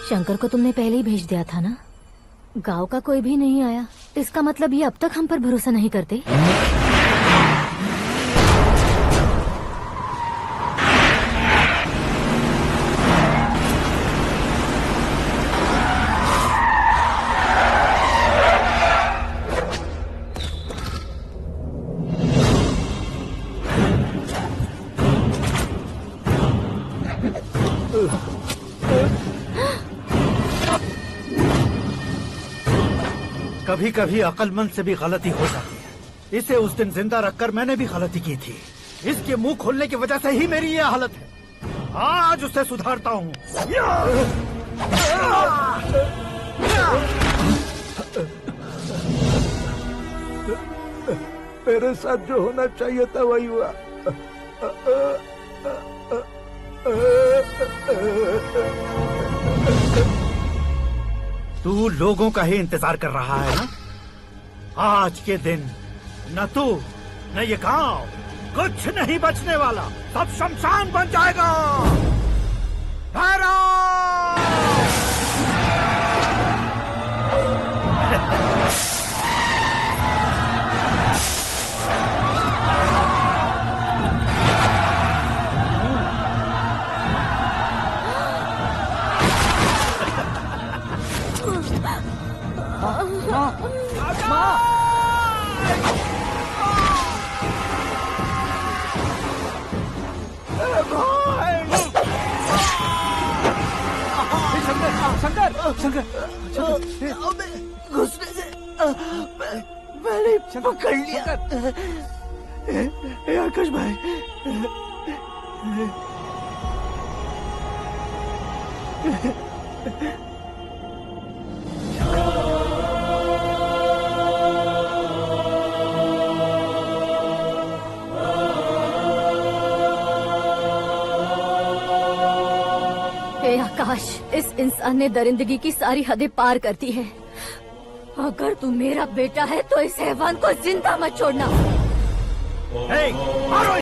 शंकर को तुमने पहले ही भेज दिया था ना? गांव का कोई भी नहीं आया, इसका मतलब ये अब तक हम पर भरोसा नहीं करते। कभी कभी अक्लमंद से भी गलती हो जाती है। इसे उस दिन जिंदा रखकर मैंने भी गलती की थी। इसके मुंह खोलने की वजह से ही मेरी ये हालत है। आज उसे सुधारता हूँ। मेरे साथ जो होना चाहिए था वही हुआ। तू लोगों का ही इंतजार कर रहा है ना? आज के दिन न तू न ये गांव कुछ नहीं बचने वाला, सब शमशान बन जाएगा। घुसने से मैंने पकड़ लिया। आकाश भाई, हे आकाश, इस इंसान ने दरिंदगी की सारी हदें पार कर दी है। अगर तू मेरा बेटा है तो इस हैवान को जिंदा मत छोड़ना। मारो